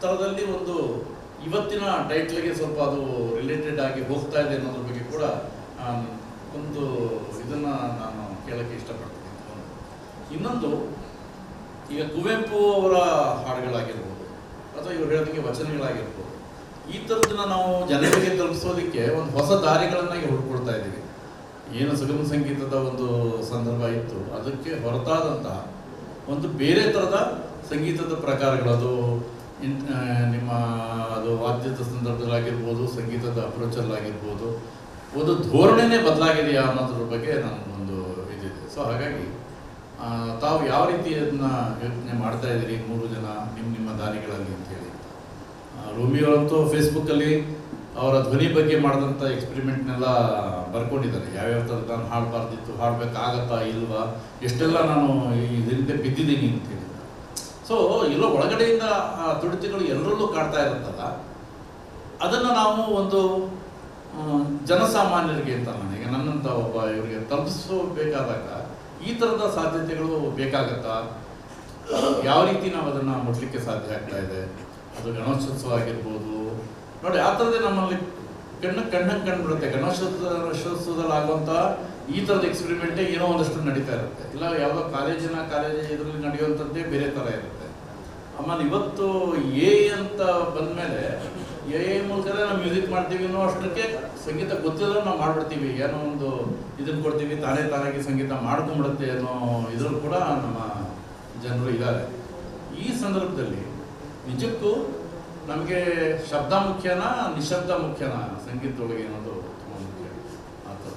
ಥರದಲ್ಲಿ ಒಂದು ಇವತ್ತಿನ ಟೈಟ್ಲಿಗೆ ಸ್ವಲ್ಪ ಅದು ರಿಲೇಟೆಡ್ ಆಗಿ ಹೋಗ್ತಾ ಇದೆ ಅನ್ನೋದ್ರ ಬಗ್ಗೆ ಕೂಡ ಒಂದು ಇದನ್ನು ನಾನು ಕೇಳೋಕ್ಕೆ ಇಷ್ಟಪಡ್ತೀನಿ. ಇನ್ನೊಂದು, ಈಗ ಕುವೆಂಪು ಅವರ ಹಾಡುಗಳಾಗಿರ್ಬೋದು ಅಥವಾ ಇವರು ಹೇಳೋದಕ್ಕೆ ವಚನಗಳಾಗಿರ್ಬೋದು, ಈ ಥರದನ್ನ ನಾವು ಜನರಿಗೆ ತಲುಪಿಸೋದಕ್ಕೆ ಒಂದು ಹೊಸ ದಾರಿಗಳನ್ನಾಗಿ ಹುಡ್ಕೊಳ್ತಾ ಇದ್ದೀವಿ. ಏನು ಸುಗಮ ಸಂಗೀತದ ಒಂದು ಸಂದರ್ಭ ಇತ್ತು, ಅದಕ್ಕೆ ಹೊರತಾದಂತಹ ಒಂದು ಬೇರೆ ಥರದ ಸಂಗೀತದ ಪ್ರಕಾರಗಳದು ನಿಮ್ಮ ಅದು ವಾದ್ಯದ ಸಂದರ್ಭದಲ್ಲಾಗಿರ್ಬೋದು, ಸಂಗೀತದ ಅಪ್ರೋಚಲ್ಲಾಗಿರ್ಬೋದು, ಒಂದು ಧೋರಣೆನೇ ಬದಲಾಗಿದೆಯಾ ಅನ್ನೋದ್ರ ಬಗ್ಗೆ ನನಗೊಂದು ಇದಿದೆ. ಸೊ ಹಾಗಾಗಿ ತಾವು ಯಾವ ರೀತಿ ಅದನ್ನ ಯೋಚನೆ ಮಾಡ್ತಾ ಇದ್ದೀರಿ 3 ಜನ ನಿಮ್ಮ ದಾರಿಗಳಲ್ಲಿ ಅಂತೇಳಿ. ರೂಮಿಯವರಂತೂ ಫೇಸ್ಬುಕ್ಕಲ್ಲಿ ಅವರ ಧ್ವನಿ ಬಗ್ಗೆ ಮಾಡಿದಂಥ ಎಕ್ಸ್ಪೆರಿಮೆಂಟ್ನೆಲ್ಲ ಬರ್ಕೊಂಡಿದ್ದಾರೆ. ಯಾವ್ಯಾವ ಥರದ ನಾನು ಹಾಡಬಾರ್ದಿತ್ತು, ಹಾಡಬೇಕಾಗತ್ತಾ ಇಲ್ವಾ, ಎಷ್ಟೆಲ್ಲ ನಾನು ಇದರಿಂದ ಬಿದ್ದಿದ್ದೀನಿ ಅಂತ ಹೇಳಿದ್ದಾರೆ. ಸೊ ಎಲ್ಲೋ ಒಳಗಡೆಯಿಂದ ತುಡಿತಗಳು ಎಲ್ಲರಲ್ಲೂ ಕಾಡ್ತಾ ಇರುತ್ತಲ್ಲ, ಅದನ್ನು ನಾವು ಒಂದು ಜನಸಾಮಾನ್ಯರಿಗೆ ಅಂತ ನನಗೆ ನನ್ನಂಥ ಒಬ್ಬ ಇವರಿಗೆ ತಲುಪಿಸಬೇಕಾದಾಗ ಈ ಥರದ ಸಾಧ್ಯತೆಗಳು ಬೇಕಾಗತ್ತಾ, ಯಾವ ರೀತಿ ನಾವು ಅದನ್ನು ಮುಟ್ಲಿಕ್ಕೆ ಸಾಧ್ಯ ಆಗ್ತಾ ಇದೆ, ಅದು ಗಣೇಶೋತ್ಸವ ಆಗಿರ್ಬೋದು ನೋಡಿ, ಆ ಥರದೇ ನಮ್ಮಲ್ಲಿ ಕಣ್ಣಂಗೆ ಕಂಡುಬಿಡುತ್ತೆ. ಗಣೇಶೋತ್ಸವದಲ್ಲಿ ಆಗುವಂಥ ಈ ಥರದ ಎಕ್ಸ್ಪೆರಿಮೆಂಟೇ ಏನೋ ಒಂದಷ್ಟು ನಡೀತಾ ಇರುತ್ತೆ, ಇಲ್ಲ ಯಾವುದೋ ಕಾಲೇಜ್ ಇದರಲ್ಲಿ ನಡೆಯುವಂಥದ್ದೇ ಬೇರೆ ಥರ ಇರುತ್ತೆ. ಆಮೇಲೆ ಇವತ್ತು ಅಂತ ಬಂದಮೇಲೆ ಮೂಲಕನೇ ನಾವು ಮ್ಯೂಸಿಕ್ ಮಾಡ್ತೀವಿ ಅನ್ನೋ ಅಷ್ಟಕ್ಕೆ ಸಂಗೀತ ಗೊತ್ತಿದ್ರೆ ನಾವು ಮಾಡ್ಬಿಡ್ತೀವಿ, ಏನೋ ಒಂದು ಇದನ್ನು ಕೊಡ್ತೀವಿ, ತಾನಾಗಿ ಸಂಗೀತ ಮಾಡ್ಕೊಂಡ್ಬಿಡುತ್ತೆ ಅನ್ನೋ ಇದ್ರಲ್ಲಿ ಕೂಡ ನಮ್ಮ ಜನರು ಇದ್ದಾರೆ. ಈ ಸಂದರ್ಭದಲ್ಲಿ ನಿಜಕ್ಕೂ ನಮಗೆ ಶಬ್ದ ಮುಖ್ಯನಾ ನಿಶಬ್ದ ಮುಖ್ಯನಾ ಸಂಗೀತದೊಳಗೆ ಅನ್ನೋದು ತುಂಬ ಮುಖ್ಯ. ಆ ಥರ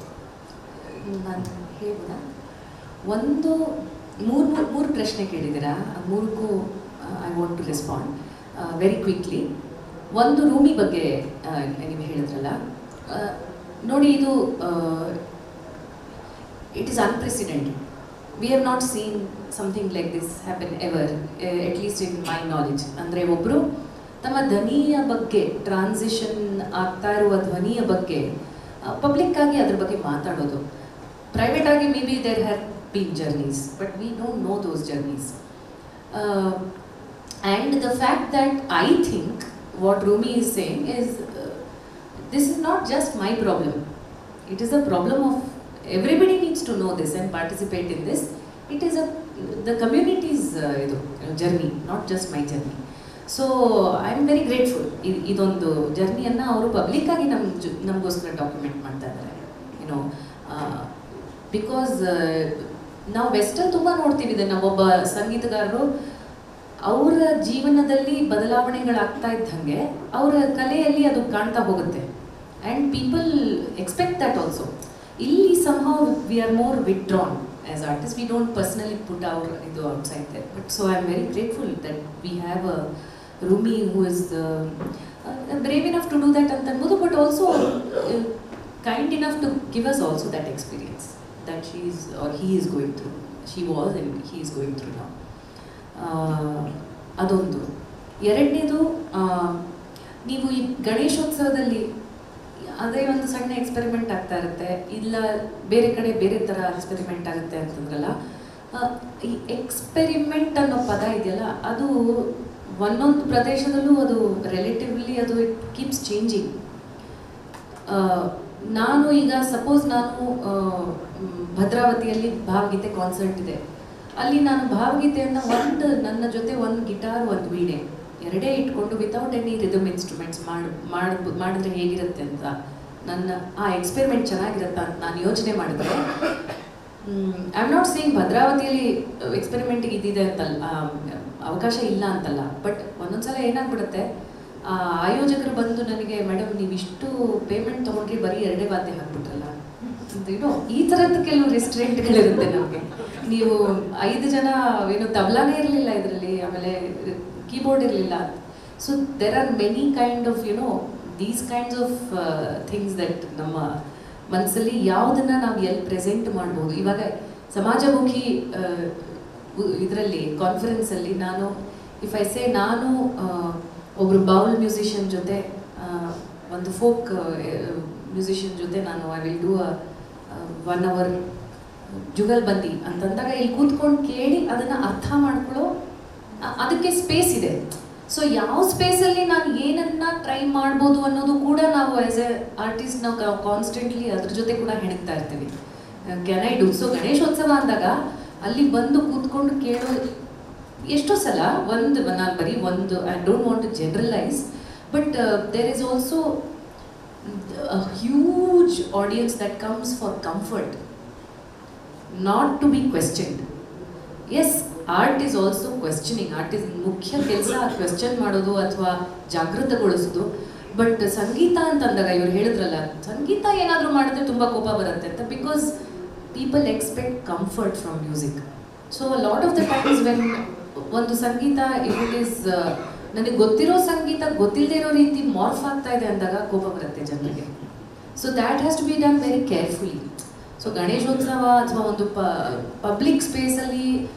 ನಾನು ಹೇಳ್ಬೋದಾ? ಒಂದು ಮೂರು ಪ್ರಶ್ನೆ ಕೇಳಿದ್ದೀರಾ, ಮೂರಕ್ಕೂ I want to respond very quickly. ಒಂದು ರೂಮಿ ಬಗ್ಗೆ ನೀವು ಹೇಳಿದ್ರಲ್ಲ, ನೋಡಿ ಇದು it is unprecedented. We have not seen something like this happen ever, at least in my knowledge. ಅಂದರೆ ಒಬ್ಬರು ತಮ್ಮ ಧ್ವನಿಯ ಬಗ್ಗೆ, ಟ್ರಾನ್ಸಿಷನ್ ಆಗ್ತಾ ಇರುವ ಧ್ವನಿಯ ಬಗ್ಗೆ ಪಬ್ಲಿಕ್ ಆಗಿ ಅದ್ರ ಬಗ್ಗೆ ಮಾತಾಡೋದು. ಪ್ರೈವೇಟ್ ಆಗಿ maybe there have been journeys, but we don't know those journeys. And the fact that I think what Rumi is saying is this is not just my problem. It is a problem of everybody needs to know this and participate in this. It is the community's journey, not just my journey. So I am very grateful. ಇದೊಂದು ಜರ್ನಿಯನ್ನು ಅವರು public ಆಗಿ ನಮಗೋಸ್ಕರ document ಮಾಡ್ತಾ ಇದ್ದಾರೆ. Because ನಾವು ವೆಸ್ಟಲ್ಲಿ ತುಂಬ ನೋಡ್ತೀವಿ ಇದನ್ನು. ಒಬ್ಬ ಸಂಗೀತಗಾರರು ಅವರ ಜೀವನದಲ್ಲಿ ಬದಲಾವಣೆಗಳಾಗ್ತಾ ಇದ್ದಂಗೆ ಅವರ ಕಲೆಯಲ್ಲಿ ಅದು ಕಾಣ್ತಾ ಹೋಗುತ್ತೆ. And people expect that also. ಇಲ್ಲಿ somehow we are more withdrawn as artists. We don't personally put our ಇದು outside there. But so I am very grateful that we have a Rumi who is brave enough to do that ಅಂತ ಅನ್ಬೋದು, but also kind enough to give us also that experience that she is or he is going through. She was and he is going through now. ಅದೊಂದು. ಎರಡನೇದು, ನೀವು ಈ ಗಣೇಶೋತ್ಸವದಲ್ಲಿ ಅದೇ ಒಂದು ಸಣ್ಣ experiment ಆಗ್ತಾ ಇರುತ್ತೆ, ಇಲ್ಲ ಬೇರೆ ಕಡೆ ಬೇರೆ ಥರ ಎಕ್ಸ್ಪೆರಿಮೆಂಟ್ ಆಗುತ್ತೆ ಅಂತಂದ್ರಲ್ಲ. ಈ ಎಕ್ಸ್ಪೆರಿಮೆಂಟ್ ಅನ್ನೋ ಪದ ಇದೆಯಲ್ಲ, ಅದು ಒಂದೊಂದು ಪ್ರದೇಶದಲ್ಲೂ ಅದು ರಿಲೇಟಿವ್ಲಿ ಅದು ಇಟ್ ಕೀಪ್ಸ್ ಚೇಂಜಿಂಗ್. ನಾನು ಈಗ ಸಪೋಸ್ ನಾನು ಭದ್ರಾವತಿಯಲ್ಲಿ ಭಾವಗೀತೆ ಕಾನ್ಸರ್ಟ್ ಇದೆ, ಅಲ್ಲಿ ನಾನು ಭಾವಗೀತೆಯನ್ನು ನನ್ನ ಜೊತೆ ಒಂದು ಗಿಟಾರ್ ಒಂದು ವೀಣೆ ಎರಡೇ ಇಟ್ಕೊಂಡು ವಿತೌಟ್ ಎನಿ ರಿದಮ್ ಇನ್ಸ್ಟ್ರೂಮೆಂಟ್ಸ್ ಮಾಡಿದ್ರೆ ಹೇಗಿರುತ್ತೆ ಅಂತ ನನ್ನ ಆ ಎಕ್ಸ್ಪೆರಿಮೆಂಟ್ ಚೆನ್ನಾಗಿರುತ್ತಾ ಅಂತ ನಾನು ಯೋಚನೆ ಮಾಡಿದ್ರೆ, ಐ ಆಮ್ ನಾಟ್ ಸೇಯಿಂಗ್ ಭದ್ರಾವತಿಯಲ್ಲಿ ಎಕ್ಸ್ಪೆರಿಮೆಂಟಿಗೆ ಇದ್ದಿದೆ ಅಂತಲ್ಲ, ಅವಕಾಶ ಇಲ್ಲ ಅಂತಲ್ಲ. ಬಟ್ ಒಂದೊಂದ್ಸಲ ಏನಾಗ್ಬಿಡುತ್ತೆ, ಆಯೋಜಕರು ಬಂದು ನನಗೆ, ಮೇಡಮ್ ನೀವು ಇಷ್ಟು ಪೇಮೆಂಟ್ ತೊಗೊಂಡ್ರಿ ಬರೀ ಎರಡೇ ವಾದ್ಯ ಹಾಕ್ಬಿಟ್ರಲ್ಲ, ಈ ಥರದ್ದು ಕೆಲವು ರೆಸ್ಟೋರೆಂಟ್ಗಳಿರುತ್ತೆ ನಮಗೆ. ನೀವು 5 ಜನ ತಬಲಾನೇ ಇರಲಿಲ್ಲ ಇದರಲ್ಲಿ, ಆಮೇಲೆ ಕೀಬೋರ್ಡ್ ಇರಲಿಲ್ಲ. So there are many kind of these kinds of things that ನಮ್ಮ ಮನಸ್ಸಲ್ಲಿ ಯಾವುದನ್ನು ನಾವು ಎಲ್ಲಿ ಪ್ರೆಸೆಂಟ್ ಮಾಡ್ಬೋದು. ಇವಾಗ ಸಮಾಜಮುಖಿ ಇದರಲ್ಲಿ ಕಾನ್ಫರೆನ್ಸಲ್ಲಿ ನಾನು ಇಫ್ ಐ ಸೇ ನಾನು ಒಬ್ಬರು ಬೌಲ್ ಮ್ಯೂಸಿಷಿಯನ್ ಜೊತೆ ಒಂದು ಫೋಕ್ ಮ್ಯೂಸಿಷಿಯನ್ ಜೊತೆ ನಾನು I will do 1 hour jugalbandi ಅಂತಂದಾಗ ಇಲ್ಲಿ ಕೂತ್ಕೊಂಡು ಕೇಳಿ ಅದನ್ನು ಅರ್ಥ ಮಾಡ್ಕೊಳ್ಳೋ ಅದಕ್ಕೆ ಸ್ಪೇಸ್ ಇದೆ. ಸೊ ಯಾವ ಸ್ಪೇಸಲ್ಲಿ ನಾನು ಏನನ್ನ ಟ್ರೈ ಮಾಡ್ಬೋದು ಅನ್ನೋದು ಕೂಡ ನಾವು ಆ್ಯಸ್ ಎ ಆರ್ಟಿಸ್ಟ್ ನಾವು ಕಾನ್ಸ್ಟೆಂಟ್ಲಿ ಅದ್ರ ಜೊತೆ ಕೂಡ ಹೆಣಗ್ತಾ ಇರ್ತೀವಿ. Can I do? So Ganeshotsav ಅಂದಾಗ ಅಲ್ಲಿ ಬಂದು ಕೂತ್ಕೊಂಡು ಕೇಳೋ ಎಷ್ಟೋ ಸಲ ನಾನು ಬರೀ ಒಂದು I don't want to generalize, but there is also a huge audience that comes for comfort, not to be questioned. Yes, art is also questioning. Art is ಮುಖ್ಯ ಕೆಲಸ ಕ್ವೆಶ್ಚನ್ ಮಾಡೋದು ಅಥವಾ ಜಾಗೃತಗೊಳಿಸೋದು. ಬಟ್ ಸಂಗೀತ ಅಂತಂದಾಗ ಇವ್ರು ಹೇಳಿದ್ರಲ್ಲ, ಸಂಗೀತ ಏನಾದರೂ ಮಾಡಿದ್ರೆ ತುಂಬ ಕೋಪ ಬರುತ್ತೆ ಅಂತ, because people expect comfort from music. So lot of the times when ಒಂದು ಸಂಗೀತ ಇಟ್ ಈಸ್ ನನಗೆ ಗೊತ್ತಿರೋ ಸಂಗೀತ ಗೊತ್ತಿಲ್ಲದೆ ಇರೋ ರೀತಿ ಮಾರ್ಫ್ ಆಗ್ತಾ ಇದೆ ಅಂದಾಗ ಕೋಪ ಬರುತ್ತೆ ಜನರಿಗೆ. So that has to be done very carefully. So Ganeshotsav ಅಥವಾ ಒಂದು ಪಬ್ಲಿಕ್ ಸ್ಪೇಸಲ್ಲಿ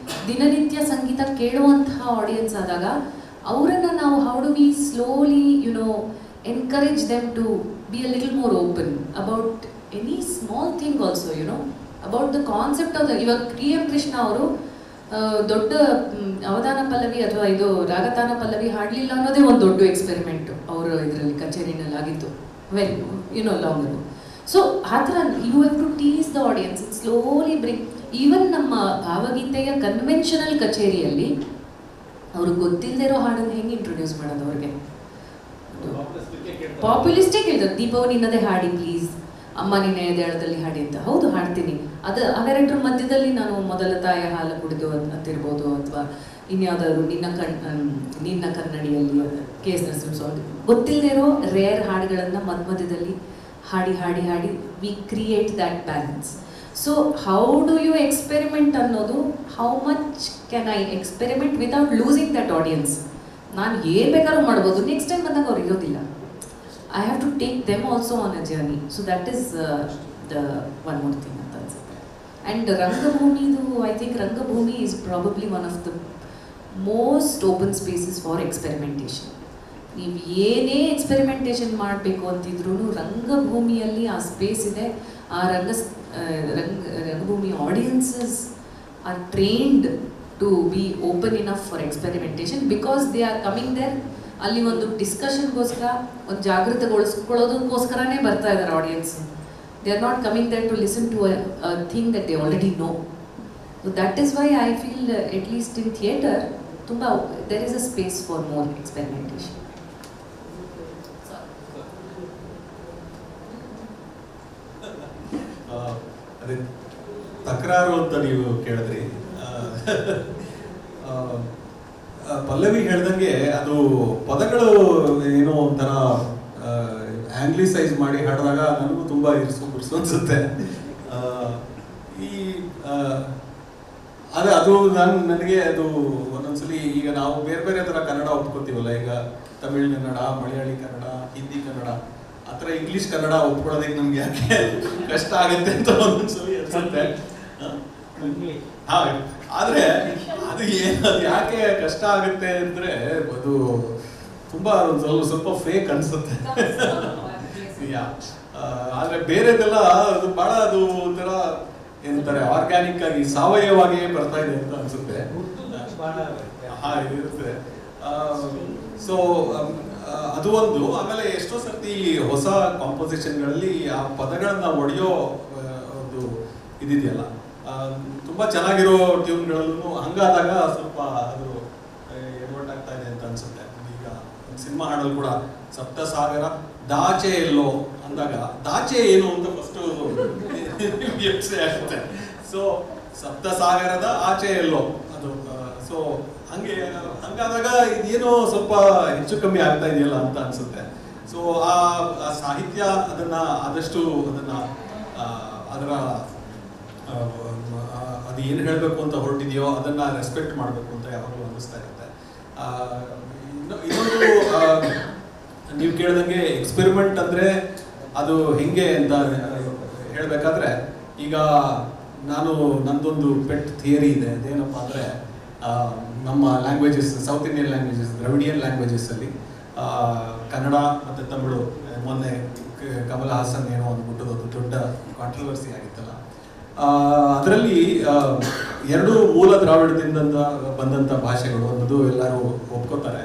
ದಿನನಿತ್ಯ ಸಂಗೀತ ಕೇಳುವಂತಹ ಆಡಿಯನ್ಸ್ ಆದಾಗ ಅವರನ್ನು ನಾವು how do we slowly encourage them to be a little more open about any small thing also, you know, about the concept of the, ಇವಾಗ KM Krishna ಅವರು ದೊಡ್ಡ ಅವಧಾನ ಪಲ್ಲವಿ ಅಥವಾ ಇದು ರಾಗತಾನ ಪಲ್ಲವಿ ಹಾಡಲಿಲ್ಲ ಅನ್ನೋದೇ ಒಂದು ದೊಡ್ಡ ಎಕ್ಸ್ಪೆರಿಮೆಂಟ್ ಅವರು ಇದರಲ್ಲಿ ಕಚೇರಿನಲ್ಲಿ ಆಗಿತ್ತು, ವೆಲ್ ಲಾಂಗ್ ಅಗೋ. ಸೊ ಆ ಥರ you have to tease the audience, slowly bring. Even ನಮ್ಮ ಭಾವಗೀತೆಯ ಕನ್ವೆನ್ಷನಲ್ ಕಚೇರಿಯಲ್ಲಿ ಅವ್ರಿಗೆ ಗೊತ್ತಿಲ್ಲದೆ ಇರೋ ಹಾಡನ್ನು ಹೆಂಗೆ ಇಂಟ್ರೊಡ್ಯೂಸ್ ಮಾಡೋದು ಅವ್ರಿಗೆ? ಪಾಪ್ಯುಲಿಸ್ಟೇ ಕೇಳ್ತಾರೆ, ದೀಪಾವಳಿ ನಿನ್ನದೇ ಹಾಡಿ ಪ್ಲೀಸ್, ಅಮ್ಮ ನಿನ್ನೆ ಎದೆಳದಲ್ಲಿ ಹಾಡಿ ಅಂತ. ಹೌದು ಹಾಡ್ತೀನಿ, ಅದು ಅವೆರಡರ ಮಧ್ಯದಲ್ಲಿ ನಾನು ಮೊದಲ ತಾಯ ಹಾಲು ಕುಡಿದು ಅಂತಿರ್ಬೋದು, ಅಥವಾ ಇನ್ಯಾವುದಾದ್ರು ನಿನ್ನ ಕನ್ನಡಿಯಲ್ಲಿ KS ನರಸಿಂಹಸ್ವಾಮಿ, ಗೊತ್ತಿಲ್ಲದೆ ಇರೋ ರೇರ್ ಹಾಡುಗಳನ್ನು ಮಧ್ಯದಲ್ಲಿ ಹಾಡಿ ಹಾಡಿ ಹಾಡಿ we create that balance. So how do you experiment ಅನ್ನೋದು, how much can I experiment without losing that audience. ನಾನು ಏನು ಬೇಕಾದ್ರೂ ಮಾಡ್ಬೋದು, ನೆಕ್ಸ್ಟ್ ಟೈಮ್ ಬಂದಾಗ ಅವ್ರು ಇರೋದಿಲ್ಲ. I have to take them also on a journey. So that is the one more thing ಅಂತ ಅನ್ಸುತ್ತೆ. And Rangabhumidu, I think Rangabhumi is probably one of the most open spaces for experimentation. ನೀವು ಏನೇ experimentation ಮಾಡಬೇಕು ಅಂತಿದ್ರು ರಂಗಭೂಮಿಯಲ್ಲಿ ಆ space ಇದೆ. ಆ ರಂಗಭೂಮಿ audiences are trained to be open enough for experimentation, because they are coming there. ಅಲ್ಲಿ ಒಂದು ಡಿಸ್ಕಷನ್ಗೋಸ್ಕರ, ಒಂದು ಜಾಗೃತಗೊಳಿಸ್ಕೊಳ್ಳೋದಕ್ಕೋಸ್ಕರನೇ ಬರ್ತಾ ಇದ್ದಾರೆ audience. They are not coming there to listen to a thing that they already know. So that is why I feel at least in theatre ತುಂಬ there is a space for more experimentation. ಅದೇ ತಕರಾರು ಅಂತ ನೀವು ಕೇಳಿದ್ರಿ. ಪಲ್ಲವಿ ಹೇಳ್ದಂಗೆ ಅದು ಪದಗಳು ಏನೋ ಒಂಥರ ಆಂಗ್ಲಿಸೈಸ್ ಮಾಡಿ ಹಾಡಿದಾಗ ನನಗೂ ತುಂಬ ಇರ್ಸು ಅನ್ಸುತ್ತೆ. ಈ ಅದು ನನಗೆ ಅದು ಒಂದೊಂದ್ಸಲಿ, ಈಗ ನಾವು ಬೇರೆ ಬೇರೆ ಥರ ಕನ್ನಡ ಒಪ್ಕೋತೀವಲ್ಲ, ಈಗ ತಮಿಳ್ ಕನ್ನಡ, ಮಲಯಾಳಿ ಕನ್ನಡ, ಹಿಂದಿ ಕನ್ನಡ, ಆ ಥರ ಇಂಗ್ಲೀಷ್ ಕನ್ನಡ ಒಪ್ಕೊಳ್ಳೋದಕ್ಕೆ ನಮ್ಗೆ ಯಾಕೆ ಕಷ್ಟ ಆಗುತ್ತೆ ಅಂತ ಒಂದೊಂದ್ಸಲಿ ಅನ್ಸುತ್ತೆ. ಆದ್ರೆ ಅದು ಯಾಕೆ ಕಷ್ಟ ಆಗುತ್ತೆ ಅಂದ್ರೆ, ಅದು ತುಂಬಾ ಸ್ವಲ್ಪ ಫೇಕ್ ಅನ್ಸುತ್ತೆ. ಆದ್ರೆ ಬೇರೆದೆಲ್ಲ ಅದು ಬಹಳ, ಅದು ಒಂಥರ ಏನಂತಾರೆ, ಆರ್ಗ್ಯಾನಿಕ್ ಆಗಿ ಸಾವಯವವಾಗಿ ಬರ್ತಾ ಇದೆ ಅಂತ ಅನ್ಸುತ್ತೆ. ಇರುತ್ತೆ. ಸೊ ಅದು ಒಂದು. ಆಮೇಲೆ ಎಷ್ಟೋ ಸರ್ತಿ ಹೊಸ ಕಾಂಪೋಸಿಷನ್ಗಳಲ್ಲಿ ಆ ಪದಗಳನ್ನ ಒಡೆಯೋ ಒಂದು ಇದಿದೆಯಲ್ಲ, ತುಂಬಾ ಚೆನ್ನಾಗಿರೋ ಟ್ಯೂನ್ಗಳಲ್ಲೂ ಹಂಗಾದಾಗ ಸ್ವಲ್ಪ ಅದು ಎಡವಟ್ ಆಗ್ತಾ ಇದೆ ಅಂತ ಅನ್ಸುತ್ತೆ. ಈಗ ಸಿನಿಮಾ ಹಾಡಲ್ಲಿ ಕೂಡ ಸಪ್ತಸಾಗರ ದಾಚೆ ಎಲ್ಲೋ ಅಂದಾಗ ದಾಚೆ ಏನು ಅಂತ ಫಸ್ಟ್ ಯೋಚನೆ ಆಗುತ್ತೆ. ಸೊ ಸಪ್ತಸಾಗರದ ಆಚೆ ಎಲ್ಲೋ ಅದು. ಸೊ ಹಂಗಾದಾಗ ಇದೇನೋ ಸ್ವಲ್ಪ ಹೆಚ್ಚು ಕಮ್ಮಿ ಆಗ್ತಾ ಇದೆಯಲ್ಲ ಅಂತ ಅನ್ಸುತ್ತೆ. ಸೊ ಆ ಸಾಹಿತ್ಯ ಅದನ್ನ ಆದಷ್ಟು ಅದರ ಅದು ಏನು ಹೇಳಬೇಕು ಅಂತ ಹೊರಟಿದೆಯೋ ಅದನ್ನ ರೆಸ್ಪೆಕ್ಟ್ ಮಾಡಬೇಕು ಅಂತ ಯಾವಾಗಲೂ ಅನ್ನಿಸ್ತಾ ಇರುತ್ತೆ. ಇನ್ನೊಂದು ನೀವು ಕೇಳಿದಂಗೆ ಎಕ್ಸ್ಪೆರಿಮೆಂಟ್ ಅಂದ್ರೆ ಅದು ಹೆಂಗೆ ಅಂತ ಹೇಳಬೇಕಾದ್ರೆ, ಈಗ ನಂದೊಂದು ಪೆಟ್ ಥಿಯರಿ ಇದೆ. ಅದೇನಪ್ಪ ಅಂದರೆ, ನಮ್ಮ languages, South Indian languages, Dravidian ಲ್ಯಾಂಗ್ವೇಜಸ್ಸಲ್ಲಿ ಕನ್ನಡ ಮತ್ತು ತಮಿಳು, ಮೊನ್ನೆ ಕಮಲ್ ಹಾಸನ್ ಏನೋ ಅಂದ್ಬಿಟ್ಟು ಅದು ದೊಡ್ಡ ಕಾಂಟ್ರವರ್ಸಿ ಆಗಿತ್ತಲ್ಲ, ಅದರಲ್ಲಿ ಎರಡು ಮೂಲ ದ್ರಾವಿಡದಿಂದ ಬಂದಂಥ ಭಾಷೆಗಳು ಅನ್ನೋದು ಎಲ್ಲರೂ ಒಪ್ಕೋತಾರೆ.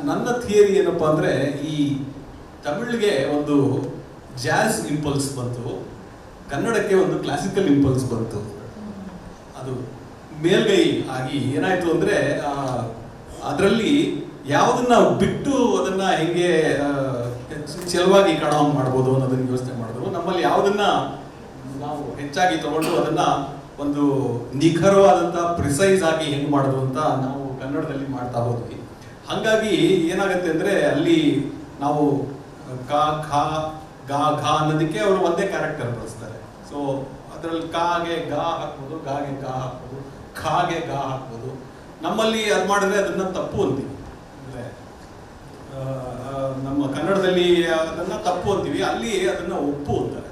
ನನ್ನ ಥಿಯರಿ ಏನಪ್ಪ ಅಂದರೆ, ಈ ತಮಿಳಿಗೆ ಒಂದು ಜಾಝ್ ಇಂಪಲ್ಸ್ ಬಂತು, ಕನ್ನಡಕ್ಕೆ ಒಂದು ಕ್ಲಾಸಿಕಲ್ ಇಂಪಲ್ಸ್ ಬಂತು. ಅದು ಮೇಲ್ಗೈ ಆಗಿ ಏನಾಯ್ತು ಅಂದರೆ, ಅದರಲ್ಲಿ ಯಾವುದನ್ನ ಬಿಟ್ಟು ಅದನ್ನ ಹೆಂಗೆ ಚೆಲುವಾಗಿ ಕಾಣೋ ಮಾಡ್ಬೋದು ಅನ್ನೋದನ್ನ ಯೋಚನೆ ಮಾಡಿದ್ರು. ನಮ್ಮಲ್ಲಿ ಯಾವುದನ್ನ ನಾವು ಹೆಚ್ಚಾಗಿ ತಗೊಂಡು ಅದನ್ನ ಒಂದು ನಿಖರವಾದಂಥ ಪ್ರಿಸೈಸ್ ಆಗಿ ಹೆಂಗೆ ಮಾಡೋದು ಅಂತ ನಾವು ಕನ್ನಡದಲ್ಲಿ ಮಾಡ್ತಾ ಹೋದ್ವಿ. ಹಾಗಾಗಿ ಏನಾಗುತ್ತೆ ಅಂದರೆ, ಅಲ್ಲಿ ನಾವು ಕಾ ಖಾ ಗಾ ಘಾ ಅನ್ನೋದಕ್ಕೆ ಅವರು ಒಂದೇ ಕ್ಯಾರೆಕ್ಟರ್ ಬಳಸ್ತಾರೆ. ಸೊ ಅದರಲ್ಲಿ ಕಾಗೆ ಗಾ ಹಾಕ್ಬೋದು, ಗಾಗೆ ಗಾ ಹಾಕ್ಬೋದು, ಖಾಗೆ ಗಾ ಹಾಕ್ಬೋದು. ನಮ್ಮಲ್ಲಿ ಅದು ಮಾಡಿದ್ರೆ ಅದನ್ನ ತಪ್ಪು ಅಂತೀವಿ. ಅಂದರೆ ನಮ್ಮ ಕನ್ನಡದಲ್ಲಿ ಅದನ್ನ ತಪ್ಪು ಅಂತೀವಿ, ಅಲ್ಲಿ ಅದನ್ನ ಒಪ್ಪು ಅಂತಾರೆ.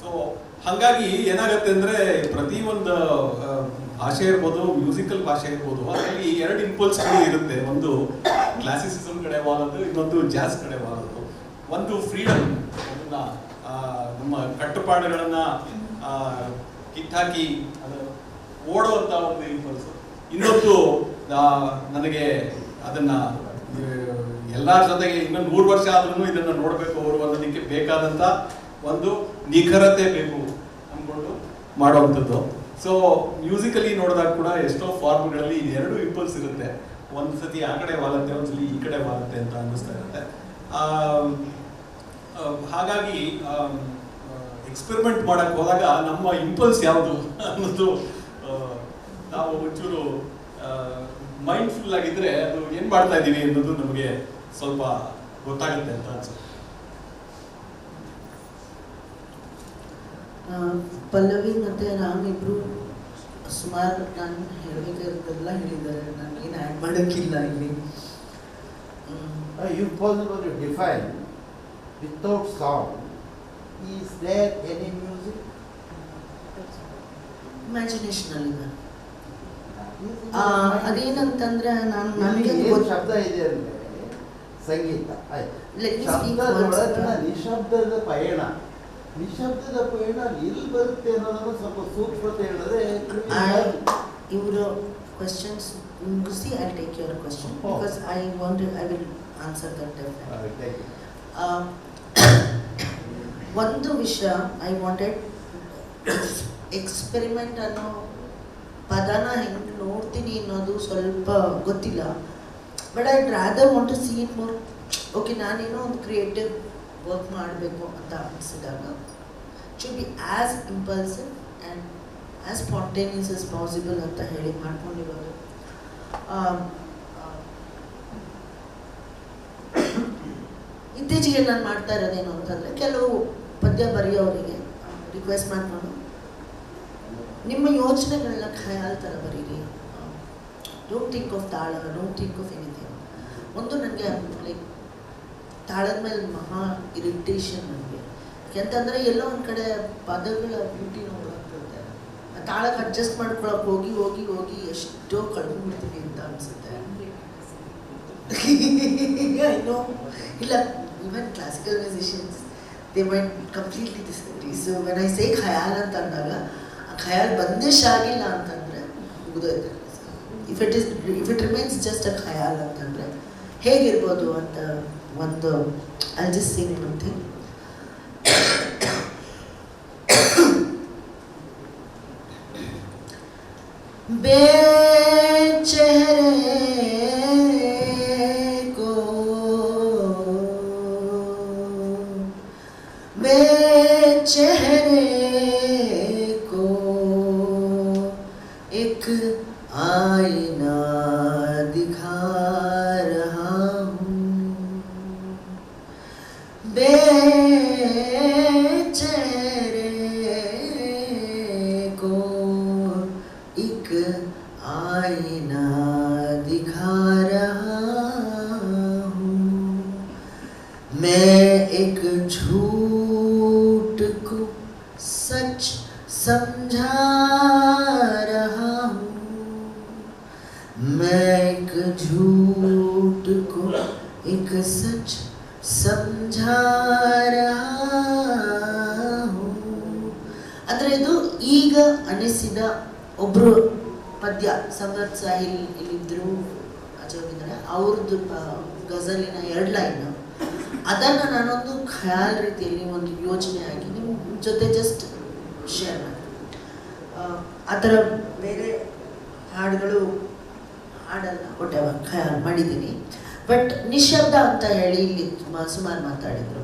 ಸೊ ಹಾಗಾಗಿ ಏನಾಗತ್ತೆ ಅಂದರೆ, ಪ್ರತಿಯೊಂದು ಭಾಷೆ ಇರ್ಬೋದು, ಮ್ಯೂಸಿಕಲ್ ಭಾಷೆ ಇರ್ಬೋದು, ಅದರಲ್ಲಿ 2 ಇಂಪಲ್ಸ್ಗಳು ಇರುತ್ತೆ. ಒಂದು ಕ್ಲಾಸಿಸಿಸಮ್ ಕಡೆ ವಾಲೋದು, ಇನ್ನೊಂದು ಜಾಸ್ ಕಡೆ ವಾಲೋದು. ಒಂದು ಫ್ರೀಡಮ್, ಅದನ್ನ ನಮ್ಮ ಕಟ್ಟುಪಾಡುಗಳನ್ನ ಕಿತ್ತಾಕಿ ಅದು ಓಡುವಂತ ಒಂದು ಇಂಪಲ್ಸ್. ಇನ್ನೊಂದು ನನಗೆ ಅದನ್ನ ಎಲ್ಲರ ಜೊತೆಗೆ ಇನ್ನೊಂದು 100 ವರ್ಷ ಆದ್ರೂ ಇದನ್ನ ನೋಡ್ಬೇಕು ಅವರು ಅನ್ನೋದಕ್ಕೆ ಬೇಕಾದಂತ ಒಂದು ನಿಖರತೆ ಬೇಕು ಅಂದ್ಕೊಂಡು ಮಾಡುವಂಥದ್ದು. ಸೊ ಮ್ಯೂಸಿಕಲಿ ನೋಡಿದಾಗ ಕೂಡ ಎಷ್ಟೋ ಫಾರ್ಮ್ಗಳಲ್ಲಿ 2 ಇಂಪಲ್ಸ್ ಇರುತ್ತೆ. ಒಂದು ಸತಿ ಆ ಕಡೆ ವಾಲತ್ತೆ, ಒಂದ್ಸಲಿ ಈ ಕಡೆ ವಾಲತ್ತೆ ಅಂತ ಅನ್ನಿಸ್ತಾ ಇರುತ್ತೆ. ಹಾಗಾಗಿ ಎಕ್ಸ್ಪೆರಿಮೆಂಟ್ ಮಾಡಕ್ ಹೋದಾಗ ನಮ್ಮ ಇಂಪಲ್ಸ್ ಯಾವುದು ಅನ್ನೋದು ನಾವು ಒಂಚೂರು ಮೈಂಡ್ಫುಲ್ ಆಗಿದ್ರೆ ಅದು ಏನ್ ಮಾಡ್ತಾ ಇದ್ದೀವಿ ಅನ್ನೋದು ನಮಗೆ ಸ್ವಲ್ಪ ಗೊತ್ತಾಗುತ್ತೆ ಅಂತ ಅನ್ಸುತ್ತೆ. ಪಲ್ಲವಿ ಮತ್ತೆ ರಾಮ್ ಇಬ್ರು ಸುಮಾರು ನಾನು ಹೇಳಬೇಕಾಗಿರೋದೆಲ್ಲ ಹೇಳಿದ್ದಾರೆ. ನಾನು ಏನು ಆ್ಯಡ್ ಮಾಡೋಕ್ಕಿಲ್ಲ ಇಲ್ಲಿ. Impossible to define without sound. Is there any music? Imagination ಅಲ್ಲಿ ಅದೇನಂತಂದ್ರೆ ನನಗೆ ಶಬ್ದ ಇದೆ ಅಂದ್ರೆ ಸಂಗೀತ ಆಯ್ತು. Let me speak ಶಬ್ದದೊಳಗಿನ ನಿಶಬ್ದದ ಪಯಣ, ನಿಶಬ್ದದ ಪಯಣ ಎಲ್ಲಿ ಬರುತ್ತೆ ಅನ್ನೋದನ್ನು ಸ್ವಲ್ಪ ಸೂಕ್ಷ್ಮತೆ ಹೇಳಿದ್ರೆ ಇವರು ಕ್ವೆಶ್ಚನ್ಸ್ ಮುಗಿಸಿ I take your question because I will answer that definitely. ಒಂದು ವಿಷಯ ಐ ವಾಂಟೆಡ್ ಎಕ್ಸ್ಪೆರಿಮೆಂಟ್ ಅನ್ನೋ ಪದನ ಹೆಂಗೆ ನೋಡ್ತೀನಿ ಅನ್ನೋದು ಸ್ವಲ್ಪ ಗೊತ್ತಿಲ್ಲ. But I rather want to see it more. Okay, ನಾನೇನೋ ಒಂದು ಕ್ರಿಯೇಟಿವ್ ವರ್ಕ್ ಮಾಡಬೇಕು ಅಂತ ಅನಿಸಿದಾಗ should be as impulsive and as spontaneous as possible ಅಂತ ಹೇಳಿ ಮಾಡ್ಕೊಂಡಿರೋದು. ಇತ್ತೀಚೆಗೆ ನಾನು ಮಾಡ್ತಾ ಇರೋದೇನು ಅಂತಂದರೆ, ಕೆಲವು ಪದ್ಯ ಬರೆಯೋರಿಗೆ ರಿಕ್ವೆಸ್ಟ್ ಮಾಡಿಕೊಂಡು ನಿಮ್ಮ ಯೋಚನೆಗಳನ್ನ ಖಯಾಲ್ ಥರ ಬರೀರಿ. ಡೋಂಟ್ ಥಿಂಕ್ ಆಫ್ ತಾಳ, ಡೋಂಟ್ ಥಿಂಕ್ ಆಫ್ ಎನಿಥಿಂಗ್. ಒಂದು ನನಗೆ ಲೈಕ್ ತಾಳದ ಮೇಲೆ ಮಹಾ ಇರಿಟೇಷನ್ ನನಗೆ. ಯಾಕೆಂತಂದರೆ ಎಲ್ಲೋ ಒಂದು ಕಡೆ ಪದಗಳ ಬ್ಯೂಟಿ ನೋಡೋಗ್ತಿರುತ್ತೆ. ತಾಳಕ್ಕೆ ಅಡ್ಜಸ್ಟ್ ಮಾಡ್ಕೊಳಕ್ಕೆ ಹೋಗಿ ಹೋಗಿ ಹೋಗಿ ಎಷ್ಟೋ ಕಳ್ಕೊಂಡ್ಬಿಡ್ತೀವಿ ಅಂತ ಅನಿಸುತ್ತೆ. ಐನೋ ಇಲ್ಲ, even classical musicians they might completely disagree. So when I say khayal ಅಂತ ಅಂದಾಗ ಆ ಖಯಾಲ್ ಬಂದಿಶ್ ಆಗಿಲ್ಲ ಅಂತಂದರೆ ಮುಗಿದೋಯ್ತು. If it remains just a khayal ಅಂತಂದರೆ ಹೇಗಿರ್ಬೋದು ಅಂತ ಒಂದು I just say one thing. बेचेहरे को एक आईना दिखा रहा हूँ, बेचेहरे को एक आईना दिखा रहा हूँ, मैं एक झूठ को सच समझा रहा हूँ, मैं एक झूठ को एक सच समझा रहा हूँ. ಅಂದರೆ ಇದು ಈಗ ಅನಿಸಿದ ಒಬ್ರು ಪದ್ಯ. ಸಂವತ್ ಸಾಹಿಲ್ ಇಲ್ಲಿದ್ರು, ಅಜೋಗಿದ್ದಾರೆ, ಅವ್ರದ್ದು ಗಜಲಿನ 2 ಲೈನ್. ಅದನ್ನು ನಾನೊಂದು ಖಯಾಲ್ ರೀತಿಯಲ್ಲಿ ಒಂದು ಯೋಚನೆ ಆಗಿ ನಿಮ್ಮ ಜೊತೆ ಜಸ್ಟ್ ಶೇರ್ ಮಾಡಿ. ಆ ಥರ ಬೇರೆ ಹಾಡುಗಳು ಹಾಡಲ್ಲ, ಒಟ್ಟೆವ ಖಯಾಲ್ ಮಾಡಿದ್ದೀನಿ. ಬಟ್ ನಿಶಬ್ದ ಅಂತ ಹೇಳಿ ಇಲ್ಲಿ ಸುಮಾರು ಮಾತಾಡಿದರು.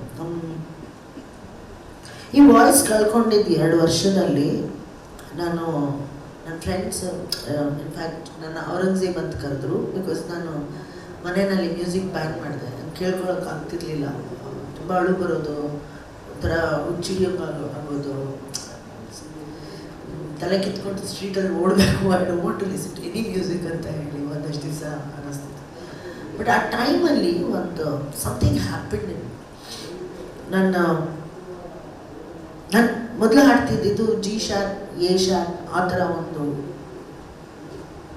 ಈ ವಾಯ್ಸ್ ಕಳ್ಕೊಂಡಿದ್ದು 2 ವರ್ಷದಲ್ಲಿ ನಾನು ನನ್ನ ಫ್ರೆಂಡ್ಸ್ ಇನ್ಫ್ಯಾಕ್ಟ್ ನನ್ನ ಔರಂಗಜೇಬ್ ಅಂತ ಕರೆದ್ರು. ಬಿಕಾಸ್ ನಾನು ಮನೆಯಲ್ಲಿ ಮ್ಯೂಸಿಕ್ ಬ್ಯಾನ್ ಮಾಡಿದೆ, ಕೇಳ್ಕೊಳಕ್ಕೆ ಆಗ್ತಿರ್ಲಿಲ್ಲ. ತುಂಬ ಅಳು ಬರೋದು, ಒಂಥರ ಆಗೋದು, ತಲೆ ಕಿತ್ಕೊಂಡು ಸ್ಟ್ರೀಟಲ್ಲಿ ಓಡಬೇಕು, I don't want to listen to any music ಅಂತ ಹೇಳಿ ಒಂದಷ್ಟು ದಿವಸ ಅನ್ನಿಸ್ತಿತ್ತು. ಬಟ್ ಆ ಟೈಮಲ್ಲಿ ಒಂದು ಸಮಥಿಂಗ್ ಹ್ಯಾಪನ್. ನಾನು ಮೊದಲು ಹಾಡ್ತಿದ್ದು ಜಿ ಶಾರ್ಪ್, ಎ ಶಾರ್ಪ್, ಆ ಥರ ಒಂದು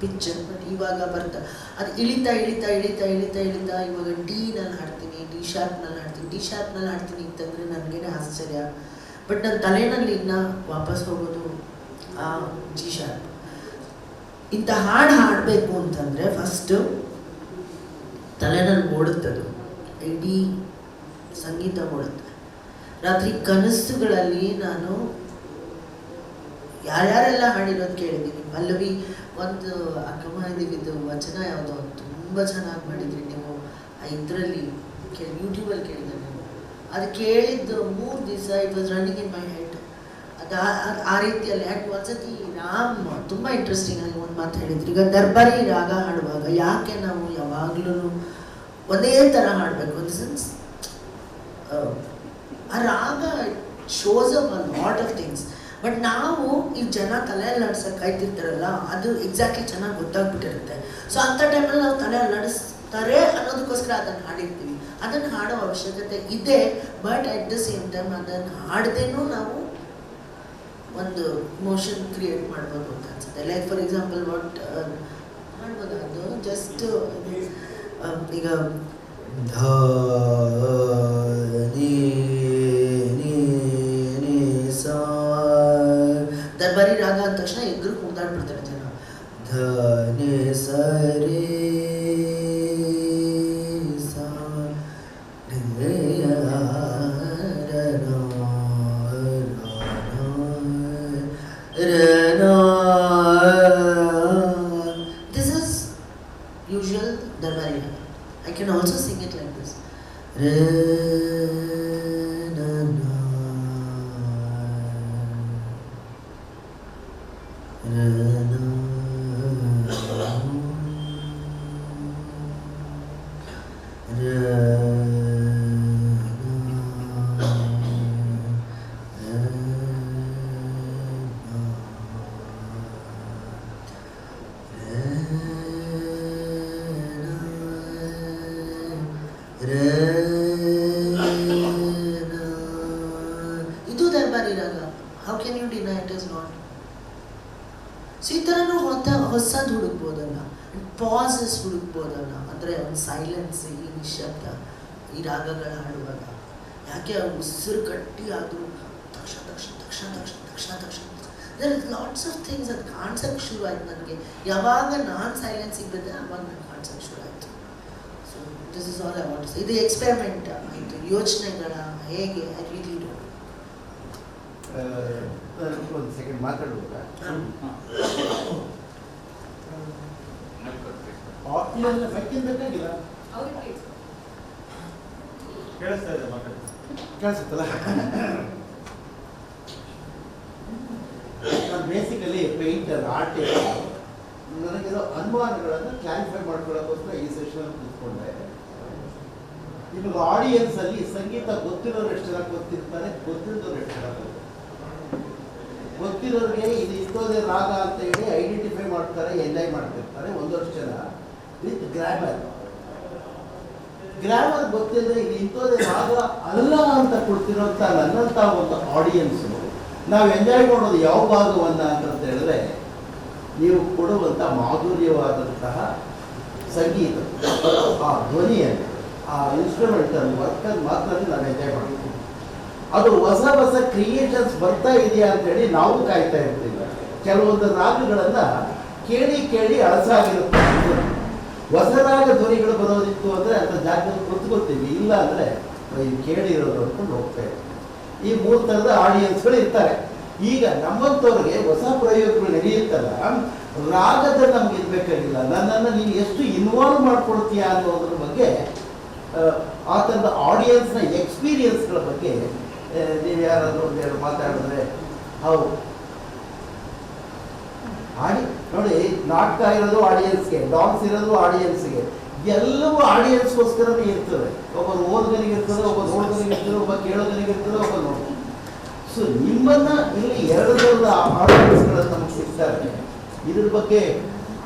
ಪಿಚ್. ಬಟ್ ಇವಾಗ ಬರ್ತಾ ಅದು ಇಳಿತಾ ಇಳಿತಾ ಇಳಿತಾ ಇಳಿತಾ ಇಳಿತಾ ಇವಾಗ ಡಿನಲ್ಲಿ ಹಾಡ್ತೀನಿ, ಡಿ ಶಾರ್ಪ್ನಲ್ಲಿ ಹಾಡ್ತೀನಿ ಅಂತಂದರೆ ನನಗೇನೆ ಆಶ್ಚರ್ಯ. ಬಟ್ ನನ್ನ ತಲೆನಲ್ಲಿ ಇನ್ನು ವಾಪಸ್ ಹೋಗೋದು ಆ ಜಿ ಶಾರ್ಪ್. ಇಂಥ ಹಾಡು ಹಾಡಬೇಕು ಅಂತಂದರೆ ಫಸ್ಟು ತಲೆನಲ್ಲಿ ಓಡುತ್ತದು, ಇಡೀ ಸಂಗೀತ ಓಡುತ್ತೆ. ರಾತ್ರಿ ಕನಸುಗಳಲ್ಲಿ ನಾನು ಯಾರ್ಯಾರೆಲ್ಲ ಹಾಡಿರೋದು ಕೇಳಿದ್ದೀನಿ. ಪಲ್ಲವಿ ಒಂದು ಅಕ್ಕಮಹಾದೇವಿದು ವಚನ ಯಾವುದೋ ತುಂಬ ಚೆನ್ನಾಗಿ ಮಾಡಿದ್ರಿ ನೀವು, ಇದರಲ್ಲಿ ಯೂಟ್ಯೂಬಲ್ಲಿ ಕೇಳಿದ್ದೆ ನೀವು. ಅದು ಕೇಳಿದ್ದು 3 ದಿವಸ it was running in my head. ಅದು ಆ ರೀತಿಯಲ್ಲಿ ಆ್ಯಂಡ್ ಒಂದ್ಸತಿ ರಾಮ್ ತುಂಬ ಇಂಟ್ರೆಸ್ಟಿಂಗ್ ಆಗಿ ಒಂದು ಮಾತು ಹೇಳಿದ್ರು. ಈಗ ದರ್ಬಾರಿ ರಾಗ ಹಾಡುವಾಗ ಯಾಕೆ ನಾವು ಯಾವಾಗಲೂ ಒಂದೇ ಥರ ಹಾಡಬೇಕು ಇನ್ ಸೆನ್ಸ್ ಆ ರಾಗ shows up a lot of things. But ನಾವು ಈ ಜನ ತಲೆ ಅಲ್ಲಾಡ್ಸಕ್ಕೆ ಕಾಯ್ತಿರ್ತಾರಲ್ಲ, ಅದು ಎಕ್ಸಾಕ್ಟ್ಲಿ ಚೆನ್ನಾಗಿ ಗೊತ್ತಾಗ್ಬಿಟ್ಟಿರುತ್ತೆ. ಸೊ ಅಂಥ ಟೈಮಲ್ಲಿ ನಾವು ತಲೆ ಅಲ್ಲಾಡಿಸ್ತಾರೆ ಅನ್ನೋದಕ್ಕೋಸ್ಕರ ಅದನ್ನು ಹಾಡಿರ್ತೀವಿ. ಅದನ್ನು ಹಾಡೋ ಅವಶ್ಯಕತೆ ಇದೆ, but at the same time ಅದನ್ನು ಹಾಡದೇನೂ ನಾವು ಒಂದು ಇಮೋಷನ್ ಕ್ರಿಯೇಟ್ ಮಾಡ್ಬೋದು ಅಂತ ಅನ್ಸುತ್ತೆ. ಲೈಕ್ ಫಾರ್ ಎಕ್ಸಾಂಪಲ್ ವಾಟ್ ಮಾಡ್ಬೋದು ಅದು ಜಸ್ಟ್ ಈಗ ದರ್ಬಾರಿ ರಾಗ ಅಂದ ತಕ್ಷಣ ಎಗ್ರು ಕುಡ್ದಾಡ್ಬಿಡ್ತಾರೆ ಜನ. ಧನೆ ಸರಿ this is usual Darbari raga. I can also sing it like this. ಇದು ದರ್ಬಾರಿ ರಾಗ. How can you deny it is not? So ಈ ಥರನೂ ಹೊಸದು ಹುಡುಕ್ಬೋದಲ್ಲ, ಪಾಸಸ್ ಹುಡುಕ್ಬೋದಲ್ಲ. ಅಂದರೆ ಒಂದು ಸೈಲೆನ್ಸ್, ಈ ನಿಶಬ್ದ ಈ ರಾಗಗಳ ಹಾಡುವಾಗ ಯಾಕೆ ಉಸಿರು ಕಟ್ಟಿ ಆದರೂ ತಕ್ಷಣ ತಕ್ಷಣ ತಕ್ಷಣ ತಕ್ಷಣ ತಕ್ಷಣ ತಕ್ಷಣ there is lots of things. ಅದು ಕಾಣಿಸೋಕ್ಕೆ ಶುರು ಆಯ್ತು ನನಗೆ. ಯಾವಾಗ ನಾನು ಸೈಲೆನ್ಸ್ ಇದ್ದೆ ಅವಾಗ ನನಗೆ ಕಾಣಿಸೋಕ್ಕೆ ಶುರು ಆಯಿತು. So this is all I want to say. ಇದು ಎಕ್ಸ್ಪೆರಿಮೆಂಟ್ ಆಯಿತು, ಯೋಚನೆಗಳ ಹೇಗೆ ಐ ರಿಯಲಿ ಡೋಂಟ್. ಒಂದು ಸೆಕೆಂಡ್ ಮಾತಾಡ್ಬೋದಾ? ಬೇಕಾಗಿಲ್ಲ, ಕೇಳಿಸ್ತಾ ಇದೆ ಮಾತಾಡಿ. ಕೇಳಿಸುತ್ತಲ್ಲ? ನಾನು ಬೇಸಿಕಲಿ ಪೇಂಟರ್, ಆರ್ಟಿಸ್ಟ್. ನನಗಿರೋ ಅನುಮಾನಗಳನ್ನು ಕ್ಲಾರಿಫೈ ಮಾಡ್ಕೊಳ್ಳೋಕ್ಕೋಸ್ಕರ ಈ ಸೆಷನ್ ಕೂತ್ಕೊಂಡೆ. ನಿಮಗೆ ಆಡಿಯನ್ಸ್ ಅಲ್ಲಿ ಸಂಗೀತ ಗೊತ್ತಿರೋರು ಎಷ್ಟು ಜನ ಗೊತ್ತಿರ್ತಾರೆ, ಗೊತ್ತಿರೋರು ಎಷ್ಟು ಜನ ಗೊತ್ತಿರೋರಿಗೆ ಇದು ಇಂಥೋದೇ ರಾಗ ಅಂತ ಹೇಳಿ ಐಡೆಂಟಿಫೈ ಮಾಡ್ತಾರೆ, ಎಂಜಾಯ್ ಮಾಡ್ತಿರ್ತಾರೆ. ಒಂದಷ್ಟು ಜನ ವಿತ್ ಗ್ರಾಮರ್ ಗೊತ್ತಿಲ್ಲದೆ ಇದು ಇಂಥೋದೇ ರಾಗ ಅಲ್ಲ ಅಂತ ಕೊಡ್ತಿರೋಂಥ ನನ್ನಂಥ ಒಂದು ಆಡಿಯನ್ಸು ನಾವು ಎಂಜಾಯ್ ಮಾಡೋದು ಯಾವ ಭಾಗವನ್ನ ಅಂತ ಹೇಳಿದ್ರೆ, ನೀವು ಕೊಡುವಂಥ ಮಾಧುರ್ಯವಾದಂತಹ ಸಂಗೀತ, ಆ ಧ್ವನಿಯನ್ನು, ಆ ಇನ್ಸ್ಟ್ರೂಮೆಂಟಲ್ ವರ್ಕನ್ನು ಮಾತ್ರ ನಾವು ಎಂಜಾಯ್ ಮಾಡ್ತೀವಿ. ಅದು ಹೊಸ ಹೊಸ ಕ್ರಿಯೇಷನ್ಸ್ ಬರ್ತಾ ಇದೆಯಾ ಅಂತೇಳಿ ನಾವು ಕಾಯ್ತಾ ಇರ್ತೀವಿ. ಕೆಲವೊಂದು ರಾಗಗಳನ್ನು ಕೇಳಿ ಕೇಳಿ ಅಳಸಾಗಿರುತ್ತೆ. ಹೊಸ ರಾಗ ಧ್ವನಿಗಳು ಬರೋದಿತ್ತು ಅಂದರೆ ಅಂತ ಜಾಗದಲ್ಲಿ ಕೂತ್ಕೊಳ್ತೀವಿ, ಇಲ್ಲ ಅಂದರೆ ಕೇಳಿರೋದು ಅಂದ್ಕೊಂಡು ಹೋಗ್ತಾ ಇರ್ತೀವಿ. ಈ 3 ಥರದ ಆಡಿಯನ್ಸ್ಗಳು ಇರ್ತಾರೆ. ಈಗ ನಮ್ಮಂಥವ್ರಿಗೆ ಹೊಸ ಪ್ರಯೋಗಗಳು ನಡೆಯುತ್ತಲ್ಲ, ರಾಗದ ನಮ್ಗೆ ಇರಬೇಕಾಗಿಲ್ಲ, ನನ್ನನ್ನು ನೀನು ಎಷ್ಟು ಇನ್ವಾಲ್ವ್ ಮಾಡ್ಕೊಳ್ತೀಯ ಅನ್ನೋದ್ರ ಬಗ್ಗೆ, ಆ ಥರದ ಆಡಿಯನ್ಸ್ನ ಎಕ್ಸ್ಪೀರಿಯನ್ಸ್ಗಳ ಬಗ್ಗೆ ನೀವು ಯಾರಾದರೂ ಒಂದೆರಡು ಮಾತಾಡಿದ್ರೆ. ಹೌದು, ನೋಡಿ, ನಾಟಕ ಇರೋದು ಆಡಿಯನ್ಸ್ಗೆ, ಡಾನ್ಸ್ ಇರೋದು ಆಡಿಯನ್ಸ್ಗೆ, ಎಲ್ಲವೂ ಆಡಿಯನ್ಸ್ಗೋಸ್ಕರನೇ ಇರ್ತದೆ. ಒಬ್ಬರು ಓದುಗನಿಗೆ ಇರ್ತದೆ, ಒಬ್ಬ ನೋಡುಗನಿಗೆ ಇರ್ತದೆ, ಒಬ್ಬ ಕೇಳೋಗನಿಗೆ ಇರ್ತದೆ, ಒಬ್ಬ ನೋಡಿ. ಸೊ ನಿಮ್ಮನ್ನ ಇಲ್ಲಿ 2 ಆಡಿಯನ್ಸ್ಗಳನ್ನು ನಮಗೆ ಸಿಗ್ತಾರೆ. ಇದ್ರ ಬಗ್ಗೆ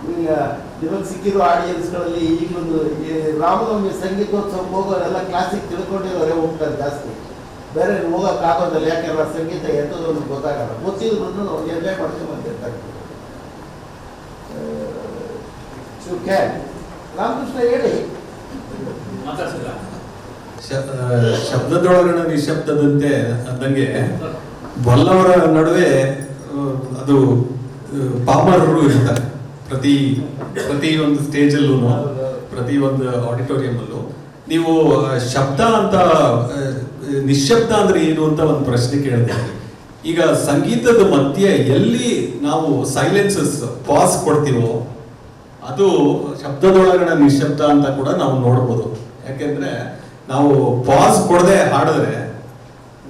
ನಿಮಗೆ ಸಿಕ್ಕಿರೋ ಆಡಿಯನ್ಸ್ಗಳಲ್ಲಿ ಈಗೊಂದು ರಾಮನವಮಿ ಸಂಗೀತೋತ್ಸವಕ್ಕೆ ಹೋಗೋರೆಲ್ಲ ಕ್ಲಾಸಿಕ್ ತಿಳ್ಕೊಂಡಿರೋರೇ ಹೋಗ್ತಾರೆ ಜಾಸ್ತಿ. ಬೇರೆ ಹೋಗೋಕ್ಕಾಗೋದಿಲ್ಲ, ಯಾಕೆಂದ್ರೆ ಸಂಗೀತ ಎಂಥದ್ದು ಗೊತ್ತಾಗಲ್ಲ. ಗೊತ್ತಿದ್ರು ಎಂಜಾಯ್ ಮಾಡ್ಕೊಂಡು ಬಂದಿರ್ತಾರೆ. You can. ರಾಮಕೃಷ್ಣ ಹೇಳಿ. ಮಾತಾಡ್ಸಿಲ್ಲ ಶಬ್ದದೊಳಗಣ ನಿಶಬ್ದದಂತೆ ಅಂದಂಗೆ ಬಲ್ಲವರ ನಡುವೆ ಅದು ಪಾಮರರು ಇರ್ತಾರೆ. ಪ್ರತಿ ಒಂದು ಸ್ಟೇಜಲ್ಲೂ, ಪ್ರತಿ ಒಂದು ಆಡಿಟೋರಿಯಮಲ್ಲೂ ನೀವು ಶಬ್ದ ಅಂತ ನಿಶಬ್ದ ಅಂದ್ರೆ ಏನು ಅಂತ ಒಂದು ಪ್ರಶ್ನೆ ಕೇಳಿದೆ. ಈಗ ಸಂಗೀತದ ಮಧ್ಯೆ ಎಲ್ಲಿ ನಾವು ಸೈಲೆನ್ಸಸ್ ಪಾಸ್ ಕೊಡ್ತೀವೋ ಅದು ಶಬ್ದದೊಳಗಣ ನಿಶಬ್ದ ಅಂತ ಕೂಡ ನಾವು ನೋಡ್ಬೋದು. ಯಾಕೆಂದ್ರೆ ನಾವು ಪಾಸ್ ಕೊಡದೆ ಹಾಡಿದ್ರೆ,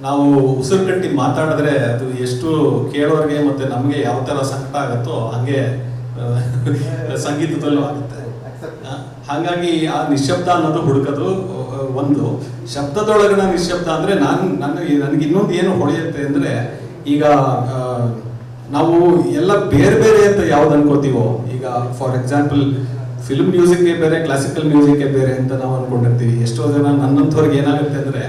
ನಾವು ಉಸಿರು ಕಟ್ಟಿ ಮಾತಾಡಿದ್ರೆ ಅದು ಎಷ್ಟು ಕೇಳೋರಿಗೆ ಮತ್ತೆ ನಮಗೆ ಯಾವ ತರ ಸಂಕಟ ಆಗುತ್ತೋ ಹಂಗೆ ಸಂಗೀತದಲ್ಲೂ ಆಗುತ್ತೆ. ಹಾಗಾಗಿ ಆ ನಿಶಬ್ದ ಅನ್ನೋದು ಹುಡುಕೋದು ಒಂದು. ಶಬ್ದದೊಳಗಣ ನಿಶಬ್ದ ಅಂದ್ರೆ ನನಗೆ ಇನ್ನೊಂದು ಏನು ಹೊಳೆಯುತ್ತೆ ಅಂದ್ರೆ, ಈಗ ನಾವು ಎಲ್ಲ ಬೇರೆ ಬೇರೆ ಅಂತ ಯಾವ್ದು ಅನ್ಕೋತೀವೋ, ಈಗ ಫಾರ್ ಎಕ್ಸಾಂಪಲ್ ಫಿಲ್ಮ್ ಮ್ಯೂಸಿಕ್ಗೆ ಬೇರೆ, ಕ್ಲಾಸಿಕಲ್ ಮ್ಯೂಸಿಕ್ಗೆ ಬೇರೆ ಅಂತ ನಾವು ಅನ್ಕೊಂಡಿರ್ತೀವಿ. ಎಷ್ಟೋ ಜನ ನನ್ನಂಥವ್ರಿಗೆ ಏನಾಗುತ್ತೆ ಅಂದ್ರೆ,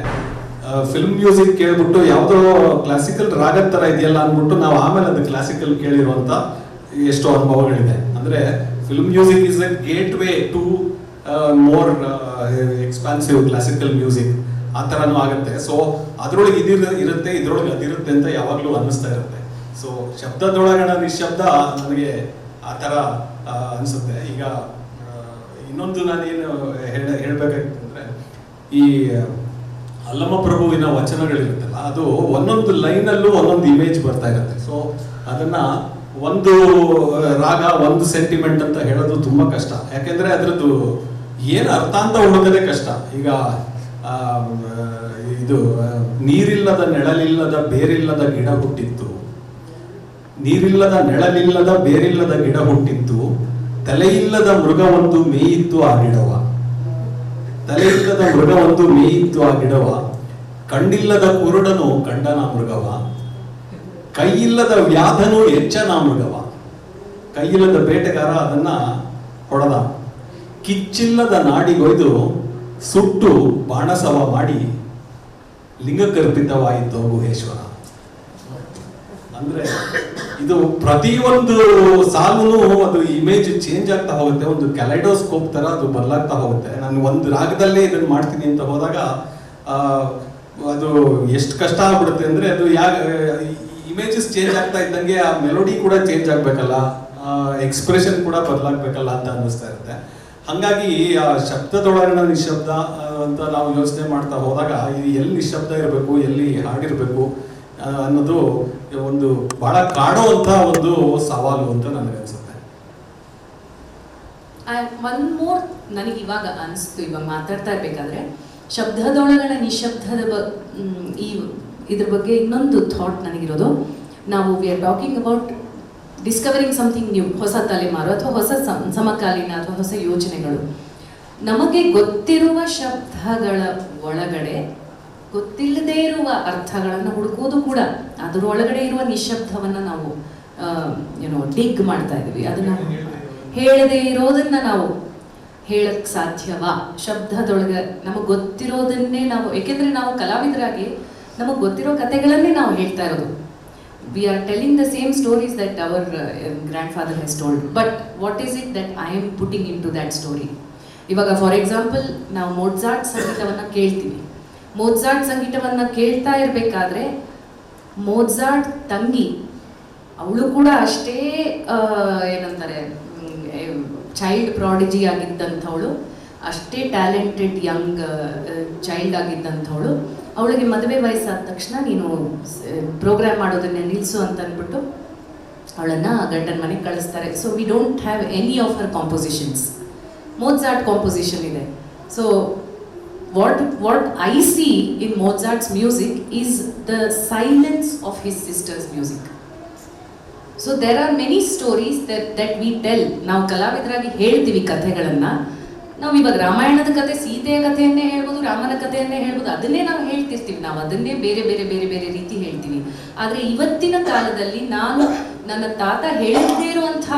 ಫಿಲ್ಮ್ ಮ್ಯೂಸಿಕ್ ಕೇಳ್ಬಿಟ್ಟು ಯಾವುದೋ ಕ್ಲಾಸಿಕಲ್ ರಾಗದ ತರ ಇದೆಯಲ್ಲ ಅಂದ್ಬಿಟ್ಟು ನಾವು ಆಮೇಲೆ ಅದು ಕ್ಲಾಸಿಕಲ್ ಕೇಳಿರುವಂತ ಎಷ್ಟೋ ಅನುಭವಗಳಿದೆ. ಅಂದ್ರೆ film music is a gateway to more expansive classical music, ಆ ಥರನೂ ಆಗುತ್ತೆ. ಸೊ ಅದ್ರೊಳಗೆ ಇರುತ್ತೆ, ಇದ್ರೊಳಗೆ ಅದಿರುತ್ತೆ ಅಂತ ಯಾವಾಗಲೂ ಅನ್ನಿಸ್ತಾ ಇರುತ್ತೆ. ಸೊ ಶಬ್ದದೊಳಗಣ ನಿಶಬ್ದ ನನಗೆ ಆ ಥರ ಅನಿಸುತ್ತೆ. ಈಗ ಇನ್ನೊಂದು ನಾನೇನು ಹೇಳ್ಬೇಕಾಗಿತ್ತಂದ್ರೆ, ಈ ಅಲ್ಲಮ ಪ್ರಭುವಿನ ವಚನಗಳಿರುತ್ತಲ್ಲ, ಅದು ಒಂದೊಂದು ಲೈನಲ್ಲೂ ಒಂದೊಂದು ಇಮೇಜ್ ಬರ್ತಾ ಇರುತ್ತೆ. ಸೊ ಅದನ್ನ ಒಂದು ರಾಗ, ಒಂದು ಸೆಂಟಿಮೆಂಟ್ ಅಂತ ಹೇಳೋದು ತುಂಬಾ ಕಷ್ಟ. ಯಾಕೆಂದ್ರೆ ಅದ್ರದ್ದು ಏನು ಅರ್ಥ ಅಂತ ಹುಡುಕದೇ ಕಷ್ಟ. ಈಗ ಇದು ನೀರಿಲ್ಲದ ನೆಳಲಿಲ್ಲದ ಬೇರಿಲ್ಲದ ಗಿಡ ಹುಟ್ಟಿತ್ತು, ನೀರಿಲ್ಲದ ನೆಳಲಿಲ್ಲದ ಬೇರಿಲ್ಲದ ಗಿಡ ಹುಟ್ಟಿತ್ತು, ತಲೆಯಿಲ್ಲದ ಮೃಗವೊಂದು ಮೇಯಿತ್ತು ಆ ಗಿಡವ, ತಲೆಯಿಲ್ಲದ ಮೃಗವೊಂದು ಮೇಯಿತ್ತು ಆ ಗಿಡವ, ಕಣ್ಣಿಲ್ಲದ ಕುರುಡನು ಕಂಡನ ಮೃಗವ, ಕೈಯಿಲ್ಲದ ವ್ಯಾಧನು ಎಚ್ಚನ ಮೃಗವ. ಕೈಯಿಲ್ಲದ ಬೇಟೆಗಾರ ಅದನ್ನ ಹೊಡೆದ, ಕಿಚ್ಚಿಲ್ಲದ ನಾಡಿಗೊಯ್ದು ಸುಟ್ಟು ಬಾಣಸವ ಮಾಡಿ ಲಿಂಗಕರ್ಪಿತವಾಯಿತು ಗುಹೇಶ್ವರ. ಅಂದ್ರೆ ಇದು ಪ್ರತಿಯೊಂದು ಸಾಲೂ ಅದು ಇಮೇಜ್ ಚೇಂಜ್ ಆಗ್ತಾ ಹೋಗುತ್ತೆ. ಒಂದು ಕ್ಯಾಲೈಡೋಸ್ಕೋಪ್ ತರ ಅದು ಬದಲಾಗ್ತಾ ಹೋಗುತ್ತೆ. ನಾನು ಒಂದು ರಾಗದಲ್ಲೇ ಇದನ್ನ ಮಾಡ್ತೀನಿ ಅಂತ ಹೋದಾಗ ಅದು ಎಷ್ಟು ಕಷ್ಟ ಆಗ್ಬಿಡುತ್ತೆ ಅಂದ್ರೆ, ಅದು ಇಮೇಜಸ್ ಚೇಂಜ್ ಆಗ್ತಾ ಇದ್ದಂಗೆ ಆ ಮೆಲೋಡಿ ಕೂಡ ಚೇಂಜ್ ಆಗ್ಬೇಕಲ್ಲ, ಎಕ್ಸ್ಪ್ರೆಷನ್ ಕೂಡ ಬದಲಾಗ್ಬೇಕಲ್ಲ ಅಂತ ಅನ್ನಿಸ್ತಾ ಇರುತ್ತೆ. ಹಾಗಾಗಿ ಆ ಶಬ್ದದೊಳಗಣ ನಿಶಬ್ದ ಅಂತ ನಾವು ಯೋಚನೆ ಮಾಡ್ತಾ ಹೋದಾಗ ಎಲ್ಲಿ ನಿಶಬ್ದ ಇರಬೇಕು, ಎಲ್ಲಿ ಹಾಡಿರ್ಬೇಕು ಅನ್ನೋದು ಒಂದು ಬಹಳ ಕಾಡುವಂತ ಒಂದು ಸವಾಲು ಅಂತ ನನಗನ್ಸುತ್ತೆ. ಒನ್ ಮೋರ್ ನನಗೆ ಇವಾಗ ಅನಿಸ್ತು, ಇವಾಗ ಮಾತಾಡ್ತಾ ಇರ್ಬೇಕಾದ್ರೆ ಶಬ್ದದೊಳಗಣ ನಿಶಬ್ದದ ಇದ್ರ ಬಗ್ಗೆ ಇನ್ನೊಂದು ಥಾಟ್ ನನಗಿರೋದು. ನಾವು we are talking about discovering something new, ಹೊಸ ತಲೆಮಾರು ಅಥವಾ ಹೊಸ ಸಮಕಾಲೀನ ಅಥವಾ ಹೊಸ ಯೋಚನೆಗಳು. ನಮಗೆ ಗೊತ್ತಿರುವ ಶಬ್ದಗಳ ಒಳಗಡೆ ಗೊತ್ತಿಲ್ಲದೇ ಇರುವ ಅರ್ಥಗಳನ್ನು ಹುಡುಕೋದು ಕೂಡ, ಅದರೊಳಗಡೆ ಇರುವ ನಿಶಬ್ದವನ್ನು ನಾವು ಡಿಗ್ ಮಾಡ್ತಾ ಇದ್ವಿ. ಅದನ್ನ ಹೇಳದೇ ಇರೋದನ್ನ ನಾವು ಹೇಳಕ್ ಸಾಧ್ಯವಾ? ಶಬ್ದದೊಳಗೆ ನಮಗೆ ಗೊತ್ತಿರೋದನ್ನೇ ನಾವು, ಏಕೆಂದ್ರೆ ನಾವು ಕಲಾವಿದರಾಗಿ ನಮಗೆ ಗೊತ್ತಿರೋ ಕಥೆಗಳನ್ನೇ ನಾವು ಹೇಳ್ತಾ ಇರೋದು. We are telling the same stories that our grandfather has told, but what is it that I am putting into that story. ಇವಾಗ ಫಾರ್ ಎಕ್ಸಾಂಪಲ್ ನಾವು ಮೊಟ್ಜಾರ್ಟ್ ಸಂಗೀತವನ್ನು ಕೇಳ್ತೀವಿ. ಮೊಟ್ಜಾರ್ಟ್ ಸಂಗೀತವನ್ನು ಕೇಳ್ತಾ ಇರಬೇಕಾದ್ರೆ ಮೊಟ್ಜಾರ್ಟ್ ತಂಗಿ ಅವಳು ಕೂಡ ಅಷ್ಟೇ ಏನಂತಾರೆ ಚೈಲ್ಡ್ ಪ್ರಾಡಿಜಿ ಆಗಿದ್ದಂಥವಳು, ಅಷ್ಟೇ ಟ್ಯಾಲೆಂಟೆಡ್ ಯಂಗ್ ಚೈಲ್ಡ್ ಆಗಿದ್ದಂಥವಳು. ಅವಳಿಗೆ ಮದುವೆ ವಯಸ್ಸಾದ ತಕ್ಷಣ ನೀನು ಪ್ರೋಗ್ರಾಮ್ ಮಾಡೋದನ್ನೇ ನಿಲ್ಲಿಸು ಅಂತ ಅಂದ್ಬಿಟ್ಟು ಅವಳನ್ನು ಗಂಡನ ಮನೆಗೆ ಕಳಿಸ್ತಾರೆ. So we don't have any of her compositions. Mozart composition ಇದೆ. So what I see in Mozart's music is the silence of his sister's music. So there are many stories that we tell. ನಾವು ಕಲಾವಿದರಾಗಿ ಹೇಳ್ತೀವಿ ಕಥೆಗಳನ್ನ. ನಾವು ಇವಾಗ ರಾಮಾಯಣದ ಕಥೆ, ಸೀತೆಯ ಕಥೆಯನ್ನೇ ಹೇಳ್ಬೋದು, ರಾಮನ ಕಥೆಯನ್ನೇ ಹೇಳ್ಬೋದು, ಅದನ್ನೇ ನಾವು ಹೇಳ್ತಿರ್ತೀವಿ. ನಾವು ಅದನ್ನೇ ಬೇರೆ ಬೇರೆ ಬೇರೆ ಬೇರೆ ರೀತಿ ಹೇಳ್ತೀವಿ. ಆದರೆ ಇವತ್ತಿನ ಕಾಲದಲ್ಲಿ ನಾನು ನನ್ನ ತಾತ ಹೇಳದೇ ಇರುವಂಥ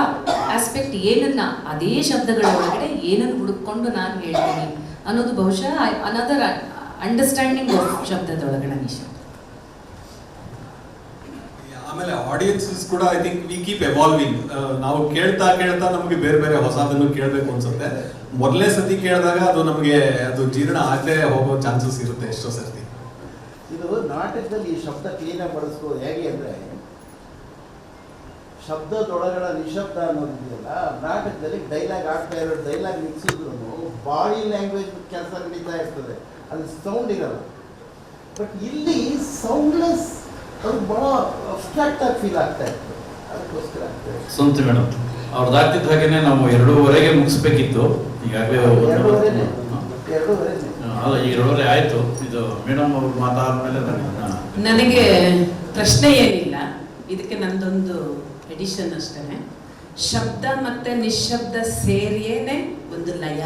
ಆಸ್ಪೆಕ್ಟ್ ಏನನ್ನ, ಅದೇ ಶಬ್ದಗಳ ಒಳಗಡೆ ಏನನ್ನು ಹುಡುಕೊಂಡು ನಾನು ಹೇಳ್ತೀನಿ ಅನ್ನೋದು ಬಹುಶಃ ಅನದರ್ ಅಂಡರ್ಸ್ಟ್ಯಾಂಡಿಂಗ್ ಆಫ್ ಶಬ್ದದೊಳಗಡೆ ನಿಶಬ್ದ. ಆಮೇಲೆ ಆಡಿಯನ್ಸಸ್ ಕೂಡ I think we keep evolving. ನಾವು ಕೇಳ್ತಾ ಕೇಳ್ತಾ ನಮಗೆ ಬೇರೆ ಬೇರೆ ಹೊಸದನ್ನು ಕೇಳಬೇಕು ಅನ್ಸುತ್ತೆ. ಮೊದಲನೇ ಸತಿ ಕೇಳಿದಾಗ ಅದು ನಮಗೆ ಅದು ಜೀರ್ಣ ಆಗದೆ ಹೋಗೋ ಚಾನ್ಸಸ್ ಇರುತ್ತೆ ಎಷ್ಟೋ ಸರ್ತಿ. ಇದು ನಾಟಕದಲ್ಲಿ ಈ ಶಬ್ದ ಕ್ಲೀನಾಗಿ ಬಳಸ್ಬೋದು. ಹೇಗೆ ಅಂದರೆ ಶಬ್ದದೊಳಗಡೆ ನಿಶಬ್ದ ಅನ್ನೋದಿದೆಯಲ್ಲ, ನಾಟಕದಲ್ಲಿ ಡೈಲಾಗ್ ಆಗ್ತಾ ಇರೋ ಡೈಲಾಗ್ ನಿಲ್ಸಿದ್ರು ಬಾಡಿ ಲ್ಯಾಂಗ್ವೇಜ್ ಕೆಲಸ ನಡೀತಾ ಇರ್ತದೆ, ಅಲ್ಲಿ ಸೌಂಡ್ ಇರಲ್ಲ. ಬಟ್ ಇಲ್ಲಿ ಸೌಂಡ್ಲೆಸ್ ಅದು ಭಾಳ ಅಬ್ಸ್ಟ್ರಾಕ್ಟ್ ಆಗಿ ಫೀಲ್ ಆಗ್ತಾ ಇತ್ತು. ಅದಕ್ಕೋಸ್ಕರ ಸುಂತಿ ಮೇಡಮ್ ಅವ್ರದ್ದು ಆಗ್ತಿದ್ದ ಹಾಗೇನೆ ನಾವು 2:30ಗೆ ಮುಗಿಸ್ಬೇಕಿತ್ತು. ಈಗಾಗಲೇ 2:30 ಅಲ್ಲ, 2:30 ಆಯ್ತು. ಇದು ಮೇಡಮ್ ಅವ್ರು ಮಾತಾದ್ಮೇಲೆ ನನಗೆ ಪ್ರಶ್ನೆ ಏನಿಲ್ಲ, ಇದಕ್ಕೆ ನಂದೊಂದು ಎಡಿಷನ್ ಅಷ್ಟೇ. ಶಬ್ದ ಮತ್ತೆ ನಿಶಬ್ದ ಸೇರಿಯೇನೆ ಒಂದು ಲಯ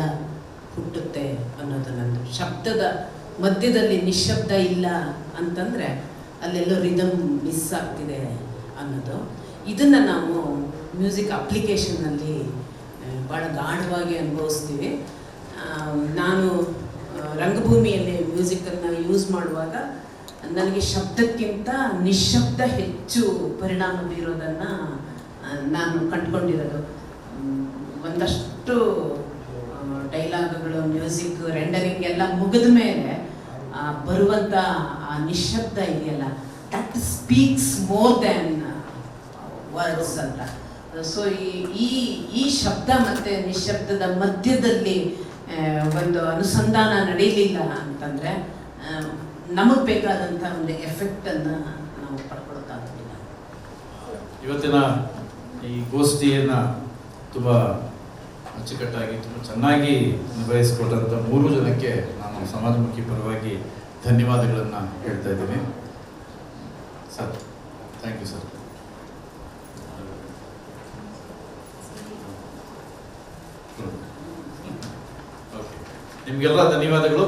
ಹುಟ್ಟುತ್ತೆ ಅನ್ನೋದು ನಂದು. ಶಬ್ದದ ಮಧ್ಯದಲ್ಲಿ ನಿಶಬ್ದ ಇಲ್ಲ ಅಂತಂದ್ರೆ ಅಲ್ಲೆಲ್ಲೋ ರಿದಮ್ ಮಿಸ್ ಆಗ್ತಿದೆ ಅನ್ನೋದು. ಇದನ್ನು ನಾವು ಮ್ಯೂಸಿಕ್ ಅಪ್ಲಿಕೇಶನ್ನಲ್ಲಿ ಭಾಳ ಗಾಢವಾಗಿ ಅನುಭವಿಸ್ತೀವಿ. ನಾನು ರಂಗಭೂಮಿಯಲ್ಲಿ ಮ್ಯೂಸಿಕನ್ನು ಯೂಸ್ ಮಾಡುವಾಗ ನನಗೆ ಶಬ್ದಕ್ಕಿಂತ ನಿಶಬ್ದ ಹೆಚ್ಚು ಪರಿಣಾಮ ಬೀರೋದನ್ನು ನಾನು ಕಂಡುಕೊಂಡಿರೋದು. ಒಂದಷ್ಟು ಡೈಲಾಗ್ಗಳು, ಮ್ಯೂಸಿಕ್, ರೆಂಡರಿಂಗ್ ಎಲ್ಲ ಮುಗಿದ ಮೇಲೆ ಬರುವಂಥ ಆ ನಿಶಬ್ದ ಇದೆಯಲ್ಲ, that speaks more than words ಅಂತ. ಸೊ ಈ ಶಬ್ದ ಮತ್ತು ನಿಶಬ್ದದ ಮಧ್ಯದಲ್ಲಿ ಒಂದು ಅನುಸಂಧಾನ ನಡೀಲಿಲ್ಲ ಅಂತಂದರೆ ನಮಗೆ ಬೇಕಾದಂಥ ಒಂದು ಎಫೆಕ್ಟನ್ನು ನಾವು ಪಡ್ಕೊಳಕ್ಕಾಗೋದಿಲ್ಲ. ಇವತ್ತಿನ ಈ ಗೋಷ್ಠಿಯನ್ನು ತುಂಬ ಅಚ್ಚುಕಟ್ಟಾಗಿ ತುಂಬ ಚೆನ್ನಾಗಿ ನಿರ್ವಹಿಸಿಕೊಟ್ಟಂಥ 3 ಜನಕ್ಕೆ ನಾನು ಸಮಾಜಮುಖಿ ಪರವಾಗಿ ಧನ್ಯವಾದಗಳನ್ನು ಹೇಳ್ತಾ ಇದ್ದೀನಿ sir. Thank you sir. Okay, ನಿಮಗೆಲ್ಲ ಧನ್ಯವಾದಗಳು.